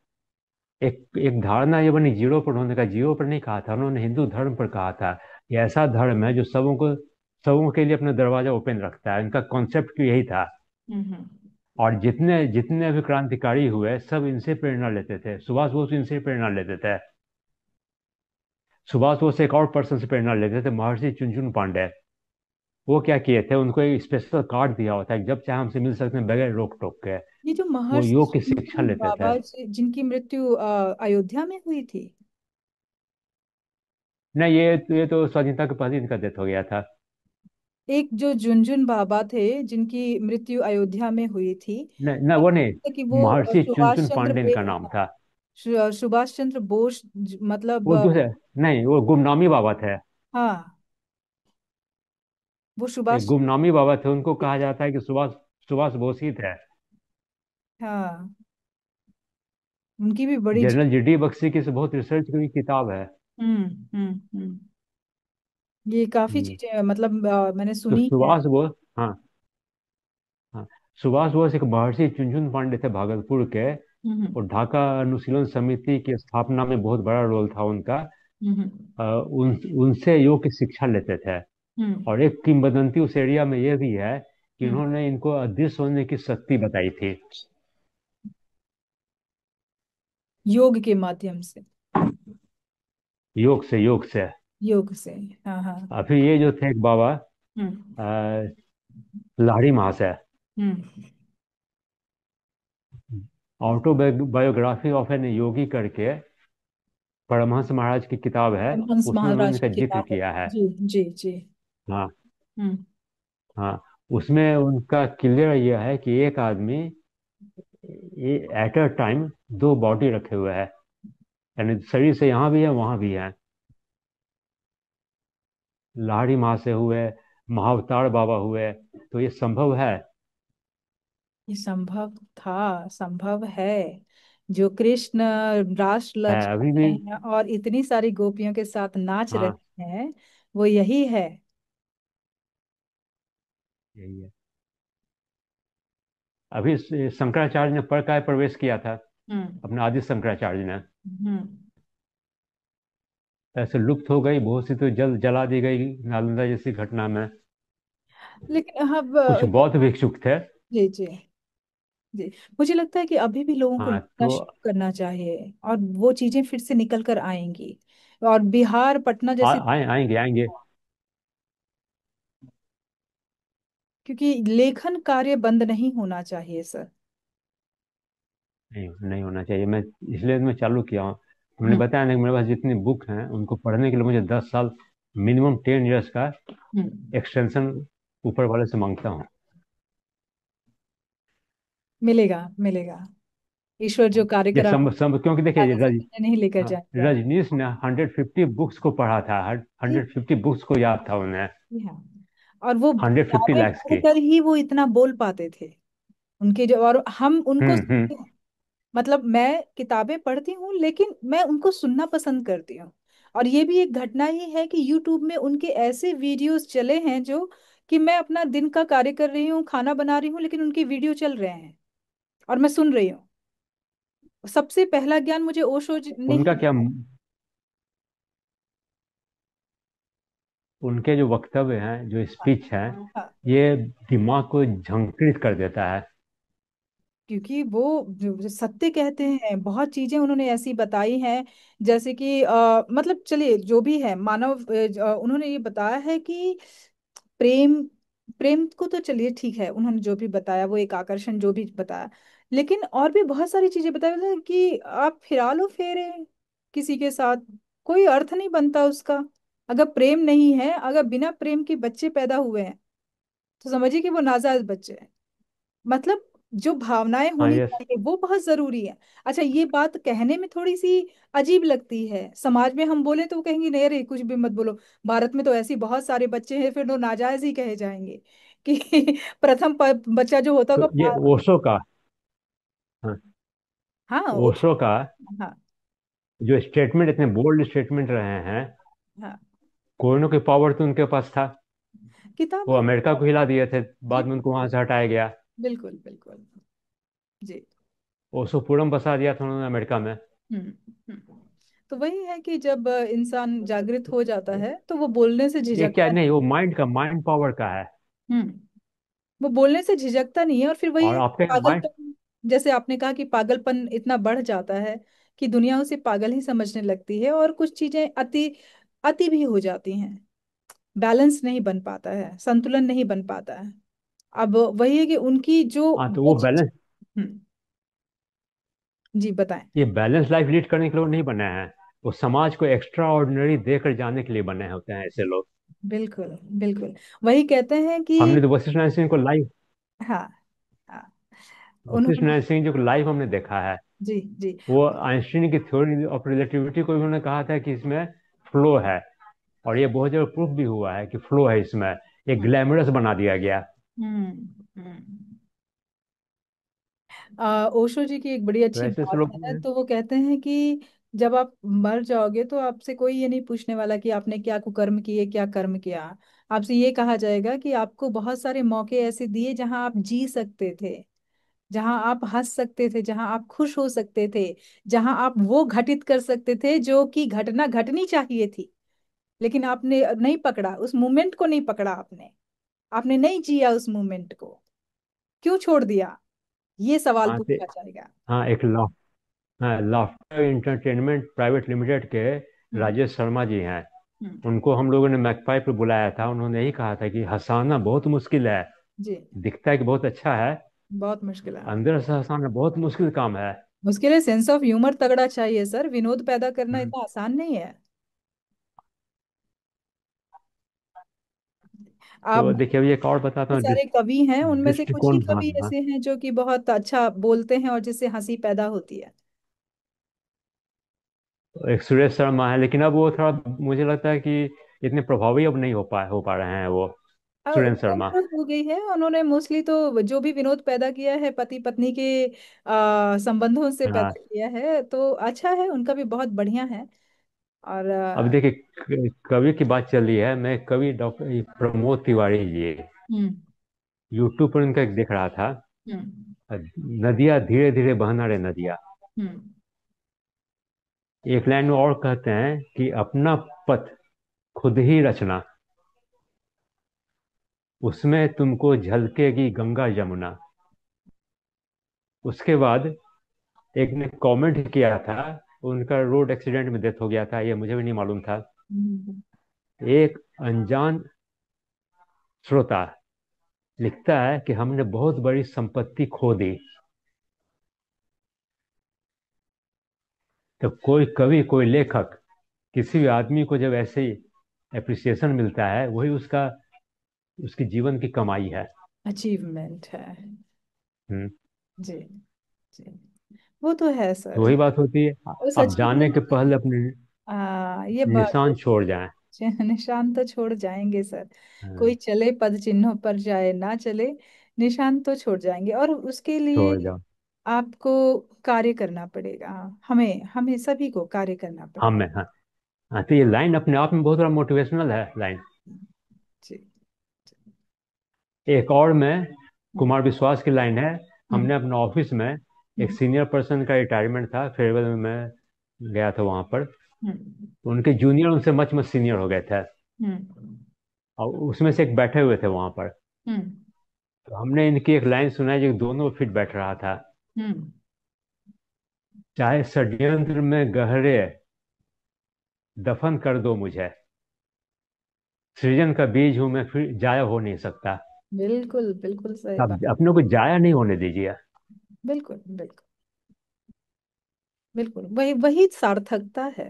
एक एक धारणा ये बनी जीरो पर, उन्होंने कहा जीरो पर नहीं कहा था, उन्होंने हिंदू धर्म पर कहा था। ये ऐसा धर्म है जो सबों के लिए अपना दरवाजा ओपन रखता है। इनका कॉन्सेप्ट यही था। हम्म और जितने जितने भी क्रांतिकारी हुए, सब इनसे प्रेरणा लेते थे। सुभाष बोस इनसे प्रेरणा लेते थे। सुभाष बोस एक और पर्सन से प्रेरणा लेते थे, महर्षि चुनचुन पांडे। वो क्या किए थे, उनको एक स्पेशल कार्ड दिया होता है, जब चाहे हमसे मिल सकते हैं बगैर रोक टोक के। ये जो वो महर्षि योग की शिक्षा लेते थे। बाबा जिनकी मृत्यु अयोध्या में हुई थी। नहीं, ये तो स्वाधीनता के पहले इनका डेथ हो गया था। एक जो झुनझुन बाबा थे जिनकी मृत्यु अयोध्या में हुई थी, नहीं, नहीं, वो नहीं। कि वो महर्षि सुभाष चुनचुन चंद्र पांडे इनका नाम था। सुभाष चंद्र बोस मतलब वो दूसरे, नहीं, वो गुमनामी बाबा थे। हाँ, वो एक सुभाष। गुमनामी बाबा थे, उनको कहा जाता है कि सुभाष सुभाष बोस ही थे। हाँ, उनकी भी बड़ी जनरल जीडी बख्शी की से बहुत रिसर्च की किताब है। हम्म हम्म। ये काफी हम्म। चीजें मतलब मैंने तो सुनी है। सुभाष बोस, हाँ, हाँ, सुभाष बोस एक महर्षि चुनचुन पांडे थे भागलपुर के। हम्म और ढाका अनुशीलन समिति की स्थापना में बहुत बड़ा रोल था उनका। हम्म उनसे योग की शिक्षा लेते थे। हम्म और एक किंवदंती उस एरिया में यह भी है कि हम्म उन्होंने इनको अदृश्य होने की शक्ति बताई थी। योग के माध्यम से। योग से। योग से। हाँ हाँ। अभी ये जो थे एक बाबा, हम्म अ, लाहिड़ी महाशय, हम्म ऑटोबायोग्राफी ऑफ एन योगी करके परमहंस महाराज की किताब है। हंस उसमें उन्होंने महाराज इनका की जिक्र किताब है। किया है। जी जी जी। हाँ, हम्म हाँ। उसमें उनका क्लियर यह है कि एक आदमी एट अ टाइम दो बॉडी रखे हुए है, यानी शरीर से यहाँ भी है वहां भी है। लाहिड़ी महाशय हुए, महाअवतार बाबा हुए, तो ये संभव है। ये संभव था, संभव है। जो कृष्ण रास है लक्ष्मण अभी भी। हैं और इतनी सारी गोपियों के साथ नाच हाँ, रहे हैं, वो यही है। यही है। अभी शंकराचार्य ने परकाय प्रवेश किया था, हम्म। अपना आदि शंकराचार्य ने। हम्म। ऐसे लुप्त हो गई, बहुत सी तो जल जला दी गई नालंदा जैसी घटना में। लेकिन अब कुछ बौद्ध भिक्षुक थे। जी जी जी, मुझे लगता है कि अभी भी लोगों को हाँ लिखना तो शुरू करना चाहिए और वो चीजें फिर से निकल कर आएंगी। और बिहार, पटना जैसे, आएंगे आएंगे। क्योंकि लेखन कार्य बंद नहीं होना चाहिए सर। नहीं, नहीं होना चाहिए। मैं इसलिए मैं चालू किया हूँ। हमने हम्म। बताया ना कि मेरे पास जितनी बुक हैं उनको पढ़ने के लिए मुझे 10 साल, मिनिमम 10 इयर्स का हम्म। एक्सटेंशन ऊपर वाले से मांगता हूँ। मिलेगा, मिलेगा। ईश्वर जो कार्य ये करा क्योंकि देखिए आगे से पीछे नहीं लेकर हाँ, जाएगा। रजनीश ने 150 बुक्स को पढ़ा था, जी। 150 बुक्स को याद था उन्हें। जी हाँ। और वो 150 किताबें लैक्स की। पढ़कर ही वो इतना बोल पाते थे। उनके जो, और हम उनको हम्म। मतलब मैं किताबें पढ़ती हूँ लेकिन मैं उनको सुनना पसंद करती हूँ। और ये भी एक घटना ही है कि यूट्यूब में उनके ऐसे वीडियोस चले हैं जो, कि मैं अपना दिन का कार्य कर रही हूँ, खाना बना रही हूँ, लेकिन उनके वीडियो चल रहे हैं और मैं सुन रही हूँ। सबसे पहला ज्ञान मुझे ओशो जी ने ही उनका क्या, दिया। उनके जो वक्तव्य हैं, जो हाँ। स्पीच है, हाँ। ये दिमाग को झंकृत कर देता है। क्योंकि वो जो सत्य कहते हैं, बहुत चीजें उन्होंने ऐसी बताई हैं। जैसे कि मतलब चलिए जो भी है मानव, उन्होंने ये बताया है कि प्रेम, प्रेम को तो चलिए ठीक है, उन्होंने जो भी बताया वो एक आकर्षण जो भी बताया, लेकिन और भी बहुत सारी चीजें बताई, मतलब कि आप फिरा लो फेरे किसी के साथ, कोई अर्थ नहीं बनता उसका। अगर प्रेम नहीं है, अगर बिना प्रेम के बच्चे पैदा हुए हैं, तो समझिए कि वो नाजायज बच्चे हैं। मतलब जो भावनाएं हाँ होनी ये चाहिए वो बहुत जरूरी है। अच्छा, ये बात कहने में थोड़ी सी अजीब लगती है, समाज में हम बोले तो वो कहेंगे नहीं अरे कुछ भी मत बोलो, भारत में तो ऐसी बहुत सारे बच्चे हैं, फिर वो नाजायज ही कहे जाएंगे कि प्रथम बच्चा जो होता तो ये होगा। ओशो का, हाँ, हाँ ओशो का हाँ। जो स्टेटमेंट, इतने बोल्ड स्टेटमेंट रहे हैं, हाँ। कोई ना कोई पावर तो उनके पास था। वो किताबों। अमेरिका को हिला दिए थे, जी। बाद में उनको वहां से हटाया गया। बिल्कुल बिल्कुल। जी। ओशो पूरम बसा दिया था उन्होंने अमेरिका में। हम्म। हम्म। तो वही है कि जब इंसान जागृत हो जाता है तो वो बोलने से ये क्या झिझकता नहीं, वो माइंड का, माइंड पावर का है। नहीं। वो बोलने से झिझकता नहीं है, और फिर वही और है आपके माइंड, पागलपन। जैसे आपने कहा कि पागलपन इतना बढ़ जाता है कि दुनिया उसे पागल ही समझने लगती है, और कुछ चीजें अति अति भी हो जाती हैं। बैलेंस नहीं बन पाता है, संतुलन नहीं बन पाता है। अब वही है कि उनकी जो हाँ तो वो बैलेंस, हम्म। जी बताएं। ये बैलेंस लाइफ लीड करने के लोग नहीं बने हैं। वो समाज को एक्स्ट्रा ऑर्डिनरी देकर जाने के लिए बने होते हैं ऐसे लोग। बिल्कुल बिल्कुल। वही कहते हैं कि हमने तो वशिष्ठ नारायण सिंह को लाइव, हाँ हाँ। वशिष्ठ उन्होंने, नारायण सिंह जी को लाइव हमने देखा है। जी जी। वो आइंस्टीन की थ्योरी ऑफ रिलेटिविटी को भी उन्होंने कहा था कि इसमें फ्लो है, और ये बहुत जगह प्रूफ भी हुआ है कि फ्लो है इसमें। ये ग्लैमरस बना दिया गया। हम्म। हम्म। ओशो जी की एक बड़ी तो अच्छी ऐसे ऐसे बात लोग है, तो वो कहते हैं कि जब आप मर जाओगे तो आपसे कोई ये नहीं पूछने वाला कि आपने क्या कुकर्म किए, क्या कर्म किया। आपसे ये कहा जाएगा कि आपको बहुत सारे मौके ऐसे दिए जहां आप जी सकते थे, जहां आप हंस सकते थे, जहां आप खुश हो सकते थे, जहां आप वो घटित कर सकते थे जो कि घटना घटनी चाहिए थी, लेकिन आपने नहीं पकड़ा उस मोमेंट को, नहीं पकड़ा आपने, आपने नहीं जिया उस मोमेंट को, क्यों छोड़ दिया, ये सवाल हाँ पूछा जाएगा। हाँ, एक लॉ, हाँ, लाफ्टर इंटरटेनमेंट प्राइवेट लिमिटेड के हम्म। राजेश शर्मा जी हैं। हम्म। उनको हम लोगों ने मैकपाई पे बुलाया था। उन्होंने यही कहा था कि हंसाना बहुत मुश्किल है। जी। दिखता है कि बहुत अच्छा है, बहुत मुश्किल है। अंदर से हंसाना बहुत मुश्किल काम है। उसके लिए सेंस ऑफ ह्यूमर तगड़ा चाहिए सर, विनोद पैदा करना हम्म। इतना आसान नहीं है। आप तो देखिए अभी एक और बताता बहुत हूँ सारे कवि हैं, उनमें से कुछ ही दृष्टिकोण। हाँ कवि हाँ। ऐसे हैं जो कि बहुत अच्छा बोलते हैं और जिससे हंसी पैदा होती है। एक सुरेश शर्मा है, लेकिन अब वो थोड़ा मुझे लगता है कि इतने प्रभावी अब नहीं हो पा रहे हैं वो। सुरेंद्र शर्मा। उम्र हो गई है, उन्होंने मोस्टली तो जो भी विनोद पैदा किया है पति पत्नी के संबंधों से हाँ। पैदा किया है, तो अच्छा है, उनका भी बहुत बढ़िया है। और अब देखिए कवि की बात चल रही है, मैं कवि डॉक्टर प्रमोद तिवारी जी, हम्म। यूट्यूब पर उनका एक देख रहा था। हम्म। नदियाँ धीरे धीरे बहना रे नदियाँ। हम्म। एक लाइन में और कहते हैं कि अपना पथ खुद ही रचना, उसमें तुमको झलकेगी गंगा यमुना। उसके बाद एक ने कमेंट किया था, उनका रोड एक्सीडेंट में डेथ हो गया था, ये मुझे भी नहीं मालूम था। हम्म। एक अनजान श्रोता लिखता है कि हमने बहुत बड़ी संपत्ति खो दी। तो कोई कवि, कोई लेखक, किसी भी आदमी को जब ऐसे एप्रिसिएशन मिलता है, वही उसका, उसकी जीवन की कमाई है। अचीवमेंट है। हम्म। जी। जी। वो तो है तो सर। वही बात होती है, उस आप जाने के अचीवमेंट पहले अपने ये बात निशान तो छोड़ जाएं। निशान तो छोड़ जाएंगे सर। कोई हाँ, चले पद चिन्हों पर जाए ना चले, निशान तो छोड़ जाएंगे, और उसके लिए छोड़ जाओ। आपको कार्य करना पड़ेगा। हमें हमें सभी को कार्य करना हाँ पड़ेगा। मैं, हाँ। हाँ, तो ये लाइन अपने आप में बहुत बड़ा मोटिवेशनल है लाइन। जी। एक और में हम्म। कुमार विश्वास की लाइन है। हम्म। हमने अपने ऑफिस में एक हम्म। सीनियर पर्सन का रिटायरमेंट था, फेयरवेल में मैं गया था वहां पर। हम्म। उनके जूनियर उनसे मच मच सीनियर हो गए थे, हम्म। और उसमें से एक बैठे हुए थे वहां पर। हम्म। तो हमने इनकी एक लाइन सुनाई जो दोनों फिट बैठ रहा था। हम्म। चाहे षड्यंत्र में गहरे दफन कर दो मुझे, सृजन का बीज हूं मैं, फिर जाया हो नहीं सकता। बिल्कुल बिल्कुल सही आप बात। अपने को जाया नहीं होने दीजिए। बिल्कुल बिल्कुल। बिल्कुल वही वही सार्थकता है।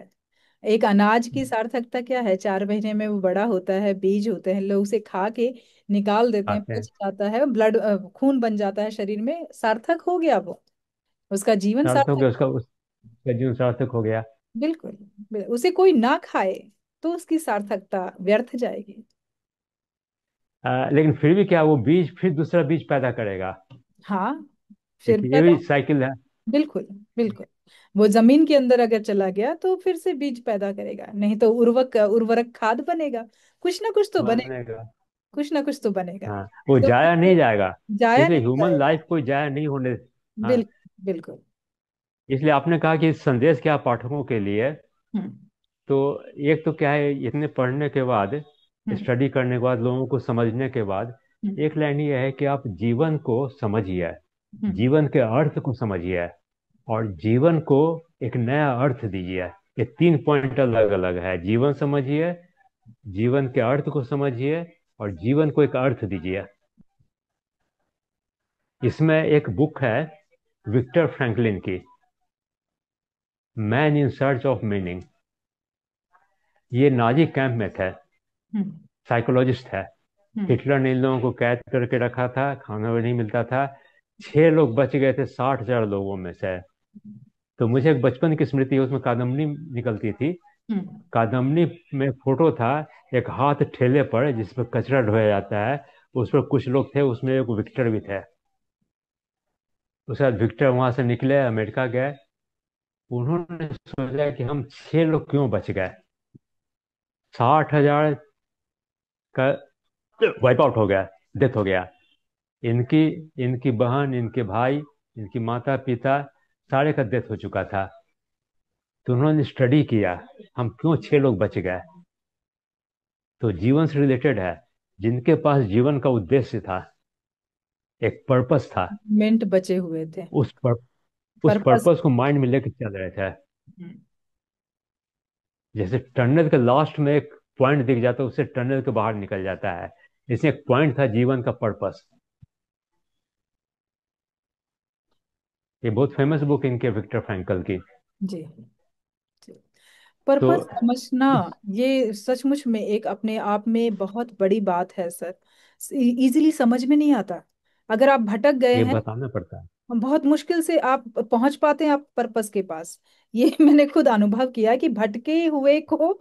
एक अनाज की सार्थकता क्या है? 4 महीने में वो बड़ा होता है, बीज होते हैं, लोग उसे खा के निकाल देते हैं, आते हैं। पच जाता है, ब्लड खून बन जाता है शरीर में, सार्थक हो गया वो, उसका जीवन सार्थक हो सार्थक। गया उसका जीवन सार्थक हो गया। बिल्कुल। उसे कोई ना खाए तो उसकी सार्थकता व्यर्थ जाएगी। लेकिन फिर भी क्या, वो बीज फिर दूसरा बीज पैदा करेगा। हाँ, फिर एक ये पैदा। भी साइकिल है। बिल्कुल बिल्कुल। वो जमीन के अंदर अगर चला गया तो फिर से बीज पैदा करेगा, नहीं तो उर्वरक उर्वरक खाद बनेगा। कुछ ना कुछ तो बनेगा। बनेगा। कुछ ना कुछ तो बनेगा। हाँ, वो तो जाया नहीं जाएगा। जाया इसलिए नहीं ह्यूमन जाएगा। लाइफ कोई जाया नहीं होने। हाँ। बिल्कुल बिल्कुल। इसलिए आपने कहा कि संदेश क्या पाठकों के लिए। हम्म। तो एक तो क्या है, इतने पढ़ने के बाद, हम्म। स्टडी करने के बाद, लोगों को समझने के बाद, हम्म। एक लाइन ये है कि आप जीवन को समझिए, हम्म। जीवन के अर्थ को समझिए, और जीवन को एक नया अर्थ दीजिए। ये 3 पॉइंट अलग अलग है। जीवन समझिए, जीवन के अर्थ को समझिए, और जीवन को एक अर्थ दीजिए। इसमें एक बुक है विक्टर फ्रैंकलिन की, man in search of meaning. ये नाजी कैंप में थे, हम्म। साइकोलॉजिस्ट है। हम्म। हिटलर ने इन लोगों को कैद करके रखा था, खाना भी नहीं मिलता था। 6 लोग बच गए थे 60,000 लोगों में से। तो मुझे एक बचपन की स्मृति है, उसमें कादम्बनी निकलती थी। हम्म। कादम्बनी में फोटो था, एक हाथ ठेले पर जिस पर कचरा ढोया जाता है, उस पर कुछ लोग थे, उसमें एक विक्टर भी थे। उसके बाद विक्टर वहां से निकले, अमेरिका गए। उन्होंने सोचा कि हम 6 लोग क्यों बच गए, 60,000 का वाइप आउट हो गया, डेथ हो गया। इनकी इनकी बहन, इनके भाई, इनकी माता पिता, सारे का डेथ हो चुका था। तो उन्होंने स्टडी किया, हम क्यों 6 लोग बच गए। तो जीवन से रिलेटेड है, जिनके पास जीवन का उद्देश्य था, एक पर्पस था, मिनट बचे हुए थे। उस पर उस पर्पस। पर्पस को माइंड में लेकर चल रहे थे। जैसे टनल के लास्ट में एक पॉइंट दिख जाता है, उससे टनल के बाहर निकल जाता है। इसमें एक पॉइंट था, जीवन का पर्पस। ये बहुत फेमस बुक इनके, विक्टर फ्रैंकल की। जी। जी। तो पर्पस समझना, इस ये सचमुच में एक अपने आप में बहुत बड़ी बात है सर। इजीली समझ में नहीं आता। अगर आप भटक गए ये हैं, बताना पड़ता है। बहुत मुश्किल से आप पहुंच पाते हैं आप पर्पस के पास। ये मैंने खुद अनुभव किया कि भटके हुए को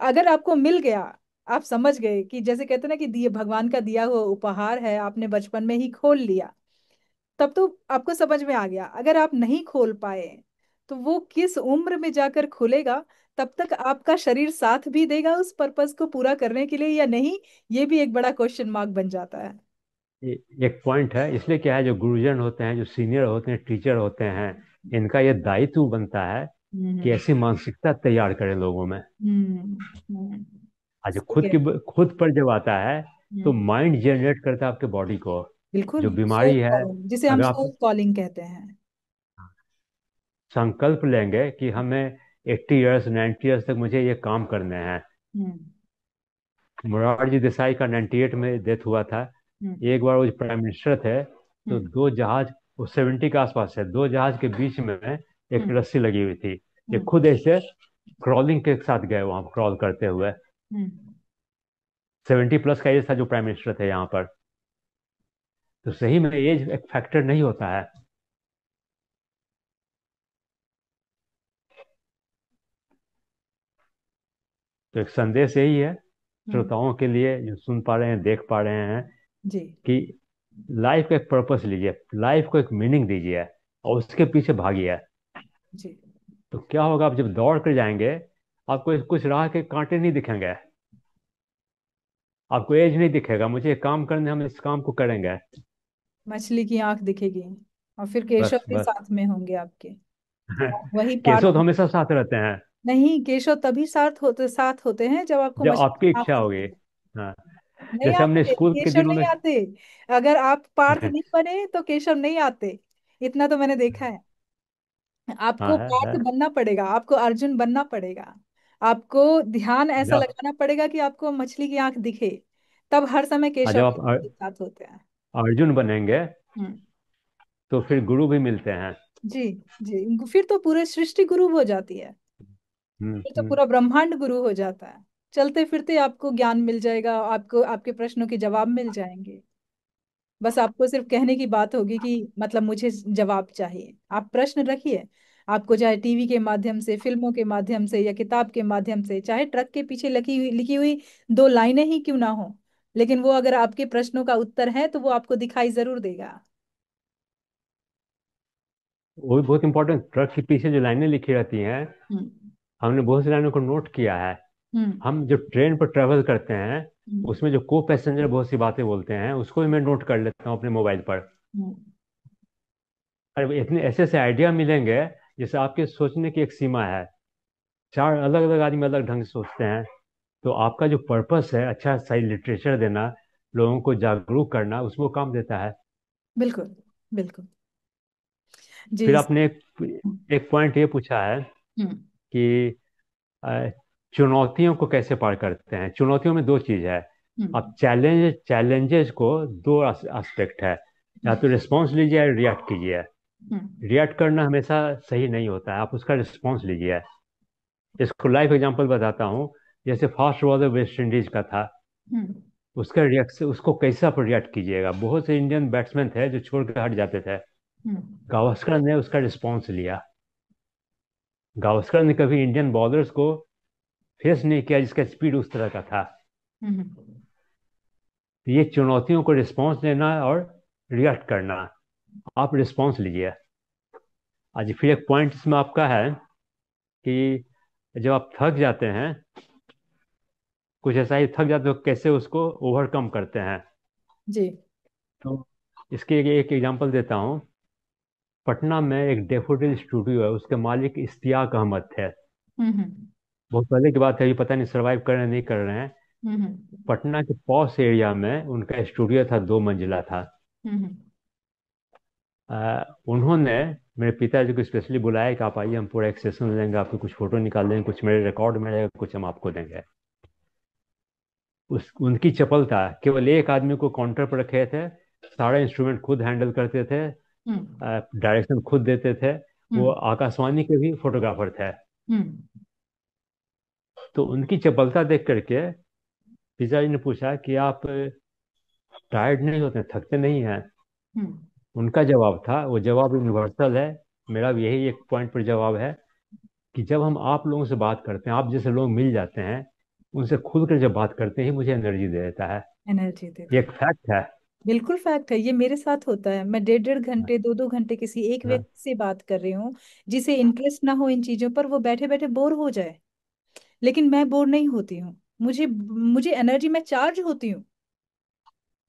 अगर आपको मिल गया, आप समझ गए कि जैसे कहते हैं ना कि दिए भगवान का दिया हुआ उपहार है, आपने बचपन में ही खोल लिया, तब तो आपको समझ में आ गया। अगर आप नहीं खोल पाए तो वो किस उम्र में जाकर खुलेगा, तब तक आपका शरीर साथ भी देगा उस पर्पस को पूरा करने के लिए या नहीं, ये भी एक बड़ा क्वेश्चन मार्क बन जाता है। एक पॉइंट है, इसलिए क्या है, जो गुरुजन होते हैं, जो सीनियर होते हैं, टीचर होते हैं, इनका ये दायित्व बनता है कि हम्म ऐसी मानसिकता तैयार करें लोगों में। हम्म हम्म, आज सही है। खुद पर जब आता है तो हम्म, माइंड जनरेट करता है आपके बॉडी को। बिल्कुल जो सोल बीमारी है, कॉलिंग, जिसे हम अगर आप सोल कॉलिंग कहते हैं। संकल्प लेंगे कि हमें 80 इयर्स 90 इयर्स तक मुझे ये काम करने हैं। हम्म मोरारजी देसाई का 98 में डेथ हुआ था। हम्म एक बार वो प्राइम मिनिस्टर थे, तो हम्म दो जहाज, वो 70 के आसपास है, दो जहाज के बीच में एक हम्म रस्सी लगी हुई थी। ये हम्म खुद ऐसे क्रॉलिंग के साथ गए वहां, क्रॉल करते हुए। हम्म। 70 प्लस का एज था जो प्राइम मिनिस्टर थे यहाँ पर। तो सही में एज एक फैक्टर नहीं होता है। तो एक संदेश यही है हम्म, श्रोताओं के लिए, जो सुन पा रहे हैं, देख पा रहे हैं, जी कि लाइफ का एक पर्पस लीजिए, लाइफ को एक मीनिंग दीजिए और उसके पीछे भागिए। जी। तो क्या होगा, आप जब दौड़ कर जाएंगे, आपको कुछ राह के कांटे नहीं दिखेंगे, आपको एज नहीं दिखेगा, मुझे ये काम करने, हम इस काम को करेंगे। मछली की आंख दिखेगी, और फिर केशव बस भी बस। साथ में होंगे आपके। वही पार केशव तो हमेशा साथ रहते हैं, नहीं, केशव तभी साथ होते हैं जब आपको जब मछली आपकी की आंख इच्छा होगी। दिखे। हाँ, नहीं जैसे हमने आते स्कूल के केशव, दिनों नहीं में आते। अगर आप पार्थ नहीं बने तो केशव नहीं आते। इतना तो मैंने देखा है। हाँ आपको है। पार्थ बनना पड़ेगा, आपको अर्जुन बनना पड़ेगा। आपको ध्यान ऐसा जब लगाना पड़ेगा कि आपको मछली की आंख दिखे। तब हर समय केशव जब आप के साथ होते हैं। अर्जुन बनेंगे, हम्म, तो फिर गुरु भी मिलते हैं। जी जी। फिर तो पूरे सृष्टि गुरु हो जाती है। फिर तो हम्म। पूरा ब्रह्मांड गुरु हो जाता है। चलते फिरते आपको ज्ञान मिल जाएगा, आपको आपके प्रश्नों के जवाब मिल जाएंगे। बस आपको सिर्फ कहने की बात होगी कि मतलब मुझे जवाब चाहिए, आप प्रश्न रखिए। आपको चाहे टीवी के माध्यम से, फिल्मों के माध्यम से, या किताब के माध्यम से, चाहे ट्रक के पीछे लिखी हुई दो लाइनें ही क्यों ना हो, लेकिन वो अगर आपके प्रश्नों का उत्तर है तो वो आपको दिखाई जरूर देगा। वो भी बहुत इंपॉर्टेंट, ट्रक के पीछे जो लाइनें लिखी रहती हैं, हम्म हमने बहुत सी लाइनों को नोट किया है। हम्म हम जो ट्रेन पर ट्रेवल करते हैं, हम्म उसमें जो को पैसेंजर बहुत सी बातें बोलते हैं, उसको भी मैं नोट कर लेता हूँ अपने मोबाइल पर। हम्म, अरे इतने ऐसे ऐसे आइडिया मिलेंगे, जैसे आपके सोचने की एक सीमा है। चार अलग अलग आदमी अलग ढंग से सोचते हैं। तो आपका जो पर्पस है, अच्छा सही लिटरेचर देना, लोगों को जागरूक करना, उसमें वो काम देता है। बिल्कुल बिल्कुल। जी। फिर आपने एक पॉइंट ये पूछा है हम्म कि अ, चुनौतियों को कैसे पार करते हैं। चुनौतियों में दो चीज है। हम्म आप चैलेंजेस को, दो एस्पेक्ट है, या तो रिस्पॉन्स लीजिए या रिएक्ट कीजिए। हम्म रिएक्ट करना हमेशा सही नहीं होता है, आप उसका रिस्पॉन्स लीजिए। इसको लाइफ एग्जांपल बताता हूँ। जैसे फास्ट बॉलर वेस्ट इंडीज का था, हम्म उसका रिएक्ट, उसको कैसे आप रिएक्ट कीजिएगा। बहुत से इंडियन बैट्समैन थे जो छोड़ के हट जाते थे, हम्म गावस्कर ने उसका रिस्पॉन्स लिया। गावस्कर ने कभी इंडियन बॉलर्स को फेस नहीं किया जिसका स्पीड उस तरह का था। हम्म तो ये चुनौतियों को रिस्पॉन्स देना और रिएक्ट करना, आप रिस्पॉन्स लीजिए। आज फिर एक पॉइंट इसमें आपका है कि जब आप थक जाते हैं, कुछ ऐसा ही थक जाते हो, कैसे उसको ओवरकम करते हैं। जी। तो इसके एक एग्जांपल देता हूँ। पटना में एक डेफोडिल स्टूडियो है, उसके मालिक इश्तियाक अहमद थे। हम्म बहुत पहले की बात है, ये पता नहीं सर्वाइव कर रहे हैं नहीं कर रहे हैं। हम्म पटना के पॉश एरिया में उनका स्टूडियो था, 2 मंजिला था। हम्म उन्होंने मेरे पिताजी को स्पेशली बुलाया कि आप आइए, हम पूरा एक सेशन लेंगे, आपके कुछ फोटो निकाल देंगे, कुछ मेरे रिकॉर्ड में रहेगा, कुछ हम आपको देंगे। उस उनकी चपलता, केवल एक आदमी को काउंटर पर रखे थे, सारा इंस्ट्रूमेंट खुद हैंडल करते थे, हम्म डायरेक्शन खुद देते थे। वो हम्म आकाशवाणी के भी फोटोग्राफर थे। हम्म तो उनकी चपलता देख करके पिताजी ने पूछा कि आप टायर्ड नहीं होते, थकते नहीं हैं? हम्म। उनका जवाब था, वो जवाब यूनिवर्सल है, मेरा भी यही एक पॉइंट पर जवाब है, कि जब हम आप लोगों से बात करते हैं, आप जैसे लोग मिल जाते हैं, उनसे खुल कर जब बात करते हैं, मुझे एनर्जी दे देता है। एनर्जी ये देते। एक फैक्ट है। बिल्कुल फैक्ट है, ये मेरे साथ होता है। मैं 1.5 घंटे 2-2 घंटे किसी एक हाँ, व्यक्ति से बात कर रही हूँ जिसे इंटरेस्ट ना हो इन चीजों पर, वो बैठे बैठे बोर हो जाए, लेकिन मैं बोर नहीं होती हूँ। मुझे मुझे एनर्जी, मैं चार्ज होती हूँ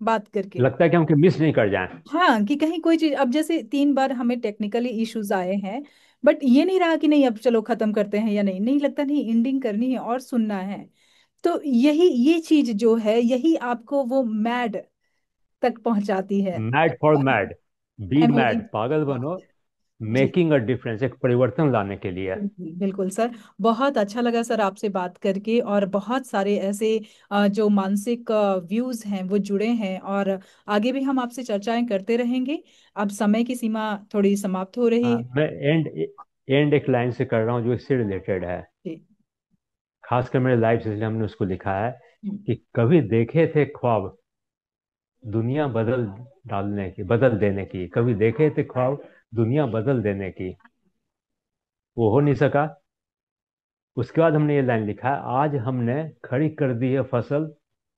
बात करके। लगता है कि हम मिस नहीं कर जाएं। हाँ, कि कहीं कोई चीज, अब जैसे 3 बार हमें टेक्निकली इश्यूज आए हैं, बट ये नहीं रहा कि नहीं अब चलो खत्म करते हैं, या नहीं, नहीं लगता, नहीं एंडिंग करनी है और सुनना है। तो यही, ये चीज जो है, यही आपको वो मैड तक पहुंचाती है। Mad for mad, be MAD. Mad, पागल बनो, मेकिंग अ डिफरेंस, एक परिवर्तन लाने के लिए। बिल्कुल बिल्कुल सर। बहुत अच्छा लगा सर आपसे बात करके, और बहुत सारे ऐसे जो मानसिक व्यूज हैं वो जुड़े हैं, और आगे भी हम आपसे चर्चाएं करते रहेंगे। अब समय की सीमा थोड़ी समाप्त हो रही हाँ, है। मैं एंड एंड एक लाइन से कर रहा हूँ जो इससे रिलेटेड है। जी। खासकर मेरे लाइफ से, इसलिए हमने उसको लिखा है हम्म। कि कभी देखे थे ख्वाब दुनिया बदल देने की, कभी देखे थे ख्वाब दुनिया बदल देने की, वो हो नहीं सका। उसके बाद हमने ये लाइन लिखा है, आज हमने खड़ी कर दी है फसल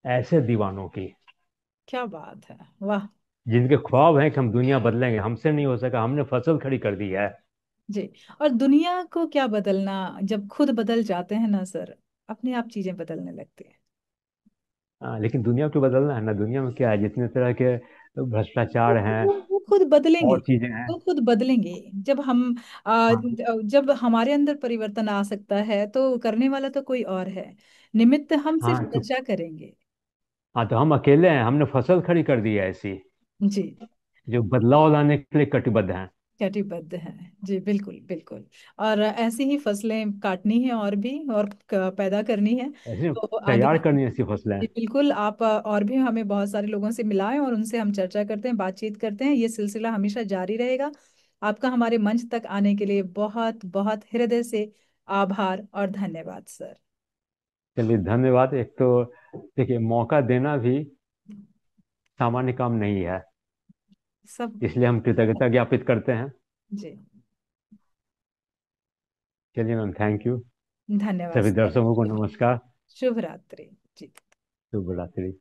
ऐसे दीवानों की, क्या बात है, वाह। जिनके ख्वाब हैं कि हम दुनिया बदलेंगे, हमसे नहीं हो सका, हमने फसल खड़ी कर दी है। जी। और दुनिया को क्या बदलना, जब खुद बदल जाते हैं ना सर, अपने आप चीजें बदलने लगती हैं। लेकिन दुनिया को बदलना है ना, दुनिया में क्या है, जितने तरह के भ्रष्टाचार हैं वो खुद बदलेंगे। और चीजें हैं। वो खुद बदलेंगे। जब हम हाँ जब हमारे अंदर परिवर्तन आ सकता है, तो करने वाला तो कोई और है, निमित्त हम सिर्फ हाँ तो चर्चा करेंगे। हाँ, तो हम अकेले हैं, हमने फसल खड़ी कर दी है ऐसी, जी। जो बदलाव लाने के लिए कटिबद्ध हैं। कटिबद्ध है। जी बिल्कुल बिल्कुल। और ऐसी ही फसलें काटनी है, और भी, और पैदा करनी है। ऐसे तो आगे, तैयार करनी है ऐसी फसलें। जी बिल्कुल, आप और भी हमें बहुत सारे लोगों से मिलाएं, और उनसे हम चर्चा करते हैं, बातचीत करते हैं। ये सिलसिला हमेशा जारी रहेगा। आपका हमारे मंच तक आने के लिए बहुत बहुत हृदय से आभार और धन्यवाद सर। चलिए धन्यवाद। एक तो देखिए, मौका देना भी सामान्य काम नहीं है, सब। इसलिए हम कृतज्ञता ज्ञापित करते हैं। जी। चलिए मैम, थैंक यू। धन्यवाद सभी सर। दर्शकों को नमस्कार। शुभ रात्रि। जी। शुभ रात्रि।